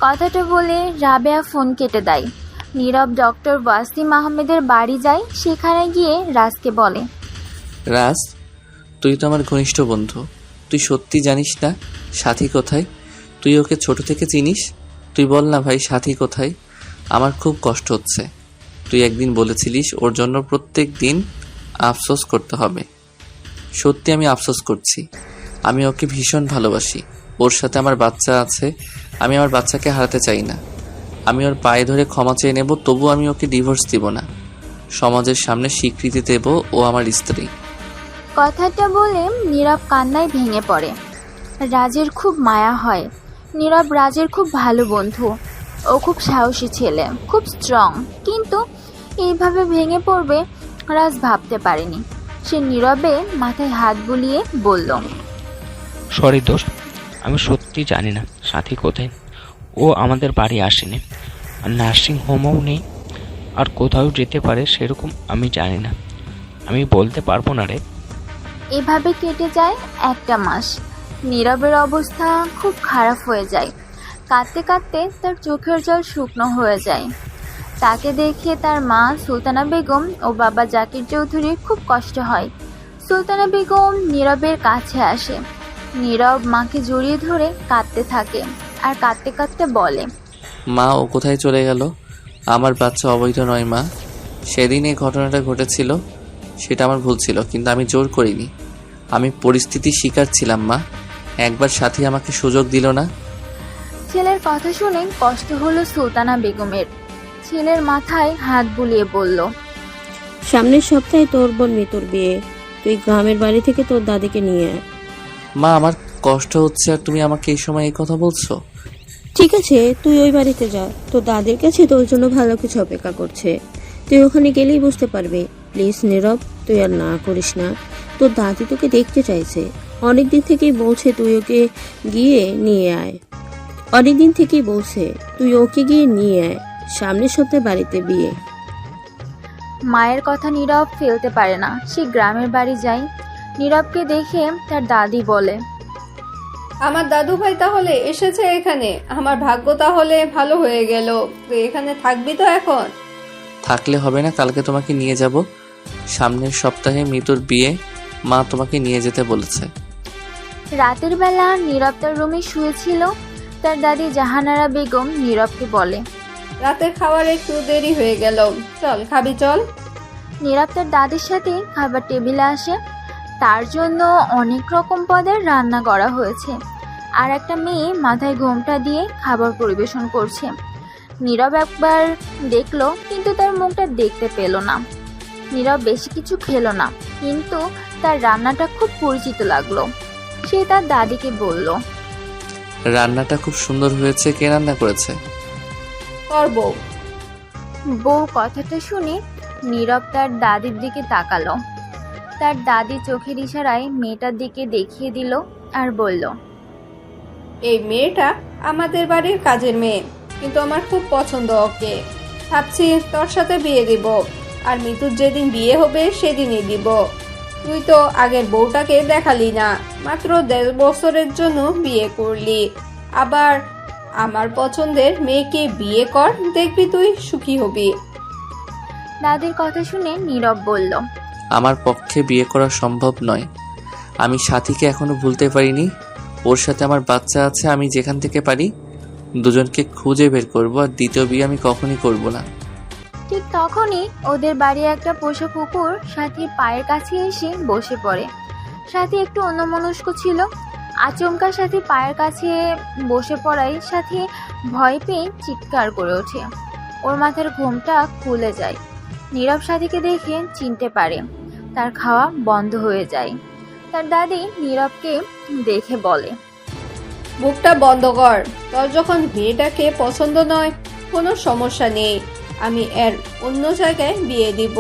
Speaker 3: কথাটা বলে রাবেয়া ফোন কেটে দেয়। নীরব ডক্টর ওয়াসিম আহমেদের বাড়ি যায়। সেখানে গিয়ে রাজকে বলে,
Speaker 1: রাজ, তুই তো আমার ঘনিষ্ঠ বন্ধু, তুই সত্যি জানিস না সাথী কোথায়? তুই ওকে ছোট থেকে চিনিস? তুই বল না ভাই, সাথী কোথায়? আমার খুব কষ্ট হচ্ছে। তুই একদিন বলেছিলিস ওর জন্য প্রত্যেক দিন আফসোস করতে হবে। সত্যি আমি আফসোস করছি। আমি ওকে ভীষণ ভালোবাসি। ওর সাথে আমার বাচ্চা আছে। আমি আমার বাচ্চাকে হারাতে চাই না। আমি ওর পায়ে ধরে ক্ষমা চেয়ে নেব, তবু আমি ওকে ডিভোর্স দিব না। সমাজের সামনে স্বীকৃতি দেব ও আমার স্ত্রী।
Speaker 3: কথাটা বলে নীরব কান্নায় ভেঙে পড়ে। রাজের খুব মায়া হয়। নীরব রাজের খুব ভালো বন্ধু। ও খুব সাহসী ছেলে, খুব স্ট্রং, কিন্তু এইভাবে ভেঙে পড়বে রাজ ভাবতে পারেনি। সে নীরবে মাথায় হাত বুলিয়ে বলল,
Speaker 12: সরি দোস্ত, আমি সত্যি জানি না সাথী কোথায়। ও আমাদের বাড়ি আসেনি, আর নার্সিং হোমও নেই, আর কোথাও যেতে পারে সেরকম আমি জানি না। আমি বলতে পারবো না রে।
Speaker 3: এভাবে কেটে যায় একটা মাস। নীরবের অবস্থা খুব খারাপ হয়ে যায়। কাঁদতে কাঁদতে তার চোখের জল শুকনো হয়ে যায়। তাকে দেখে তার মা সুলতানা বেগম ও বাবা জাকির চৌধুরীর খুব কষ্ট হয়। সুলতানা বেগম নীরবের কাছে আসে। নীরব মাকে জড়িয়ে ধরে কাঁদতে থাকে আর কাঁদতে কাঁদতে বলে,
Speaker 1: মা, ও কোথায় চলে গেল? আমার বাচ্চা অবৈধ নয় মা। সেদিন এই ঘটনাটা ঘটেছিল, সেটা আমার ভুল ছিল, কিন্তু আমি জোর করিনি। আমি পরিস্থিতির শিকার ছিলাম মা। একবার সাথী আমাকে সুযোগ দিল না।
Speaker 3: ছেলের কথা শুনে কষ্ট হলো সুলতানা বেগমের। ছেলের মাথায় হাত বুলিয়ে বলল,
Speaker 2: সামনের সপ্তাহে তোর বোন মিতুর বিয়ে। তুই গ্রামের বাড়ি থেকে তোর দাদিকে নিয়ে আয়।
Speaker 1: মা, আমার কষ্ট হচ্ছে আর তুমি আমাকে এই সময় এই কথা বলছো?
Speaker 2: ঠিক আছে, তুই ওই বাড়িতে যা। তোর দাদির কাছে তোর জন্য ভালো কিছু অপেক্ষা করছে। তুই ওখানে গেলেই বুঝতে পারবি। প্লিজ নীরব, তুই আর না করিস না। তোর দাদি তোকে দেখতে চাইছে। অনেকদিন থেকেই বলছে তুই ওকে গিয়ে নিয়ে আয়। সামনের সপ্তাহে বাড়িতে বিয়ে।
Speaker 3: মায়ের কথা নীরব ফেলতে পারে না। সে গ্রামের বাড়ি যায়। নীরবকে দেখে তার দাদি বলে,
Speaker 14: আমার দাদু ভাই তাহলে এসেছে এখানে। আমার ভাগ্য তাহলে ভালো হয়ে গেল। তুই এখানে থাকবি তো এখন?
Speaker 1: থাকলে হবে না, কালকে তোমাকে নিয়ে যাব। সামনের সপ্তাহে মিতুর বিয়ে, মা তোমাকে নিয়ে যেতে বলেছে।
Speaker 3: রাতের বেলা নীরব তার রুমে শুয়েছিল। তার দাদি জাহানারা বেগম নীরবকে বলে,
Speaker 14: রাতের খাবার একটু দেরি হয়ে গেল, চল খাবি চল।
Speaker 3: নীরব তার দাদির সাথে খাবার টেবিলে আসে। তার জন্য অনেক রকম পদের রান্না করা হয়েছে, আর একটা মেয়ে মাথায় ঘোমটা দিয়ে খাবার পরিবেশন করছে। নীরব একবার দেখলো, কিন্তু তার মুখটা দেখতে পেল না। নীরব বেশি কিছু খেলো না, কিন্তু তার রান্নাটা খুব পরিচিত লাগলো। সে তার দাদিকে বলল,
Speaker 1: রান্নাটা খুব সুন্দর হয়েছে। কে রান্না করেছে?
Speaker 14: তোর বউ।
Speaker 3: বউ কথাটা শুনে নীরব তার দাদির দিকে তাকালো। তার দাদি চোখের ইশারায় মেয়েটার দিকে দেখিয়ে দিল আর বলল,
Speaker 14: এই মেয়েটা আমাদের বাড়ির কাজের মেয়ে, কিন্তু আমার খুব পছন্দ ওকে। ভাবছি তোর সাথে বিয়ে দিব, আর মিতুর যেদিন বিয়ে হবে সেদিনই দিব। তুই তো আগের বউটাকে দেখালি না, মাত্র 1.5 বছরের জন্য বিয়ে করলি। আবার আমার পছন্দের মেয়েকে বিয়ে কর, দেখবি তুই সুখী হবি।
Speaker 3: দাদির কথা শুনে নীরব বলল,
Speaker 1: আমার পক্ষে বিয়ে করা সম্ভব নয়। আমি সাথীকে এখনো ভুলতে পারিনি। ওর সাথে আমার বাচ্চা আছে। আমি যেখান থেকে পারি দুজনকে খুঁজে বের করব, আর দ্বিতীয় বিয়ে আমি কখনই করব না।
Speaker 3: ঠিক তখনই ওদের বাড়ি একটা পোষা কুকুর সাথীর পায়ের কাছে এসে বসে পড়ে। সাথী একটু অন্যমনস্ক ছিল। আচমকা সাথী পায়ের কাছে বসে পড়ায় সাথী ভয় পেয়ে চিৎকার করে ওঠে। ওর মাথার ঘোমটা খুলে যায়। নীরব সাথীকে দেখে চিনতে পারে। তার খাওয়া বন্ধ হয়ে যায়। তার দাদি নীরবকে দেখে বলে,
Speaker 14: মুখটা বন্ধ কর। তোর যখন মেয়েটাকে পছন্দ নয় কোনো সমস্যা নেই, আমি এর অন্য জায়গায় বিয়ে দিব।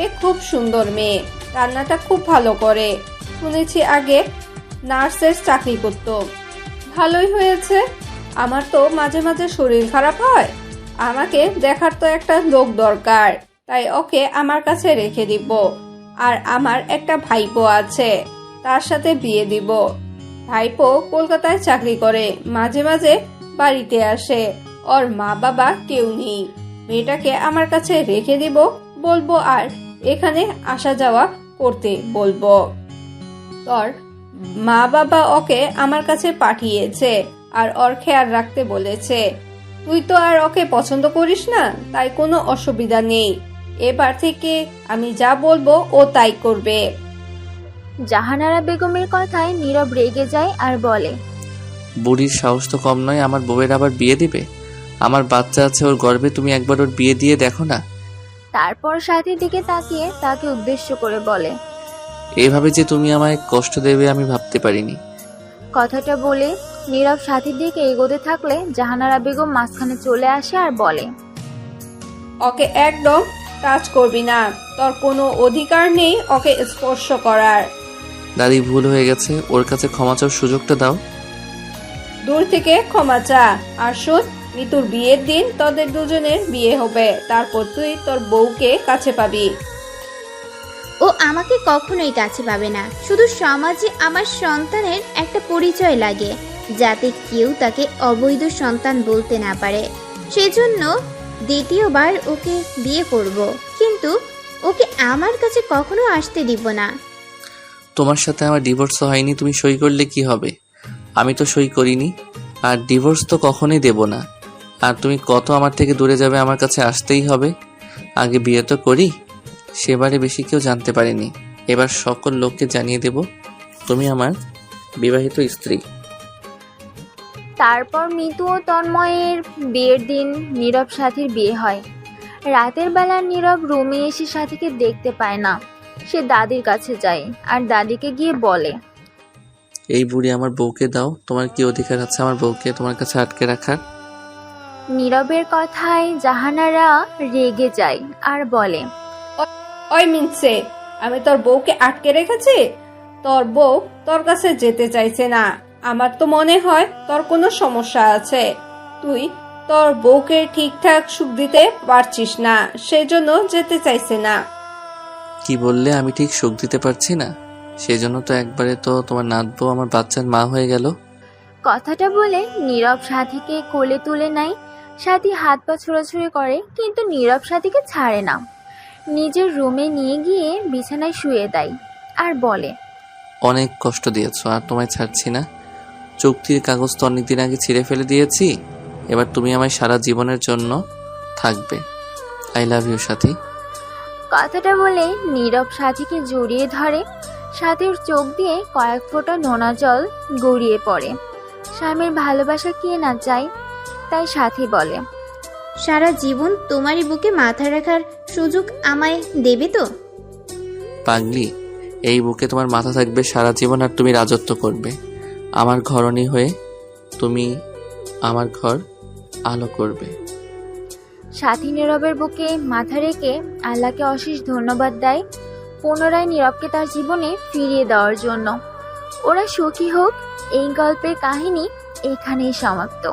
Speaker 14: এ খুব সুন্দর মেয়ে, রান্নাটা খুব ভালো করে, শুনেছি আগে নার্সের চাকরি করতো। ভালোই হয়েছে। আমার তো মাঝে মাঝে শরীর খারাপ হয়, আমাকে দেখার তো একটা লোক দরকার, তাই ওকে আমার কাছে রেখে দিব। আর আমার একটা ভাইপো আছে, তার সাথে বিয়ে দিব। ভাইপো কলকাতায় চাকরি করে, মাঝে মাঝে বাড়িতে আসে। ওর মা বাবা কেউ নেই, মেয়েটাকে আমার কাছে রেখে দিব বলবো, আর এখানে আসা যাওয়া করতে বলবো। তোর মা বাবা ওকে আমার কাছে পাঠিয়েছে আর ওর খেয়াল রাখতে বলেছে। তুই তো আর ওকে পছন্দ করিস না, তাই কোনো অসুবিধা নেই। এবার থেকে আমি যা বলবো ও তাই করবে।
Speaker 3: জাহানারা বেগমের কথায় নীরব রেগে যায় আর বলে,
Speaker 1: বুড়ির সাহস তো কম নয়, আমার বউয়ের আবার বিয়ে দিবে। আমার বাচ্চা আছে ওর গর্ভে, তুমি একবার ওর বিয়ে দিয়ে দেখো না।
Speaker 3: তারপর সাথীর দিকে তাকিয়ে তাকে উদ্দেশ্য করে বলে,
Speaker 1: এইভাবে যে তুমি আমায় কষ্ট দেবে আমি ভাবতে পারিনি।
Speaker 3: কথাটা বলে নীরব সাথীর দিকে এগোতে থাকলে জাহানারা বেগম মাঝখানে চলে আসে আর বলে,
Speaker 14: ওকে একদম টাচ করবি না, তোর কোনো অধিকার নেই ওকে স্পর্শ করার।
Speaker 1: দাদি ভুল হয়ে গেছে, ওর কাছে ক্ষমা চাওয়ার সুযোগটা দাও।
Speaker 14: দূর থেকে ক্ষমা চা। আর শোন, মিতুর বিয়ের দিন তোদের দুজনের বিয়ে হবে, তারপর তুই তোর বউকে কাছে পাবি।
Speaker 5: ও আমাকে কখনোই কাছে পাবে না। শুধু সমাজে আমার সন্তানের একটা পরিচয় লাগে, যাতে কেউ তাকে অবৈধ সন্তান বলতে না পারে। সেজন্য দ্বিতীয়বার ওকে বিয়ে করব, কিন্তু ওকে আমার কাছে কখনো আসতে দিব না।
Speaker 1: তোমার সাথে আমার ডিভোর্স হয়নি, তুমি সই করলে কি হবে? আমি তো সই করিনি, আর ডিভোর্স তো কখনোই দেব না। আর তুমি কত আমার থেকে দূরে যাবে, আমার কাছে আসতেই হবে। আগে বিয়ে তো করি, সেবারে বেশি কেউ জানতে পারেনি, এবার সকল লোককে জানিয়ে দেব তুমি আমার বিবাহিত স্ত্রী।
Speaker 3: তারপর মিতু ও তন্ময়ের বিয়ের দিন নীরব সাথীর বিয়ে হয়। রাতের বেলা নীরব রুমে এসে সাথীকে দেখতে পায় না। সে দাদির কাছে যায় আর দাদিকে গিয়ে বলে,
Speaker 1: এই বুড়ি আমার বউকে দাও, তোমার কি অধিকার আছে আমার বউকে তোমার কাছে আটকে রাখার?
Speaker 3: নীরবের কথায় জাহানারা রেগে যায় আর বলে,
Speaker 14: ওই মিনসে, আমি তোর বউকে আটকে রেখেছি? তোর বউ তোর কাছে যেতে চাইছে না। আমার তো মনে হয় তোর কোনো সমস্যা আছে, তুই তোর বউকে ঠিকঠাক সুখ দিতে পারছিস না, সেজন্য যেতে চাইছে না।
Speaker 1: কি বললে? আমি ঠিক সুখ দিতে পারছি না? সেজন্য তো একবারে তো তোমার নাত বউ আমার বাচ্চার মা হয়ে গেল।
Speaker 3: কথাটা বলে নীরব সাথীকে কোলে তুলে নেয়। সাথী হাত পা ছোড়াছুড়ি করে, কিন্তু নীরব সাথীকে ছাড়ে না। নিজের রুমে নিয়ে গিয়ে বিছানায় শুয়ে দেয় আর বলে,
Speaker 1: অনেক কষ্ট দিয়েছো, আর তোমায় ছাড়ছি না। চুক্তির কাগজ তো অনেকদিন আগে ছিঁড়ে ফেলে দিয়েছি, এবার তুমি আমায় সারা জীবনের জন্য থাকবে। আই লাভ ইউ সাথী।
Speaker 3: কথাটা বলে নীরব সাথীকে জড়িয়ে ধরে। সাথীর চোখ দিয়ে কয়েক ফোঁটা নোনা জল গড়িয়ে পড়ে। স্বামীর ভালোবাসা কে না চায়? তাই সাথী বলে,
Speaker 5: সারা জীবন তোমারই বুকে মাথা রাখার সুযোগ আমায় দেবে তো?
Speaker 1: পাগলি, এই বুকে তোমার মাথা থাকবে সারা জীবন, আর তুমি রাজত্ব করবে আমার ঘরণী হয়ে। তুমি আমার ঘর আলো করবে।
Speaker 3: সাথী নীরবের বুকে মাথা রেখে আল্লাহকে অশেষ ধন্যবাদ দেয় পুনরায় নীরবকে তার জীবনে ফিরিয়ে দেওয়ার জন্য। ওরা সুখী হোক। এই গল্পের কাহিনী এখানেই সমাপ্ত।